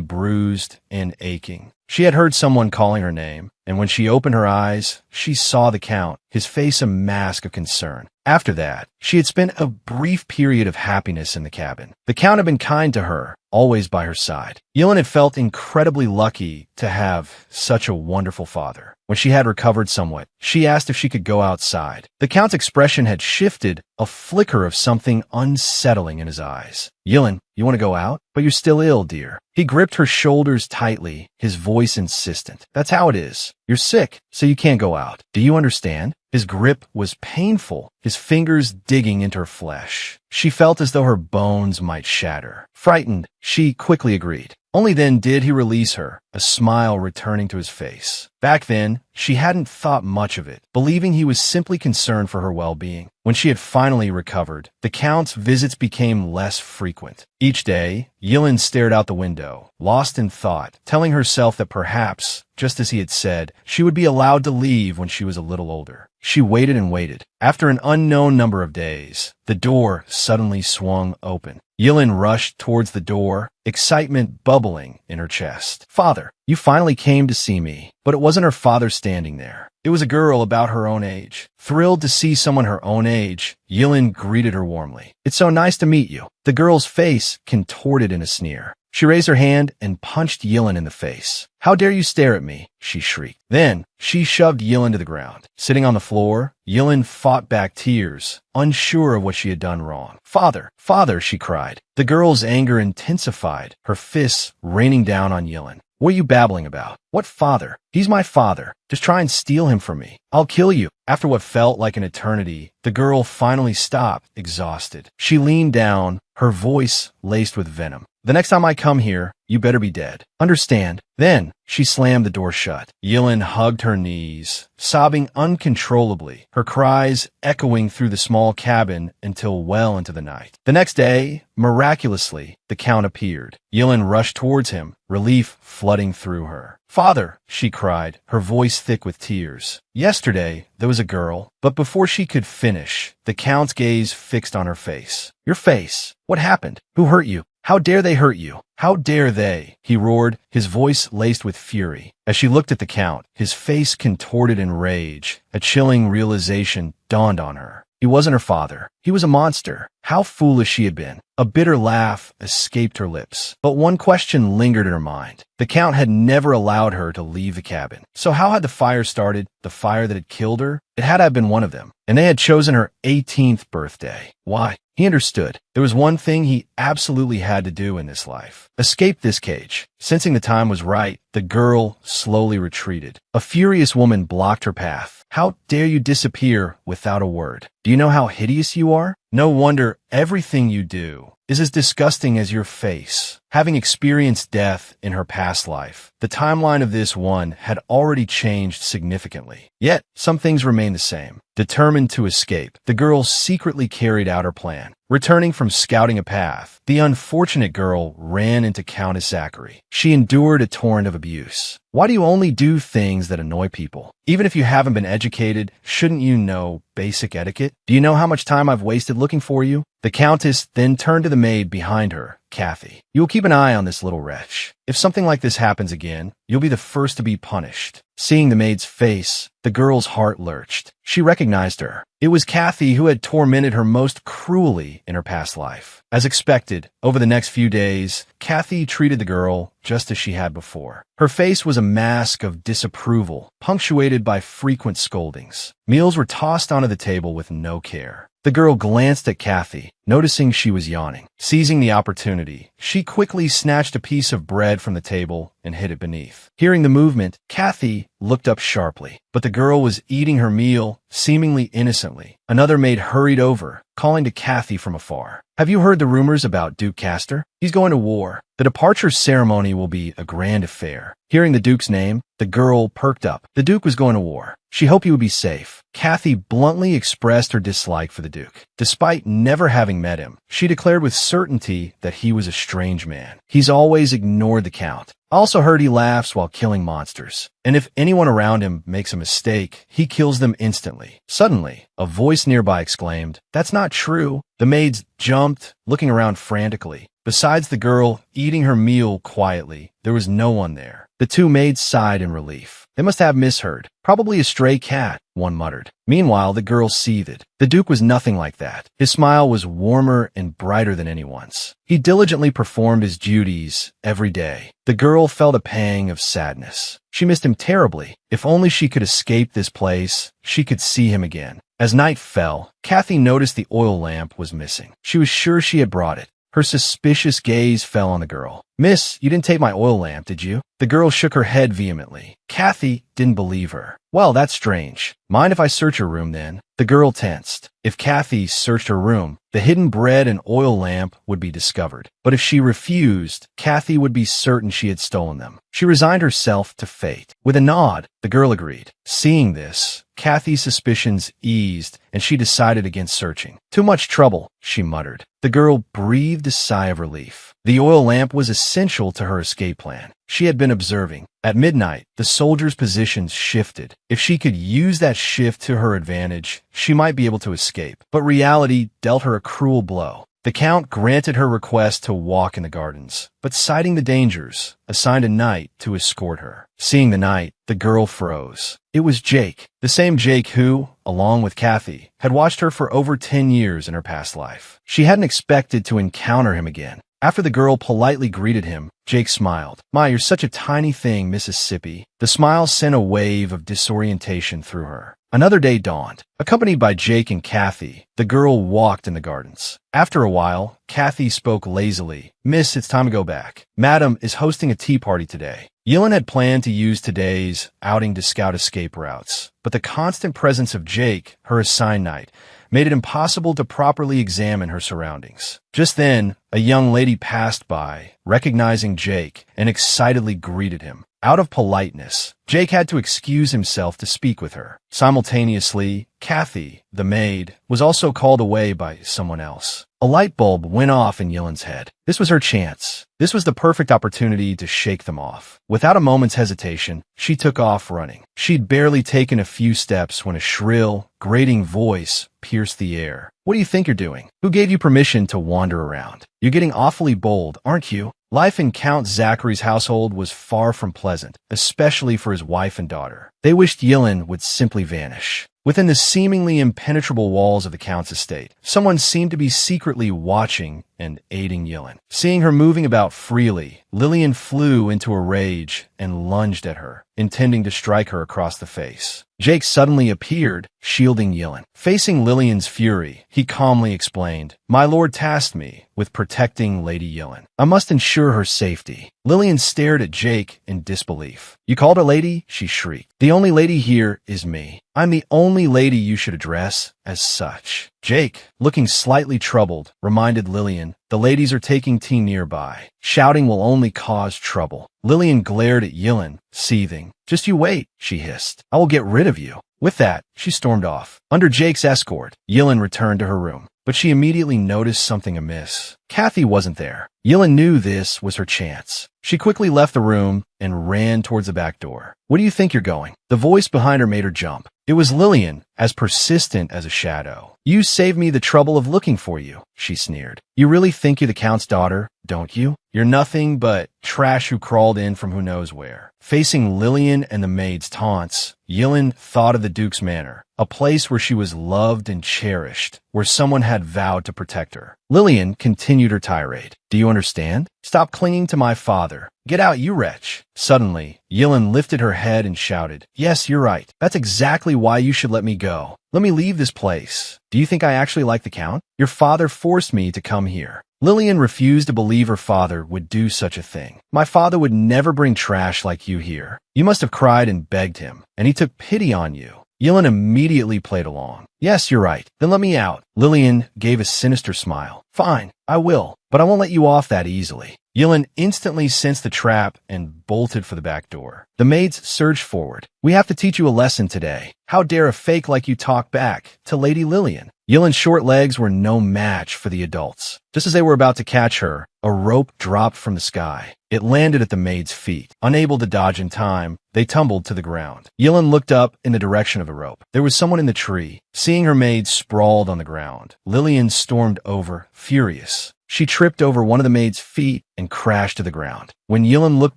bruised and aching. She had heard someone calling her name, and when she opened her eyes, she saw the Count, his face a mask of concern. After that, she had spent a brief period of happiness in the cabin. The Count had been kind to her, always by her side. Yilin had felt incredibly lucky to have such a wonderful father. When she had recovered somewhat, she asked if she could go outside. The Count's expression had shifted, a flicker of something unsettling in his eyes. Yilin, you want to go out? But you're still ill, dear. He gripped her shoulders tightly, his voice insistent. That's how it is. You're sick, so you can't go out. Do you understand? His grip was painful, his fingers digging into her flesh. She felt as though her bones might shatter. Frightened, she quickly agreed. Only then did he release her, a smile returning to his face. Back then, she hadn't thought much of it, believing he was simply concerned for her well-being. When she had finally recovered, the Count's visits became less frequent. Each day, Yilin stared out the window, lost in thought, telling herself that perhaps, just as he had said, she would be allowed to leave when she was a little older. She waited and waited. After an unknown number of days, the door suddenly swung open. Yilin rushed towards the door, excitement bubbling in her chest. Father, you finally came to see me. But it wasn't her father standing there. It was a girl about her own age. Thrilled to see someone her own age, Yilin greeted her warmly. It's so nice to meet you. The girl's face contorted in a sneer. She raised her hand and punched Yilin in the face. How dare you stare at me? She shrieked. Then, she shoved Yilin to the ground. Sitting on the floor, Yilin fought back tears, unsure of what she had done wrong. Father, father, she cried. The girl's anger intensified, her fists raining down on Yilin. What are you babbling about? What father? He's my father. Just try and steal him from me. I'll kill you. After what felt like an eternity, the girl finally stopped, exhausted. She leaned down, her voice laced with venom. The next time I come here, you better be dead. Understand? Then, she slammed the door shut. Yilin hugged her knees, sobbing uncontrollably, her cries echoing through the small cabin until well into the night. The next day, miraculously, the Count appeared. Yilin rushed towards him, relief flooding through her. Father, she cried, her voice thick with tears. Yesterday, there was a girl, but before she could finish, the Count's gaze fixed on her face. Your face. What happened? Who hurt you? How dare they hurt you? How dare they? He roared, his voice laced with fury. As she looked at the Count, his face contorted in rage. A chilling realization dawned on her. He wasn't her father. He was a monster. How foolish she had been. A bitter laugh escaped her lips. But one question lingered in her mind. The Count had never allowed her to leave the cabin. So how had the fire started? The fire that had killed her? It had to have been one of them. And they had chosen her 18th birthday. Why? He understood. There was one thing he absolutely had to do in this life. Escape this cage. Sensing the time was right, the girl slowly retreated. A furious woman blocked her path. How dare you disappear without a word? Do you know how hideous you are? No wonder everything you do is as disgusting as your face. Having experienced death in her past life, the timeline of this one had already changed significantly. Yet, some things remain the same. Determined to escape, the girl secretly carried out her plan. Returning from scouting a path, the unfortunate girl ran into Countess Zachary. She endured a torrent of abuse. Why do you only do things that annoy people? Even if you haven't been educated, shouldn't you know basic etiquette? Do you know how much time I've wasted looking for you? The Countess then turned to the maid behind her, Kathy. You will keep an eye on this little wretch. If something like this happens again, you'll be the first to be punished. Seeing the maid's face, the girl's heart lurched. She recognized her. It was Kathy, who had tormented her most cruelly in her past life. As expected, over the next few days, Kathy treated the girl just as she had before. Her face was a mask of disapproval, punctuated by frequent scoldings. Meals were tossed onto the table with no care. The girl glanced at Kathy, noticing she was yawning. Seizing the opportunity, she quickly snatched a piece of bread from the table and hid it beneath. Hearing the movement, Kathy looked up sharply, but the girl was eating her meal, seemingly innocently. Another maid hurried over, calling to Kathy from afar. Have you heard the rumors about Duke Castor? He's going to war. The departure ceremony will be a grand affair. Hearing the Duke's name, the girl perked up. The Duke was going to war. She hoped he would be safe. Kathy bluntly expressed her dislike for the Duke. Despite never having met him, she declared with certainty that he was a strange man. He's always ignored the Count. I also heard he laughs while killing monsters, and if anyone around him makes a mistake, he kills them instantly. Suddenly, a voice nearby exclaimed, "That's not true." The maids jumped, looking around frantically. Besides the girl eating her meal quietly, there was no one there. The two maids sighed in relief. They must have misheard. Probably a stray cat, one muttered. Meanwhile, the girl seethed. The Duke was nothing like that. His smile was warmer and brighter than anyone's. He diligently performed his duties every day. The girl felt a pang of sadness. She missed him terribly. If only she could escape this place, she could see him again. As night fell, Kathy noticed the oil lamp was missing. She was sure she had brought it. Her suspicious gaze fell on the girl. "Miss, you didn't take my oil lamp, did you?" The girl shook her head vehemently. Kathy didn't believe her. "Well, that's strange. Mind if I search your room then?" The girl tensed. If Kathy searched her room, the hidden bread and oil lamp would be discovered. But if she refused, Kathy would be certain she had stolen them. She resigned herself to fate. With a nod, the girl agreed. Seeing this, Kathy's suspicions eased, and she decided against searching. "Too much trouble," she muttered. The girl breathed a sigh of relief. The oil lamp was essential to her escape plan. She had been observing. At midnight, the soldiers' positions shifted. If she could use that shift to her advantage, she might be able to escape. But reality dealt her a cruel blow. The Count granted her request to walk in the gardens, but citing the dangers, assigned a knight to escort her. Seeing the knight, the girl froze. It was Jake, the same Jake who, along with Kathy, had watched her for over 10 years in her past life. She hadn't expected to encounter him again. After the girl politely greeted him, Jake smiled. "My, you're such a tiny thing, Mississippi." The smile sent a wave of disorientation through her. Another day dawned. Accompanied by Jake and Kathy, the girl walked in the gardens. After a while, Kathy spoke lazily. "Miss, it's time to go back. Madam is hosting a tea party today." Yilin had planned to use today's outing to scout escape routes, but the constant presence of Jake, her assigned knight, made it impossible to properly examine her surroundings. Just then, a young lady passed by, recognizing Jake, and excitedly greeted him. Out of politeness, Jake had to excuse himself to speak with her. Simultaneously, Kathy, the maid, was also called away by someone else. A light bulb went off in Yilin's head. This was her chance. This was the perfect opportunity to shake them off. Without a moment's hesitation, she took off running. She'd barely taken a few steps when a shrill, grating voice pierced the air. "What do you think you're doing? Who gave you permission to wander around? You're getting awfully bold, aren't you?" Life in Count Zachary's household was far from pleasant, especially for his wife and daughter. They wished Yilin would simply vanish. Within the seemingly impenetrable walls of the Count's estate, someone seemed to be secretly watching and aiding Yilin. Seeing her moving about freely, Lillian flew into a rage and lunged at her, intending to strike her across the face. Jake suddenly appeared, shielding Yilin. Facing Lillian's fury, he calmly explained, "My lord tasked me with protecting Lady Yilin. I must ensure her safety." Lillian stared at Jake in disbelief. You called her lady? She shrieked. The only lady here is me. I'm the only lady you should address as such. Jake, looking slightly troubled, reminded Lillian, the ladies are taking tea nearby. Shouting will only cause trouble. Lillian glared at Yilin, seething. Just you wait, she hissed. I will get rid of you. With that, she stormed off. Under Jake's escort, Yilin returned to her room. But she immediately noticed something amiss. Kathy wasn't there. Yilin knew this was her chance. She quickly left the room and ran towards the back door. Where do you think you're going? The voice behind her made her jump. It was Lillian, as persistent as a shadow. You saved me the trouble of looking for you, she sneered. You really think you're the Count's daughter, don't you? You're nothing but trash who crawled in from who knows where. Facing Lillian and the maid's taunts, Yilin thought of the Duke's manor, a place where she was loved and cherished, where someone had vowed to protect her. Lillian continued her tirade. Do you understand? Stop clinging to my father. Get out, you wretch. Suddenly, Yilin lifted her head and shouted, Yes, you're right. That's exactly why you should let me go. Let me leave this place. Do you think I actually like the Count? Your father forced me to come here. Lillian refused to believe her father would do such a thing. My father would never bring trash like you here. You must have cried and begged him, and he took pity on you. Yilin immediately played along. Yes, you're right. Then let me out. Lillian gave a sinister smile. Fine, I will, but I won't let you off that easily. Yilin instantly sensed the trap and bolted for the back door. The maids surged forward. We have to teach you a lesson today. How dare a fake like you talk back to Lady Lillian? Yilin's short legs were no match for the adults. Just as they were about to catch her, a rope dropped from the sky. It landed at the maid's feet. Unable to dodge in time, they tumbled to the ground. Yilin looked up in the direction of the rope. There was someone in the tree. Seeing her maid sprawled on the ground, Lillian stormed over, furious. She tripped over one of the maid's feet and crashed to the ground. When Yilin looked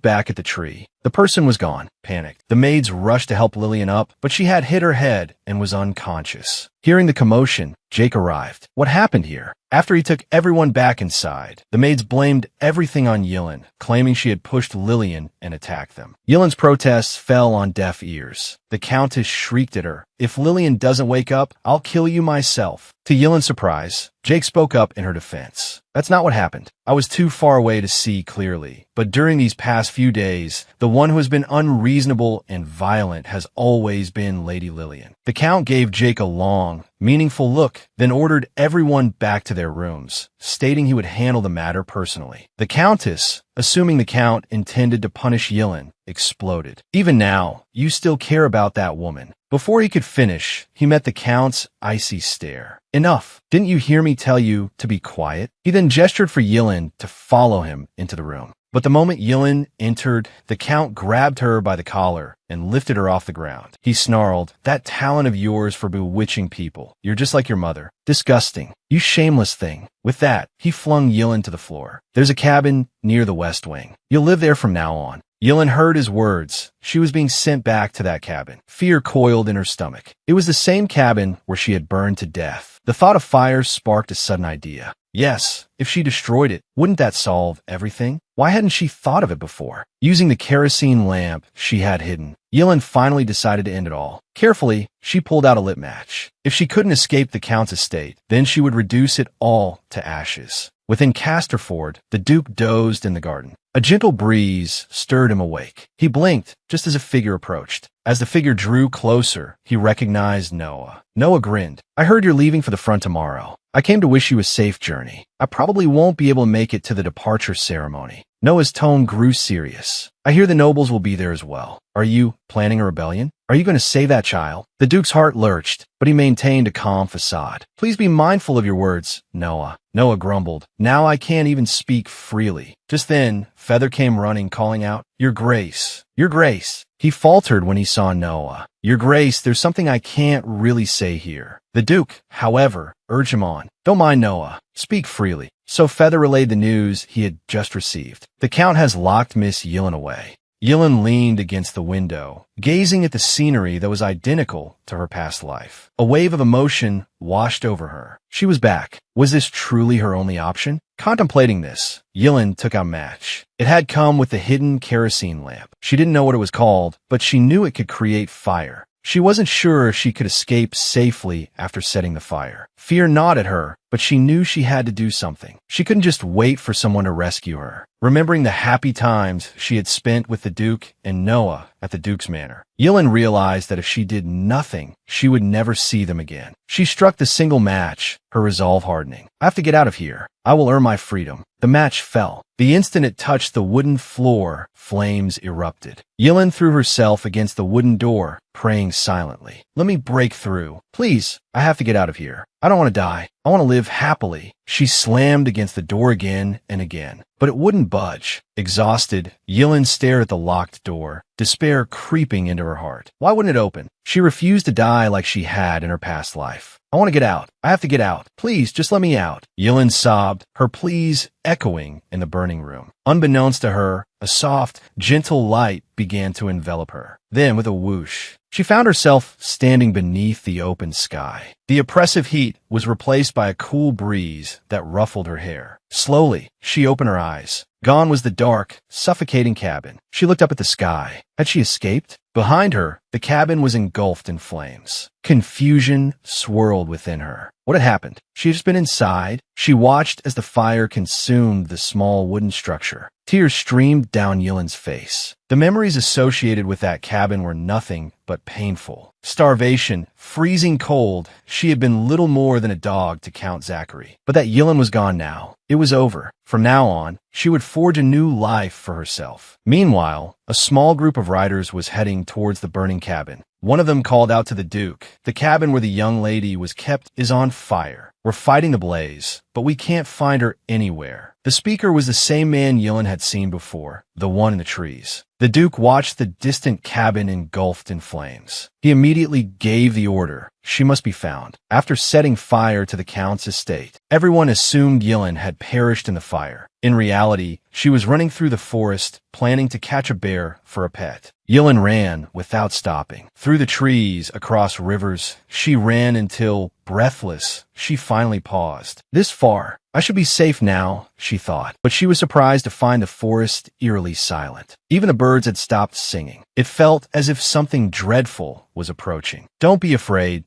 back at the tree, the person was gone. Panicked, the maids rushed to help Lillian up, but she had hit her head and was unconscious. Hearing the commotion, Jake arrived. What happened here? After he took everyone back inside, the maids blamed everything on Yilin, claiming she had pushed Lillian and attacked them. Yilin's protests fell on deaf ears. The Countess shrieked at her, If Lillian doesn't wake up, I'll kill you myself. To Yilin's surprise, Jake spoke up in her defense. That's not what happened. I was too far away to see clearly. But during these past few days, the one who has been unreasonable and violent has always been Lady Lillian. The Count gave Jake a long, meaningful look, then ordered everyone back to their rooms, stating he would handle the matter personally. The Countess, assuming the Count intended to punish Yilin, exploded. Even now, you still care about that woman. Before he could finish, he met the Count's icy stare. Enough. Didn't you hear me tell you to be quiet? He then gestured for Yilin to follow him into the room. But the moment Yilin entered, the Count grabbed her by the collar and lifted her off the ground. He snarled, That talent of yours for bewitching people. You're just like your mother. Disgusting. You shameless thing. With that, he flung Yilin to the floor. There's a cabin near the West Wing. You'll live there from now on. Yilin heard his words. She was being sent back to that cabin. Fear coiled in her stomach. It was the same cabin where she had burned to death. The thought of fire sparked a sudden idea. Yes, if she destroyed it, wouldn't that solve everything? Why hadn't she thought of it before? Using the kerosene lamp she had hidden, Yilin finally decided to end it all. Carefully, she pulled out a lit match. If she couldn't escape the Count's estate, then she would reduce it all to ashes. Within Casterford, the Duke dozed in the garden. A gentle breeze stirred him awake. He blinked just as a figure approached. As the figure drew closer, he recognized Noah. Noah grinned. I heard you're leaving for the front tomorrow. I came to wish you a safe journey. I probably won't be able to make it to the departure ceremony. Noah's tone grew serious. I hear the nobles will be there as well. Are you planning a rebellion? Are you going to save that child? The Duke's heart lurched, but he maintained a calm facade. Please be mindful of your words, Noah. Noah grumbled. Now I can't even speak freely. Just then, Feather came running, calling out, Your Grace, Your Grace. He faltered when he saw Noah. Your Grace, there's something I can't really say here. The Duke, however, urged him on. Don't mind Noah. Speak freely. So Feather relayed the news he had just received. The Count has locked Miss Yilin away. Yilin leaned against the window, gazing at the scenery that was identical to her past life. A wave of emotion washed over her. She was back. Was this truly her only option? Contemplating this, Yilin took out a match. It had come with the hidden kerosene lamp. She didn't know what it was called, but she knew it could create fire. She wasn't sure if she could escape safely after setting the fire. Fear gnawed at her, but but she knew she had to do something. She couldn't just wait for someone to rescue her. Remembering the happy times she had spent with the Duke and Noah at the Duke's manor, Yilin realized that if she did nothing, she would never see them again. She struck the single match, her resolve hardening. I have to get out of here. I will earn my freedom. The match fell. The instant it touched the wooden floor, flames erupted. Yilin threw herself against the wooden door, praying silently. Let me break through. Please, I have to get out of here. I don't want to die. I want to live happily. She slammed against the door again and again, but it wouldn't budge. Exhausted, Yilin stared at the locked door, despair creeping into her heart. Why wouldn't it open? She refused to die like she had in her past life. I want to get out. I have to get out. Please, just let me out. Yilin sobbed, her pleas echoing in the burning room. Unbeknownst to her, a soft, gentle light began to envelop her. Then, with a whoosh, she found herself standing beneath the open sky. The oppressive heat was replaced by a cool breeze that ruffled her hair. Slowly, she opened her eyes. Gone was the dark, suffocating cabin. She looked up at the sky. Had she escaped? Behind her, the cabin was engulfed in flames. Confusion swirled within her. What had happened? She had just been inside. She watched as the fire consumed the small wooden structure. Tears streamed down Yilin's face. The memories associated with that cabin were nothing but painful. Starvation, freezing cold, she had been little more than a dog to Count Zachary. But that Yilin was gone now. It was over. From now on, she would forge a new life for herself. Meanwhile, a small group of riders was heading towards the burning cabin. One of them called out to the Duke. The cabin where the young lady was kept is on fire. We're fighting the blaze, but we can't find her anywhere. The speaker was the same man Yilin had seen before, the one in the trees. The Duke watched the distant cabin engulfed in flames. He immediately gave the order. She must be found. After setting fire to the Count's estate, everyone assumed Yilin had perished in the fire. In reality, she was running through the forest, planning to catch a bear for a pet. Yilin ran without stopping. Through the trees, across rivers, she ran until, breathless, she finally paused. This far. I should be safe now, she thought, but she was surprised to find the forest eerily silent. Even the birds had stopped singing. It felt as if something dreadful was approaching. Don't be afraid,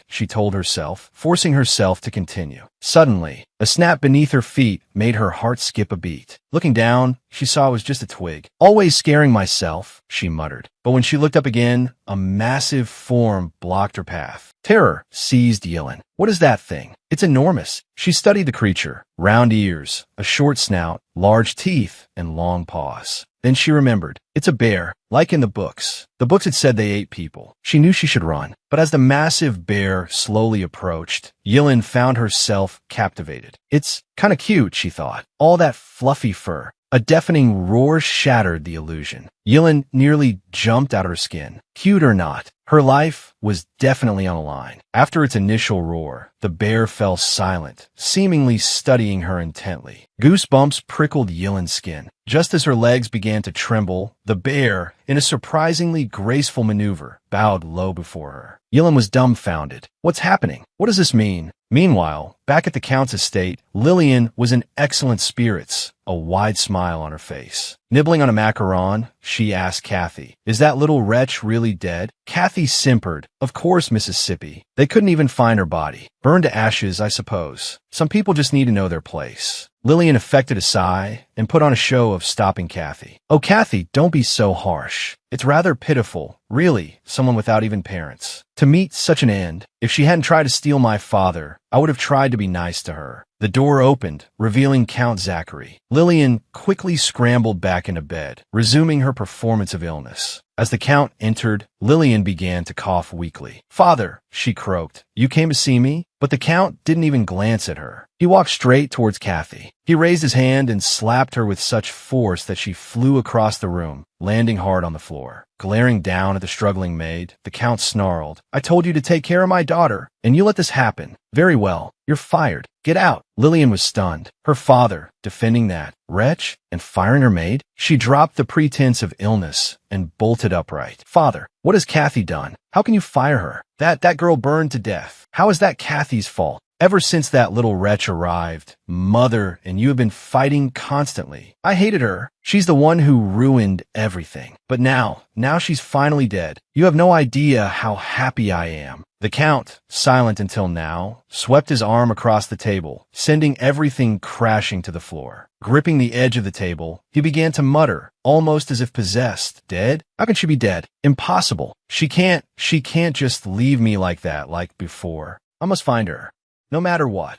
she told herself, forcing herself to continue. Suddenly, a snap beneath her feet made her heart skip a beat. Looking down, she saw it was just a twig. Always scaring myself, she muttered. But when she looked up again, a massive form blocked her path. Terror seized Yilin. What is that thing? It's enormous. She studied the creature. Round ears, a short snout, large teeth, and long paws. Then she remembered. It's a bear, like in the books. The books had said they ate people. She knew she should run. But as the massive bear slowly approached, Yilin found herself captivated. It's kind of cute, she thought. All that fluffy fur. A deafening roar shattered the illusion. Yilin nearly jumped out of her skin. Cute or not, her life was definitely on the line. After its initial roar, the bear fell silent, seemingly studying her intently. Goosebumps prickled Yilin's skin. Just as her legs began to tremble, the bear, in a surprisingly graceful maneuver, bowed low before her. Yilin was dumbfounded. What's happening? What does this mean? Meanwhile, back at the Count's estate, Lillian was in excellent spirits, a wide smile on her face. Nibbling on a macaron, she asked Kathy, "Is that little wretch really dead?" Kathy simpered. "Of course, Mississippi. They couldn't even find her body. Burned to ashes, I suppose. Some people just need to know their place." Lillian affected a sigh and put on a show of stopping Kathy. "Oh, Kathy, don't be so harsh. It's rather pitiful, really, someone without even parents. To meet such an end. If she hadn't tried to steal my father, I would have tried to be nice to her." The door opened, revealing Count Zachary. Lillian quickly scrambled back into bed, resuming her performance of illness. As the Count entered, Lillian began to cough weakly. "Father," she croaked, "you came to see me?" But the Count didn't even glance at her. He walked straight towards Kathy. He raised his hand and slapped her with such force that she flew across the room, landing hard on the floor. Glaring down at the struggling maid, the Count snarled, "I told you to take care of my daughter, and you let this happen. Very well. You're fired. Get out." Lillian was stunned. Her father, defending that wretch and firing her maid? She dropped the pretense of illness and bolted upright. "Father, what has Kathy done? How can you fire her? That girl burned to death. How is that Kathy's fault?" Ever since that little wretch arrived, Mother and you have been fighting constantly. I hated her. She's the one who ruined everything. But now she's finally dead. You have no idea how happy I am." The Count, silent until now, swept his arm across the table, sending everything crashing to the floor. Gripping the edge of the table, he began to mutter, almost as if possessed. "Dead? How can she be dead? Impossible. She can't just leave me like that, like before. I must find her. No matter what."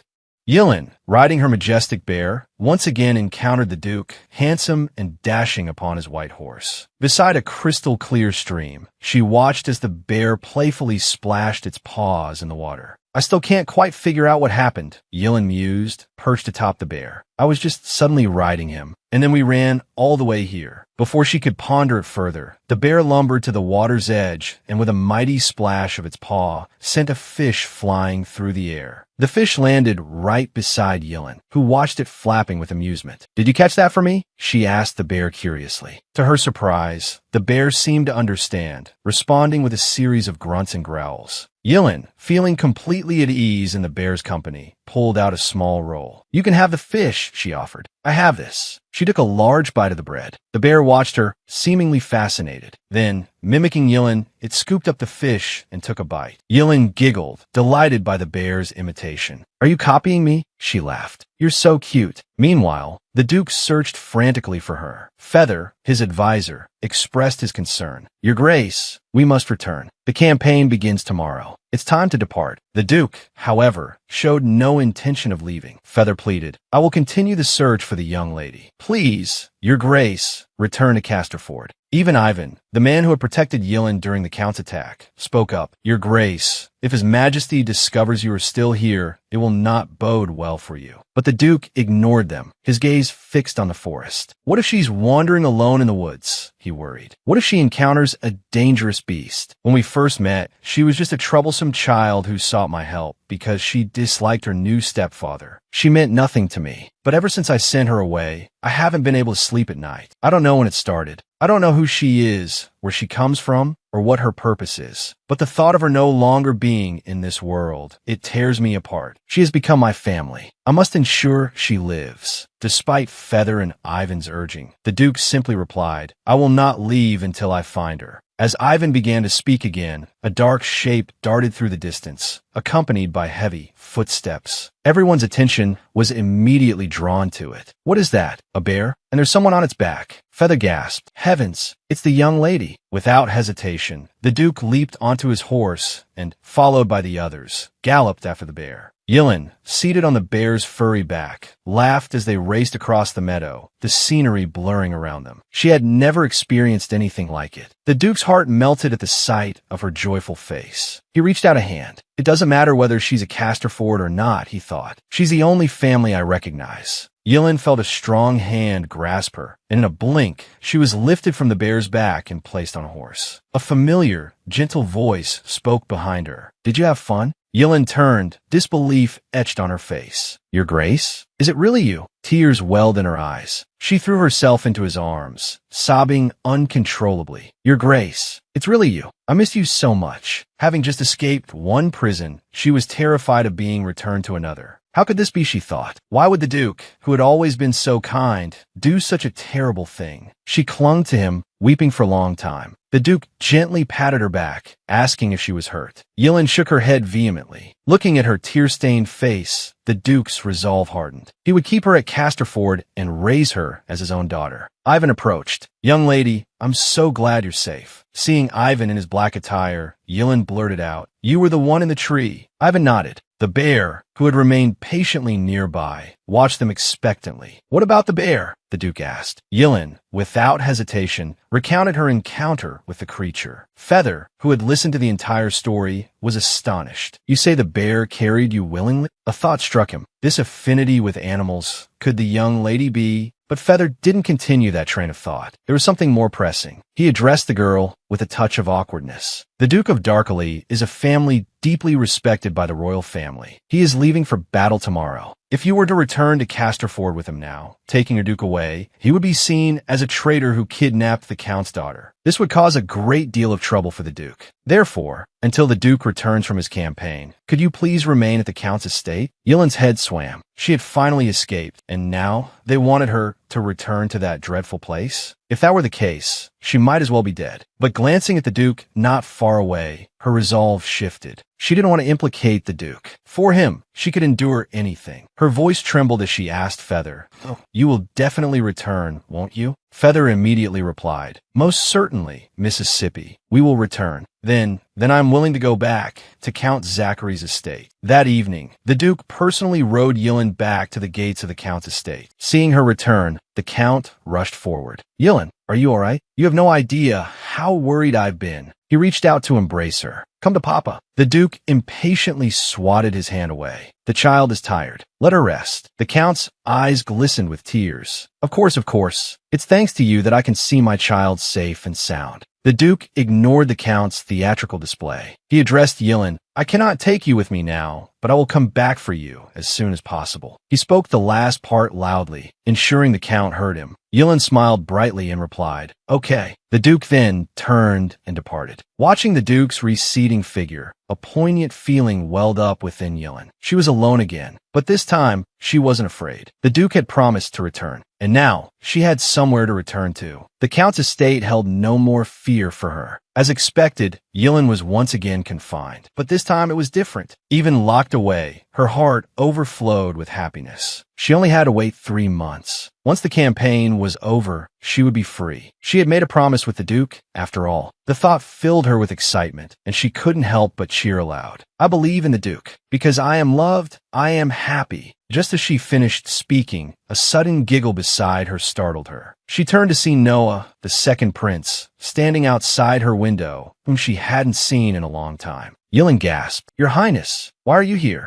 Yilin, riding her majestic bear, once again encountered the Duke, handsome and dashing upon his white horse. Beside a crystal-clear stream, she watched as the bear playfully splashed its paws in the water. "I still can't quite figure out what happened," Yilin mused, perched atop the bear. "I was just suddenly riding him, and then we ran all the way here." Before she could ponder it further, the bear lumbered to the water's edge and with a mighty splash of its paw, sent a fish flying through the air. The fish landed right beside Yilin, who watched it flapping with amusement. "Did you catch that for me?" she asked the bear curiously. To her surprise, the bear seemed to understand, responding with a series of grunts and growls. Yilin, feeling completely at ease in the bear's company, pulled out a small roll. "You can have the fish," she offered. "I have this." She took a large bite of the bread. The bear watched her, seemingly fascinated. Then, mimicking Yilin, it scooped up the fish and took a bite. Yilin giggled, delighted by the bear's imitation. "Are you copying me?" she laughed. "You're so cute." Meanwhile, the Duke searched frantically for her. Feather, his advisor, expressed his concern. "Your Grace, we must return. The campaign begins tomorrow. It's time to depart." The Duke, however, showed no intention of leaving. Feather pleaded, "I will continue the search for the young lady. Please, Your Grace, return to Casterford." Even Ivan, the man who had protected Yilin during the Count's attack, spoke up. "Your Grace, if His Majesty discovers you are still here, it will not bode well for you." But the Duke ignored them, his gaze fixed on the forest. "What if she's wandering alone in the woods?" he worried. "What if she encounters a dangerous beast? When we first met, she was just a troublesome child who sought my help because she disliked her new stepfather. She meant nothing to me. But ever since I sent her away, I haven't been able to sleep at night. I don't know when it started. I don't know who she is, where she comes from, or what her purpose is. But the thought of her no longer being in this world, it tears me apart. She has become my family. I must ensure she lives." Despite Feather and Ivan's urging, the Duke simply replied, "I will not leave until I find her." As Ivan began to speak again, a dark shape darted through the distance, accompanied by heavy footsteps. Everyone's attention was immediately drawn to it. "What is that? A bear? And there's someone on its back." Feather gasped. "Heavens, it's the young lady." Without hesitation, the Duke leaped onto his horse and, followed by the others, galloped after the bear. Yilin, seated on the bear's furry back, laughed as they raced across the meadow, the scenery blurring around them. She had never experienced anything like it. The Duke's heart melted at the sight of her joyful face. He reached out a hand. "It doesn't matter whether she's a Casterford or not," he thought. "She's the only family I recognize." Yilin felt a strong hand grasp her, and in a blink, she was lifted from the bear's back and placed on a horse. A familiar, gentle voice spoke behind her. "Did you have fun?" Yilin turned, disbelief etched on her face. "Your Grace? Is it really you?" Tears welled in her eyes. She threw herself into his arms, sobbing uncontrollably. "Your Grace, it's really you. I missed you so much." Having just escaped one prison, she was terrified of being returned to another. How could this be, she thought? Why would the Duke, who had always been so kind, do such a terrible thing? She clung to him, weeping for a long time. The Duke gently patted her back, asking if she was hurt. Yilin shook her head vehemently. Looking at her tear-stained face, the Duke's resolve hardened. He would keep her at Casterford and raise her as his own daughter. Ivan approached. "Young lady, I'm so glad you're safe." Seeing Ivan in his black attire, Yilin blurted out, "You were the one in the tree." Ivan nodded. The bear, who had remained patiently nearby, watched them expectantly. "What about the bear?" the Duke asked. Yilin, without hesitation, recounted her encounter with the creature. Feather, who had listened to the entire story, was astonished. "You say the bear carried you willingly?" A thought struck him. This affinity with animals, could the young lady be? But Feather didn't continue that train of thought. There was something more pressing. He addressed the girl, with a touch of awkwardness. The Duke of Darkly is a family deeply respected by the royal family. He is leaving for battle tomorrow. If you were to return to Casterford with him now, taking your duke away, he would be seen as a traitor who kidnapped the count's daughter. This would cause a great deal of trouble for the duke. Therefore, until the duke returns from his campaign, could you please remain at the count's estate? Yelin's head swam. She had finally escaped, and now they wanted her to return to that dreadful place? If that were the case, she might as well be dead. But glancing at the duke not far away, her resolve shifted. She didn't want to implicate the duke. For him, she could endure anything. Her voice trembled as she asked Feather, "You will definitely return, won't you?" Feather immediately replied, "Most certainly, Mississippi. We will return. Then I'm willing to go back to Count Zachary's estate." That evening, the Duke personally rode Yilin back to the gates of the Count's estate. Seeing her return, the Count rushed forward. "Yilin, are you all right? You have no idea how worried I've been." He reached out to embrace her. "Come to Papa." The Duke impatiently swatted his hand away. "The child is tired. Let her rest." The Count's eyes glistened with tears. Of course. It's thanks to you that I can see my child safe and sound." The Duke ignored the Count's theatrical display. He addressed Yilin, "I cannot take you with me now, but I will come back for you as soon as possible." He spoke the last part loudly, ensuring the Count heard him. Yilin smiled brightly and replied, "Okay." The Duke then turned and departed. Watching the Duke's receding figure, a poignant feeling welled up within Yilin. She was alone again, but this time she wasn't afraid. The Duke had promised to return, and now she had somewhere to return to. The Count's estate held no more fear for her. As expected, Yilin was once again confined, but this time it was different. Even locked away, her heart overflowed with happiness. She only had to wait 3 months. Once the campaign was over, she would be free. She had made a promise with the Duke, after all. The thought filled her with excitement, and she couldn't help but cheer aloud. "I believe in the Duke. Because I am loved, I am happy." Just as she finished speaking, a sudden giggle beside her startled her. She turned to see Noah, the second prince, standing outside her window, whom she hadn't seen in a long time. Yilin gasped, "Your Highness, why are you here?"